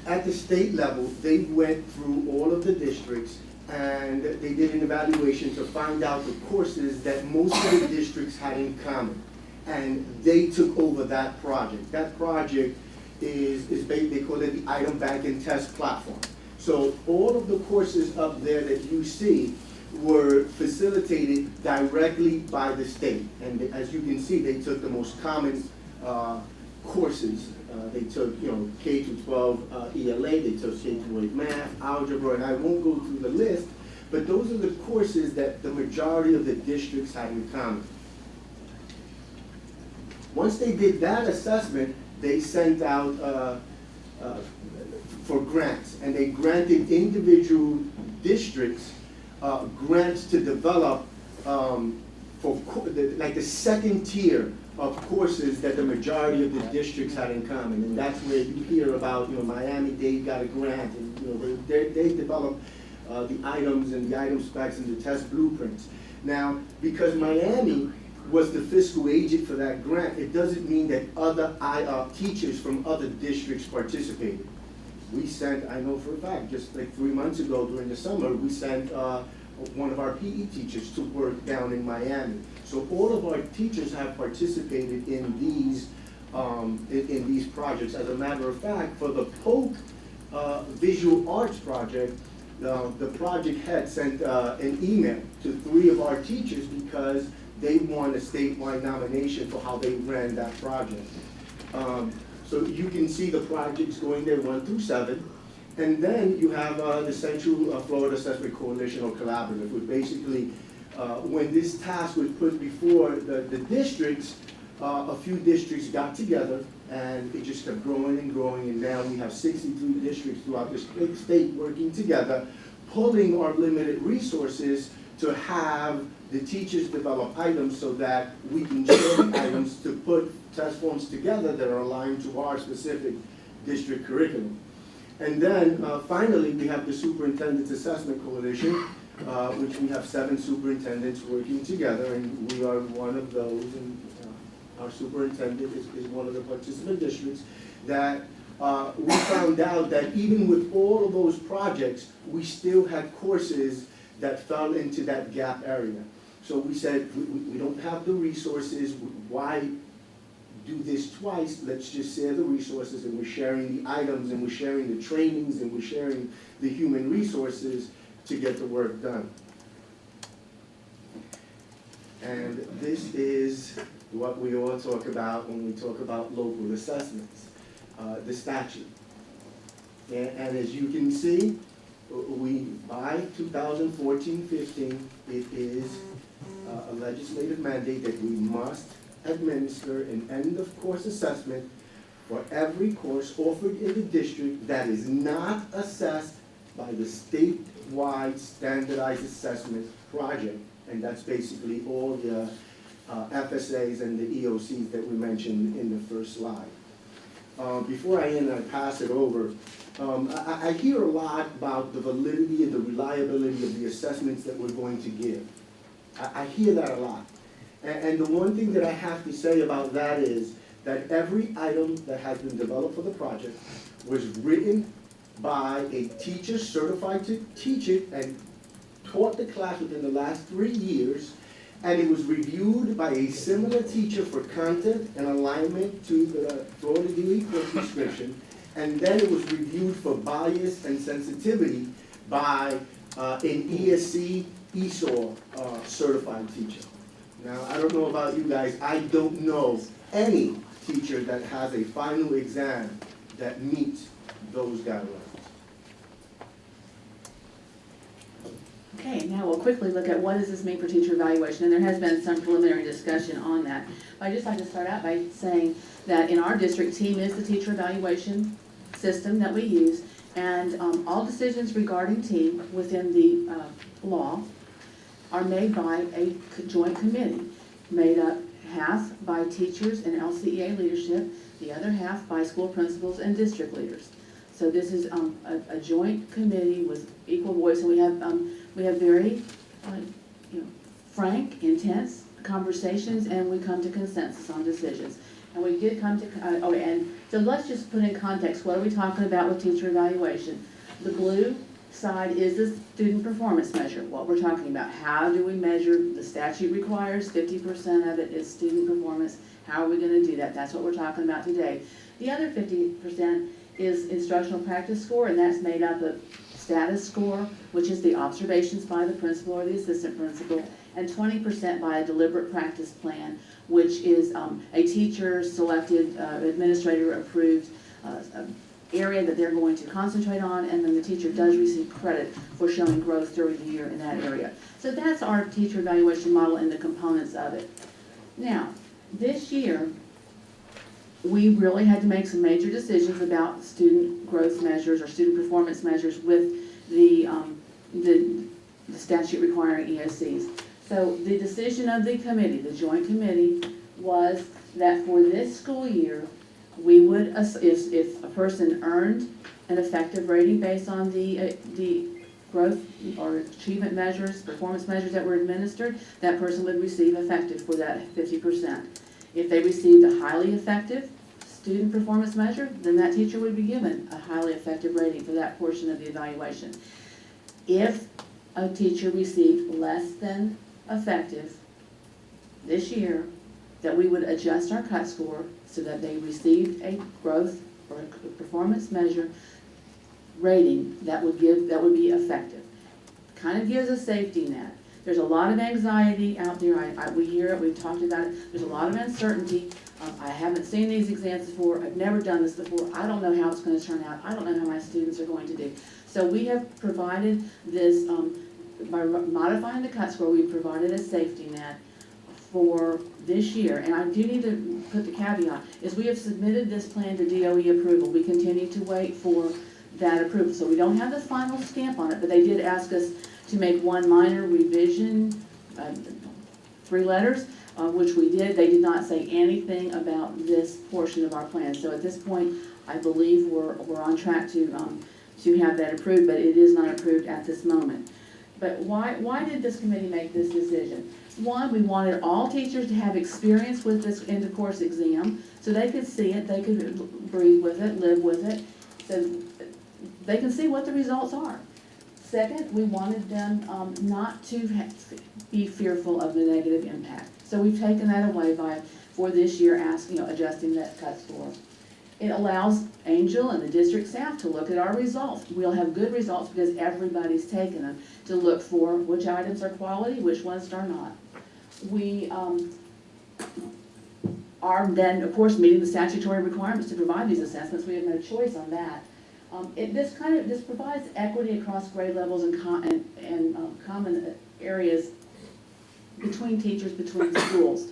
At the state level, they went through all of the districts and they did an evaluation to find out the courses that most of the districts had in common. And they took over that project. That project is they call it the Item Bank and Test Platform. So all of the courses up there that you see were facilitated directly by the state. And as you can see, they took the most common courses. They took, you know, K through 12 ELA, they took K through 8 math, algebra, and I won't go through the list, but those are the courses that the majority of the districts had in common. Once they did that assessment, they sent out for grants, and they granted individual districts grants to develop for like the second tier of courses that the majority of the districts had in common. And that's where you hear about, you know, Miami-Dade got a grant, and, you know, they developed the items and the item specs and the test blueprints. Now, because Miami was the fiscal agent for that grant, it doesn't mean that other teachers from other districts participated. We sent, I know for a fact, just like 3 months ago during the summer, we sent one of our PE teachers to work down in Miami. So all of our teachers have participated in these projects. As a matter of fact, for the Polk Visual Arts Project, the project head sent an email to 3 of our teachers because they won a statewide nomination for how they ran that project. So you can see the projects going there 1 through 7. And then you have the Central Florida Assessment Coalition or Collaborative, which basically, when this task was put before the districts, a few districts got together and it just kept growing and growing, and now we have 63 districts throughout the state working together, pulling our limited resources to have the teachers develop items so that we can share the items to put test forms together that are aligned to our specific district curriculum. And then finally, we have the Superintendent's Assessment Coalition, which we have 7 superintendents working together, and we are one of those, and our superintendent is one of the participant districts, that we found out that even with all of those projects, we still had courses that fell into that gap area. So we said, we don't have the resources, why do this twice? Let's just share the resources, and we're sharing the items, and we're sharing the trainings, and we're sharing the human resources to get the work done. And this is what we all talk about when we talk about local assessments, the statute. And as you can see, by 2014-15, it is a legislative mandate that we must administer an end-of-course assessment for every course offered in the district that is not assessed by the statewide standardized assessment project. And that's basically all the FSAs and the EOCs that we mentioned in the first slide. Before I end, I pass it over. I hear a lot about the validity and the reliability of the assessments that we're going to give. I hear that a lot. And the one thing that I have to say about that is that every item that has been developed for the project was written by a teacher certified to teach it and taught the class within the last 3 years, and it was reviewed by a similar teacher for content and alignment to the Florida DOE course description, and then it was reviewed for bias and sensitivity by an ESC ESOL certified teacher. Now, I don't know about you guys, I don't know any teacher that has a final exam that meets those guidelines. Okay, now we'll quickly look at what does this mean for teacher evaluation, and there has been some preliminary discussion on that. I'd just like to start out by saying that in our district, TEAM is the teacher evaluation system that we use, and all decisions regarding TEAM within the law are made by a joint committee, made up half by teachers and LCEA leadership, the other half by school principals and district leaders. So this is a joint committee with equal voice, and we have very frank, intense conversations, and we come to consensus on decisions. And we did come to, and so let's just put in context, what are we talking about with teacher evaluation? The blue side is the student performance measure, what we're talking about. How do we measure? The statute requires 50% of it is student performance. How are we going to do that? That's what we're talking about today. The other 50% is instructional practice score, and that's made up of status score, which is the observations by the principal or the assistant principal, and 20% by a deliberate practice plan, which is a teacher selected, administrator approved area that they're going to concentrate on, and then the teacher does receive credit for showing growth during the year in that area. So that's our teacher evaluation model and the components of it. Now, this year, we really had to make some major decisions about student growth measures or student performance measures with the statute requiring ESCs. So the decision of the committee, the joint committee, was that for this school year, we would, if a person earned an effective rating based on the growth or achievement measures, performance measures that were administered, that person would receive effective for that 50%. If they received a highly effective student performance measure, then that teacher would be given a highly effective rating for that portion of the evaluation. If a teacher received less than effective this year, that we would adjust our cut score so that they received a growth or a performance measure rating that would be effective. Kind of gives a safety net. There's a lot of anxiety out there. We hear it, we've talked about it. There's a lot of uncertainty. I haven't seen these exams before. I've never done this before. I don't know how it's going to turn out. I don't know how my students are going to do. So we have provided this, by modifying the cut score, we've provided a safety net for this year. And I do need to put the caveat, is we have submitted this plan to DOE approval. We continue to wait for that approval. So we don't have the final stamp on it, but they did ask us to make one minor revision, 3 letters, which we did. They did not say anything about this portion of our plan. So at this point, I believe we're on track to have that approved, but it is not approved at this moment. But why did this committee make this decision? One, we wanted all teachers to have experience with this end-of-course exam, so they could see it, they could breathe with it, live with it, so they can see what the results are. Second, we wanted them not to be fearful of the negative impact. So we've taken that away for this year, adjusting that cut score. It allows Angel and the district staff to look at our results. We'll have good results because everybody's taken them, to look for which items are quality, which ones are not. We are then, of course, meeting the statutory requirements to provide these assessments. We have no choice on that. This provides equity across grade levels and common areas between teachers, between schools.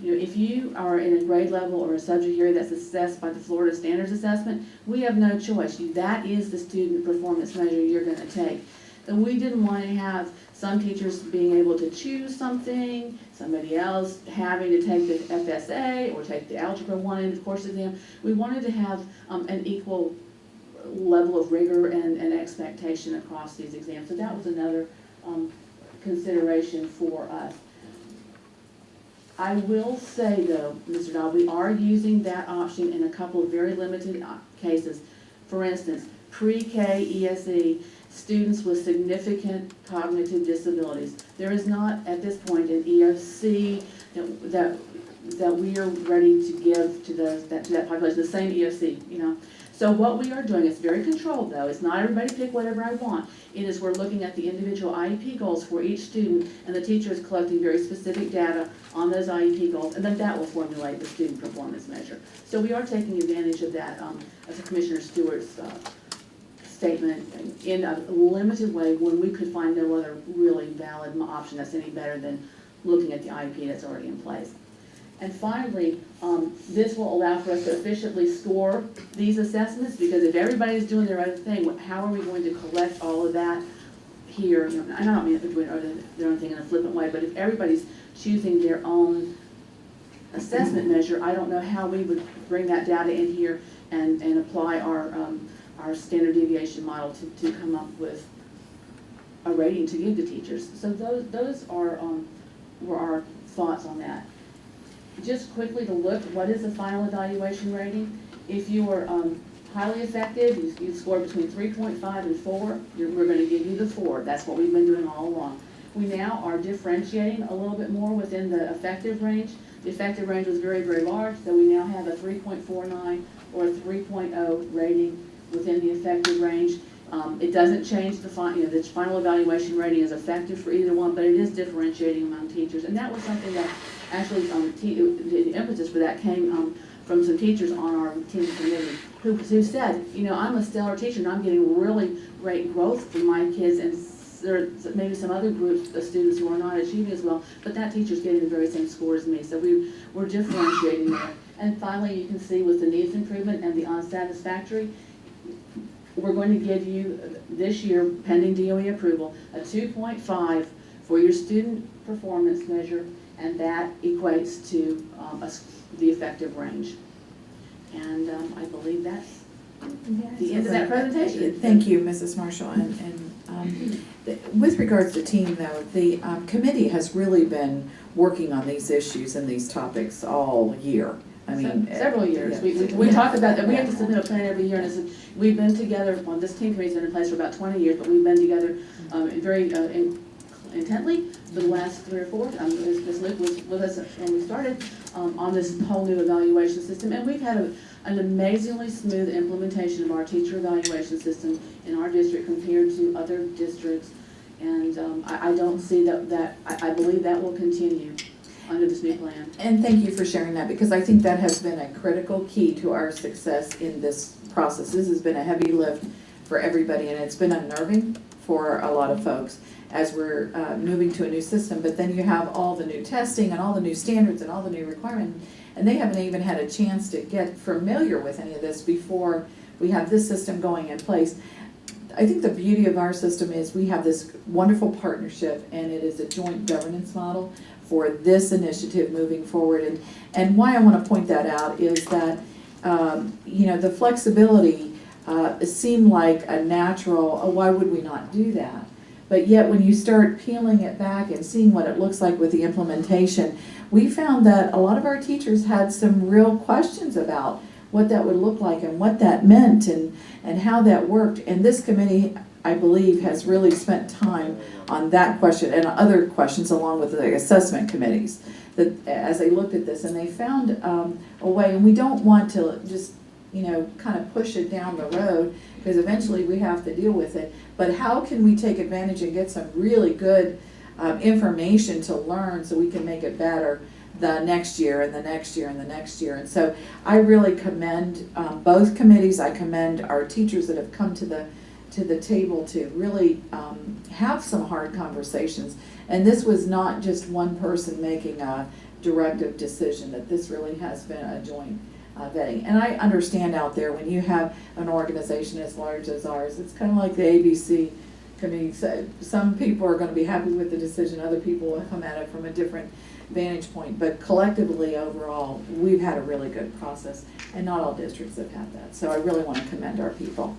If you are in a grade level or a subject area that's assessed by the Florida Standards Assessment, we have no choice. That is the student performance measure you're going to take. And we didn't want to have some teachers being able to choose something, somebody else having to take the FSA or take the Algebra 1 end of course exam. We wanted to have an equal level of rigor and expectation across these exams. So that was another consideration for us. I will say though, Mr. Dodd, we are using that option in a couple of very limited cases. For instance, pre-K ESE, students with significant cognitive disabilities. There is not at this point an EOC that we are ready to give to that population, the same EOC, So what we are doing, it's very controlled though, it's not everybody pick whatever I want. It is we're looking at the individual IEP goals for each student, and the teacher is collecting very specific data on those IEP goals, and then that will formulate the student performance measure. So we are taking advantage of that, as Commissioner Stewart's statement, in a limited way when we could find no other really valid option that's any better than looking at the IEP that's already in place. And finally, this will allow for us to efficiently score these assessments, because if everybody's doing their own thing, how are we going to collect all of that here? I don't mean doing their own thing in a flippant way, but if everybody's choosing their own assessment measure, I don't know how we would bring that data in here and apply our standard deviation model to come up with a rating to give to teachers. So those are were our thoughts on that. Just quickly to look, what is the final evaluation rating? If you are highly effective, you score between 3.5 and 4, we're going to give you the 4. That's what we've been doing all along. We now are differentiating a little bit more within the effective range. The effective range was very, very large, so we now have a 3.49 or a 3.0 rating within the effective range. It doesn't change the final evaluation rating is effective for either one, but it is differentiating among teachers. And that was something that actually, the impetus for that came from some teachers on our team committee who said, I'm a stellar teacher and I'm getting really great growth from my kids, and there are maybe some other groups of students who are not achieving as well, but that teacher's getting the very same score as me. So we're differentiating there. And finally, you can see with the needs improvement and the unsatisfactory, we're going to give you this year, pending DOE approval, a 2.5 for your student performance measure, and that equates to the effective range. And I believe that's the end of that presentation. Thank you, Mrs. Marshall. And with regards to team, though, the committee has really been working on these issues and these topics all year. I mean, several years. Yeah. We talked about that. We have to submit a plan every year, and we've been together. Well, this team committee's been in place for about 20 years, but we've been together very intently for the last 3 or 4. Ms. Luke was with us when we started on this whole new evaluation system, and we've had an amazingly smooth implementation of our teacher evaluation system in our district compared to other districts, and I don't see that I believe that will continue under this new plan. And thank you for sharing that, because I think that has been a critical key to our success in this process. This has been a heavy lift for everybody, and it's been unnerving for a lot of folks as we're moving to a new system. But then you have all the new testing and all the new standards and all the new requirements, and they haven't even had a chance to get familiar with any of this before we have this system going in place. I think the beauty of our system is we have this wonderful partnership, and it is a joint governance model for this initiative moving forward. And why I want to point that out is that, the flexibility seemed like a natural, why would we not do that? But yet when you start peeling it back and seeing what it looks like with the implementation, we found that a lot of our teachers had some real questions about what that would look like and what that meant and how that worked. And this committee I believe, has really spent time on that question and other questions along with the assessment committees, that as they looked at this, and they found a way, and we don't want to just, kind of push it down the road, because eventually we have to deal with it, but how can we take advantage and get some really good information to learn so we can make it better the next year and the next year and the next year. And so I really commend both committees. I commend our teachers that have come to the table to really have some hard conversations. And this was not just one person making a directive decision, that this really has been a joint vetting. And I understand out there when you have an organization as large as ours, it's kind of like the ABC committee said. Some people are going to be happy with the decision, other people will come at it from a different vantage point. But collectively, overall, we've had a really good process, and not all districts have had that. So I really want to commend our people.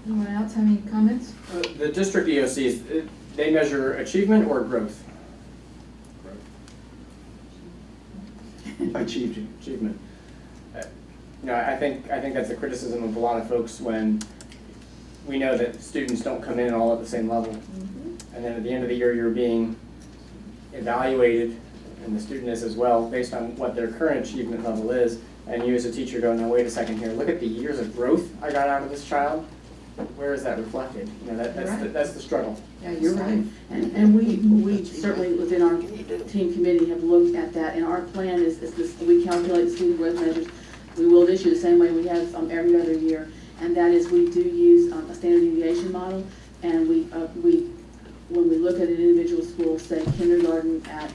Anyone else have any comments? The district EOCs, they measure achievement or growth? Achievement. I think that's a criticism of a lot of folks when we know that students don't come in all at the same level. And then at the end of the year, you're being evaluated, and the student is as well, based on what their current achievement level is. And you as a teacher go, now wait a second here, look at the years of growth I got out of this child. Where is that reflected? That's the struggle. Yeah, you're right. And we certainly within our team committee have looked at that, and our plan is this: we calculate the student growth measures. We will this year the same way we have every other year, and that is we do use a standard deviation model, and we when we look at an individual school, say kindergarten at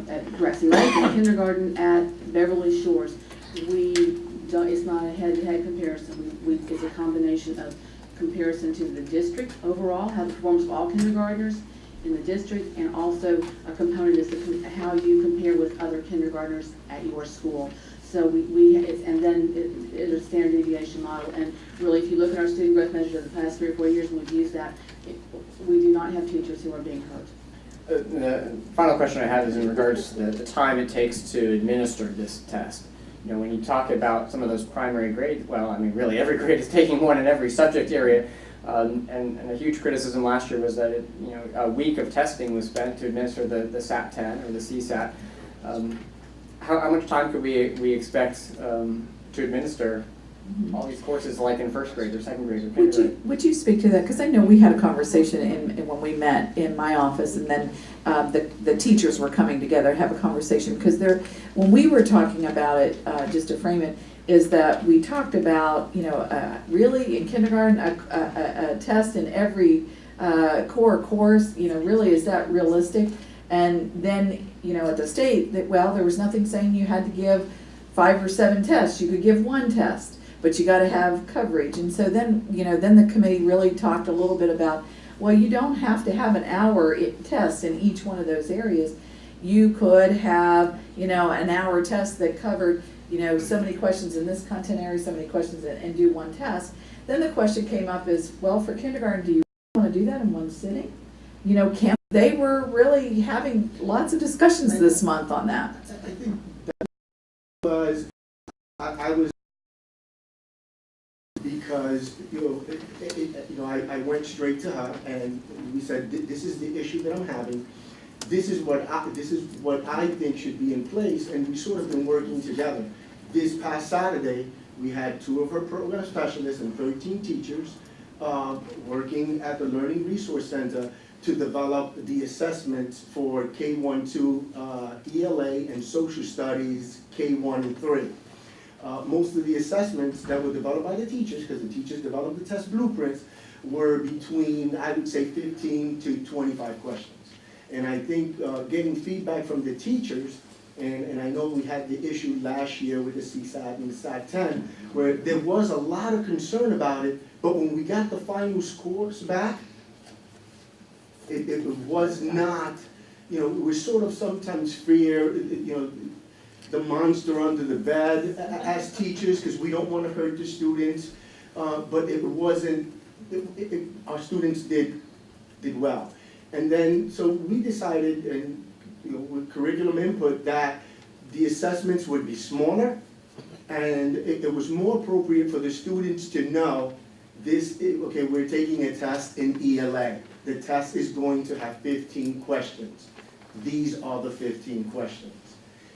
at Grassy Lake and kindergarten at Beverly Shores, it's not a head-to-head comparison. It's a combination of comparison to the district overall, how the performance of all kindergartners in the district, and also a component is how you compare with other kindergartners at your school. So and then it's a standard deviation model. And really, if you look at our student growth measures of the past 3 or 4 years, and we've used that, we do not have teachers who are being hurt. The final question I have is in regards to the time it takes to administer this test. When you talk about some of those primary grades, well, I mean, really every grade is taking one in every subject area, and a huge criticism last year was that a week of testing was spent to administer the SAT-10 or the CSAT. How much time could we expect to administer all these courses like in first grade or second grade or kindergarten? Would you speak to that? Because I know we had a conversation when we met in my office, and then the teachers were coming together to have a conversation, because when we were talking about it, just to frame it, is that we talked about, really in kindergarten, a test in every core course, really, is that realistic? And then, at the state, there was nothing saying you had to give 5 or 7 tests. You could give 1 test, but you got to have coverage. And so then, then the committee really talked a little bit about, well, you don't have to have an hour test in each one of those areas. You could have, an hour test that covered, so many questions in this content area, so many questions, and do 1 test. Then the question came up is, well, for kindergarten, do you want to do that in 1 sitting? They were really having lots of discussions this month on that. I think that was, I was, because, I went straight to her and we said, this is the issue that I'm having. This is what I think should be in place, and we sort of been working together. This past Saturday, we had 2 of her program specialists and 13 teachers working at the Learning Resource Center to develop the assessments for K-1-2 ELA and Social Studies K-1 and 3. Most of the assessments that were developed by the teachers, because the teachers developed the test blueprints, were between, I would say, 15 to 25 questions. And I think getting feedback from the teachers, and I know we had the issue last year with the CSAT and the SAT-10, where there was a lot of concern about it, but when we got the final scores back, it was not, it was sort of sometimes fear, the monster under the bed as teachers, because we don't want to hurt the students, but it wasn't, our students did well. And then, so we decided, and with curriculum input, that the assessments would be smaller, and it was more appropriate for the students to know okay, we're taking a test in ELA. The test is going to have 15 questions. These are the 15 questions.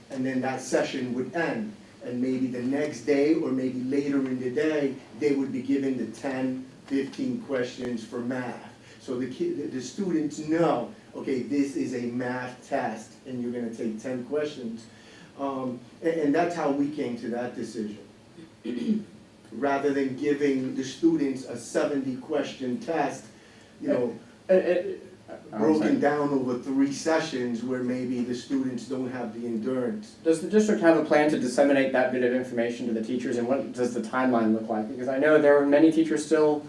And then that session would end. And maybe the next day, or maybe later in the day, they would be given the 10, 15 questions for math. So the students know, okay, this is a math test, and you're gonna take 10 questions. And that's how we came to that decision. Rather than giving the students a 70-question test, you know, broken down over 3 sessions where maybe the students don't have the endurance. Does the district have a plan to disseminate that bit of information to the teachers, and what does the timeline look like? Because I know there are many teachers still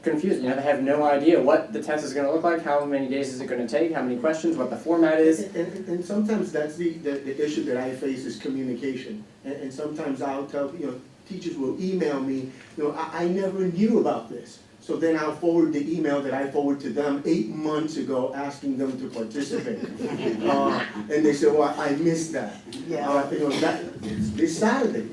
confused, you know, they have no idea what the test is gonna look like, how many days is it gonna take, how many questions, what the format is. And sometimes that's the issue that I face is communication. And sometimes I'll tell, you know, teachers will email me, you know, I never knew about this. So then I'll forward the email that I forwarded to them 8 months ago, asking them to participate. And they say, well, I missed that. You know, this Saturday.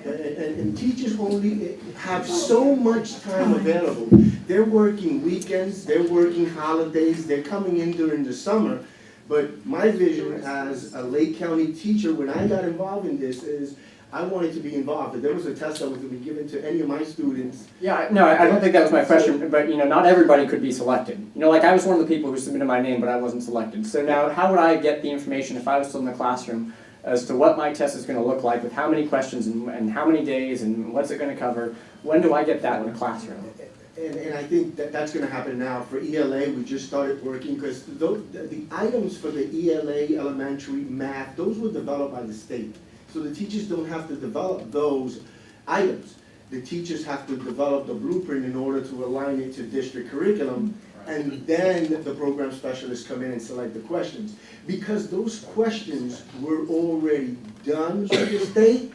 And teachers only have so much time available. They're working weekends, they're working holidays, they're coming in during the summer. But my vision as a Lake County teacher, when I got involved in this, is I wanted to be involved. If there was a test that was to be given to any of my students. Yeah, no, I don't think that was my question, but you know, not everybody could be selected. You know, like I was one of the people who submitted my name, but I wasn't selected. So now, how would I get the information if I was still in the classroom as to what my test is going to look like, with how many questions and how many days and what's it going to cover? When do I get that in the classroom? And I think that that's going to happen now. For ELA, we just started working because the items for the ELA elementary math, those were developed by the state. So the teachers don't have to develop those items. The teachers have to develop the blueprint in order to align it to district curriculum, and then the program specialists come in and select the questions. Because those questions were already done by the state,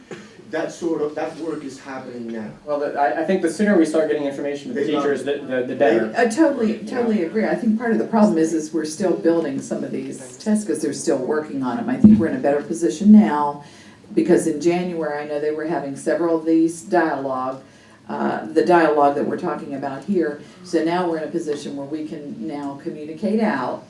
that work is happening now. Well, I think the sooner we start getting information to the teachers, the better. I totally agree. I think part of the problem is we're still building some of these tests because they're still working on them. I think we're in a better position now, because in January, I know they were having several of these dialogue, the dialogue that we're talking about here. So now we're in a position where we can now communicate out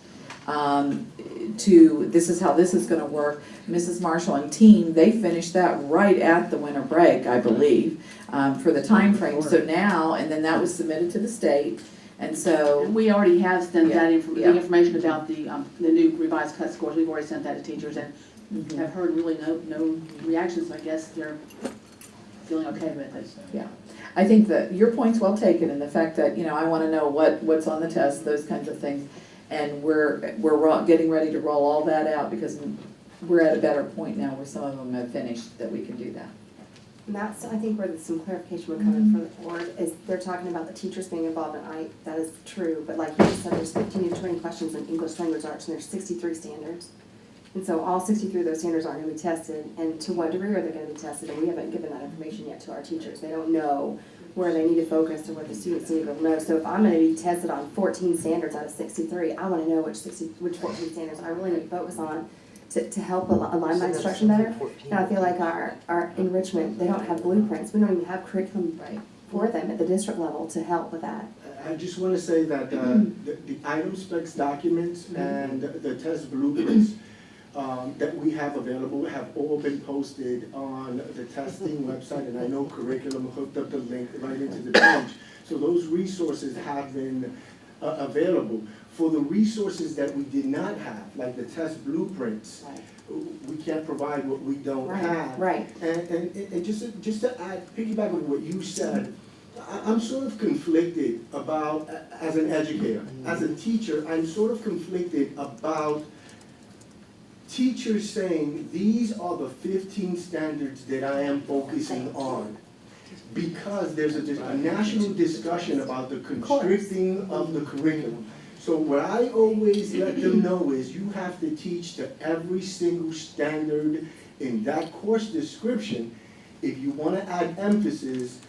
to, this is how this is gonna work. Mrs. Marshall and team, they finished that right at the winter break, I believe, for the time frame. So now, and then that was submitted to the state, and so. And we already have sent that Yeah. the information about the new revised cut scores. We've already sent that to teachers, and have heard really no reactions. So I guess they're feeling okay with it. Yeah, I think that your point's well taken, and the fact that, you know, I wanna know what's on the test, those kinds of things. And we're getting ready to roll all that out, because we're at a better point now where some of them have finished, that we can do that. And that's, I think, where some clarification would come in from the board, is they're talking about the teachers being involved, and that is true, but like you just said, there's 15 to 20 questions in English language arts, and there's 63 standards. And so all 63 of those standards aren't gonna be tested, and to what degree are they gonna be tested, and we haven't given that information yet to our teachers. They don't know where they need to focus or what the students need to know. So if I'm gonna be tested on 14 standards out of 63, I wanna know which 14 standards I really need to focus on to help align my instruction better. And I feel like our enrichment, they don't have blueprints, we don't even have curriculum for them at the district level to help with that. I just want to say that the item specs documents and the test blueprints that we have available have all been posted on the testing website, and I know curriculum hooked up the link right into the page. So those resources have been available. For the resources that we did not have, like the test blueprints, we can't provide what we don't have. Right. And just to add, piggyback on what you said, I'm sort of conflicted about, as an educator, as a teacher, I'm sort of conflicted about teachers saying, these are the 15 standards that I am focusing on. Because there's a national discussion about the constricting of the curriculum. So what I always let them know is you have to teach to every single standard in that course description. If you want to add emphasis,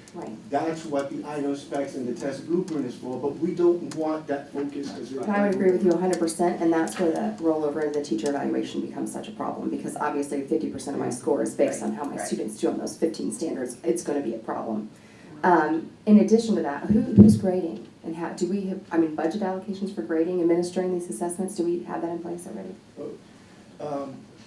that's what the item specs and the test blueprint is for, but we don't want that focus. I would agree with you 100%, and that's where the rollover in the teacher evaluation becomes such a problem, because obviously 50% of my score is based on how my students do on those 15 standards. It's going to be a problem. In addition to that, who's grading? And how, do we have, budget allocations for grading, administering these assessments? Do we have that in place already?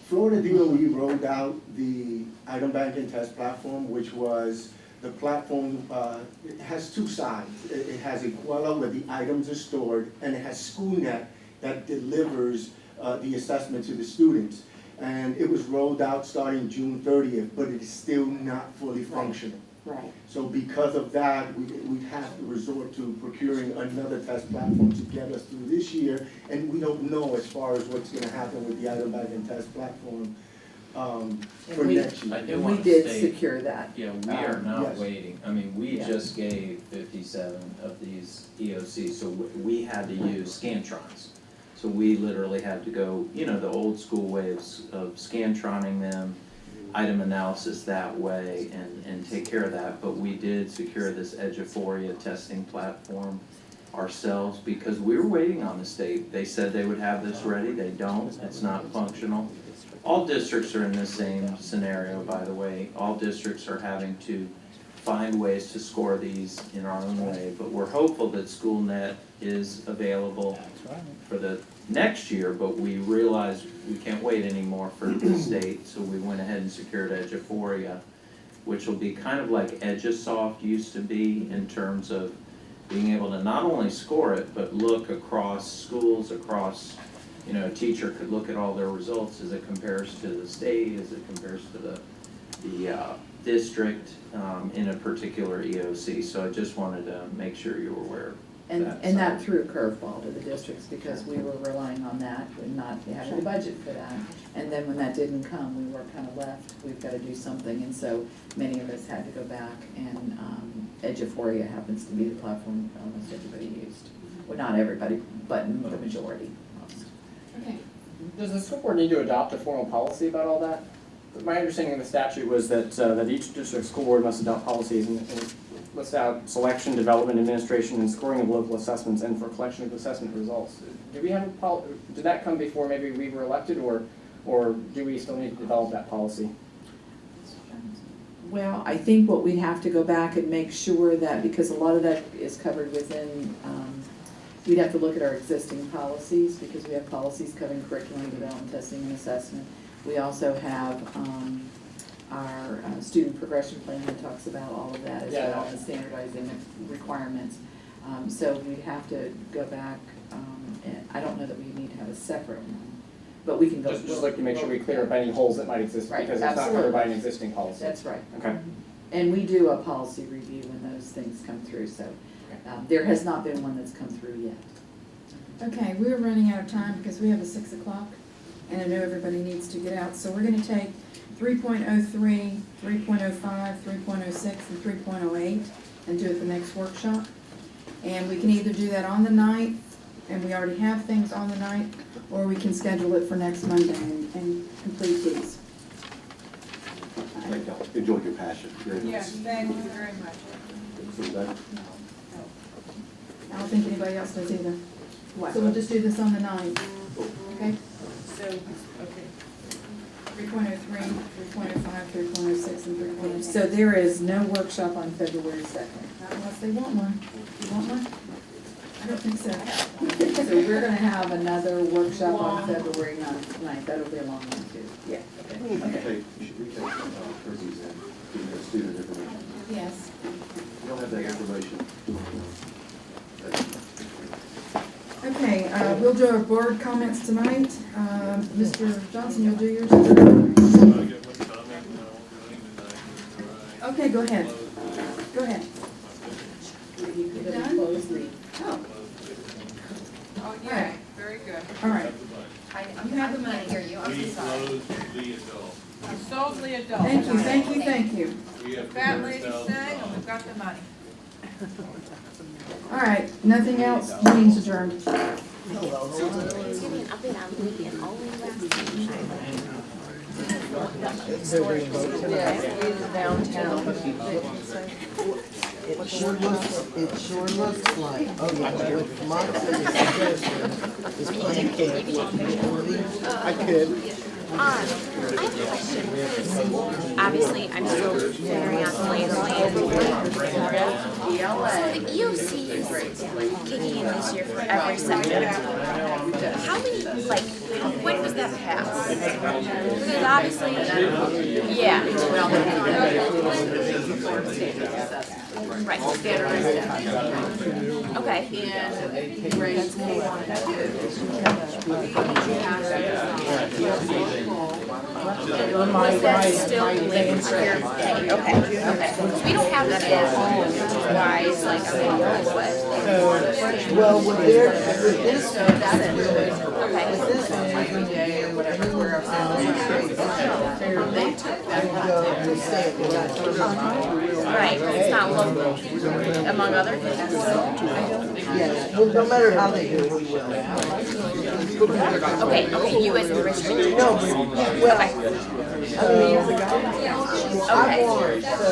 Florida DOE rolled out the item bank and test platform, which was the platform, it has two sides. It has Equella where the items are stored, and it has SchoolNet that delivers the assessment to the students. And it was rolled out starting June 30th, but it is still not fully functional. Right. So because of that, we have to resort to procuring another test platform to get us through this year. And we don't know as far as what's gonna happen with the item bank and test platform for next year. I do want to state, secure that. Yeah, we are not Yes. waiting. I mean, we Yeah. just gave 57 of these EOCs, so we had to use Scantrons. So we literally had to go, the old school way of Scantroning them, item analysis that way, and take care of that. But we did secure this Eduphoria testing platform ourselves because we were waiting on the state. They said they would have this ready. They don't. It's not functional. All districts are in the same scenario, by the way. All districts are having to find ways to score these in our own way. But we're hopeful that SchoolNet is available for the next year, but we realized we can't wait anymore for the state, so we went ahead and secured Eduphoria, which will be kind of like Edusoft used to be in terms of being able to not only score it, but look across schools, across, a teacher could look at all their results as it compares to the state, as it compares to the district in a particular EOC. So I just wanted to make sure you were aware. And that threw a curveball to the districts because we were relying on that and not having the budget for that. And then when that didn't come, we were kind of left, we've got to do something. And so many of us had to go back, and Eduphoria happens to be the platform almost everybody used. Well, not everybody, but the majority. Okay. Does the school board need to adopt a formal policy about all that? My understanding of the statute was that each district school board must adopt policies and lists out selection, development, administration, and scoring of local assessments and for collection of assessment results. Do we have did that come before maybe we were elected, or do we still need to develop that policy? Well, I think what we'd have to go back and make sure that, because a lot of that is covered within, we'd have to look at our existing policies, because we have policies covering curriculum, development, testing, and assessment. We also have our student progression plan that talks about all of that as well, and standardizing requirements. So we'd have to go back, and I don't know that we need to have a separate one, but we can go. Just like to make sure we clear up any holes that might exist, Right, because it's not covered by an existing policy. That's right. Okay. And we do a policy review when those things come through, so there has not been one that's come through yet. Okay, we're running out of time because we have a 6 o'clock, and I know everybody needs to get out. So we're gonna take 3.03, 3.05, 3.06, and 3.08 and do it the next workshop. And we can either do that on the 9th, and we already have things on the 9th, or we can schedule it for next Monday and complete these. Thank y'all. Enjoyed your passion. Yes, thank you very much. I don't think anybody else does either. So we'll just do this on the 9th, okay? So, okay. 3.03, 3.05, 3.06, and 3.08. So there is no workshop on February 2nd. Not unless they want one. You want one? I don't think so. So we're gonna have another workshop on February 9th. That'll be a long one too. Yeah, okay. Should we take Kirby's and give the student information? Yes. You don't have that information. Okay, we'll do our board comments tonight. Mr. Johnson, you'll do yours? Okay, go ahead. Go ahead. You're done? Close the. Oh, Oh, yeah, very good. all right. You have the money here, you, I'm We sorry. close the adult. Solely adult. Thank you, thank you, thank you. We have Fat lady $200,000. sang, and we've got the money. All right, nothing else, meeting's adjourned. It sure looks like, with Moxley's suggestion, is playing cake. I could. I have a question, because obviously I'm still figuring out the lay of the land. So the EOC is kicking in this year for every subject. How many, like, when was that passed? Because obviously, yeah. Right. Okay. Was that still linked to your pay? Okay, okay. So we don't have that at all, which is why it's like, okay, what? Well, with this, Okay. every day or whatever, they took that and said, Right, it's not local, among other things. yeah, well, no matter how they do it, we will. Okay, okay, you as a restricted. No, well, I mean, I won, so,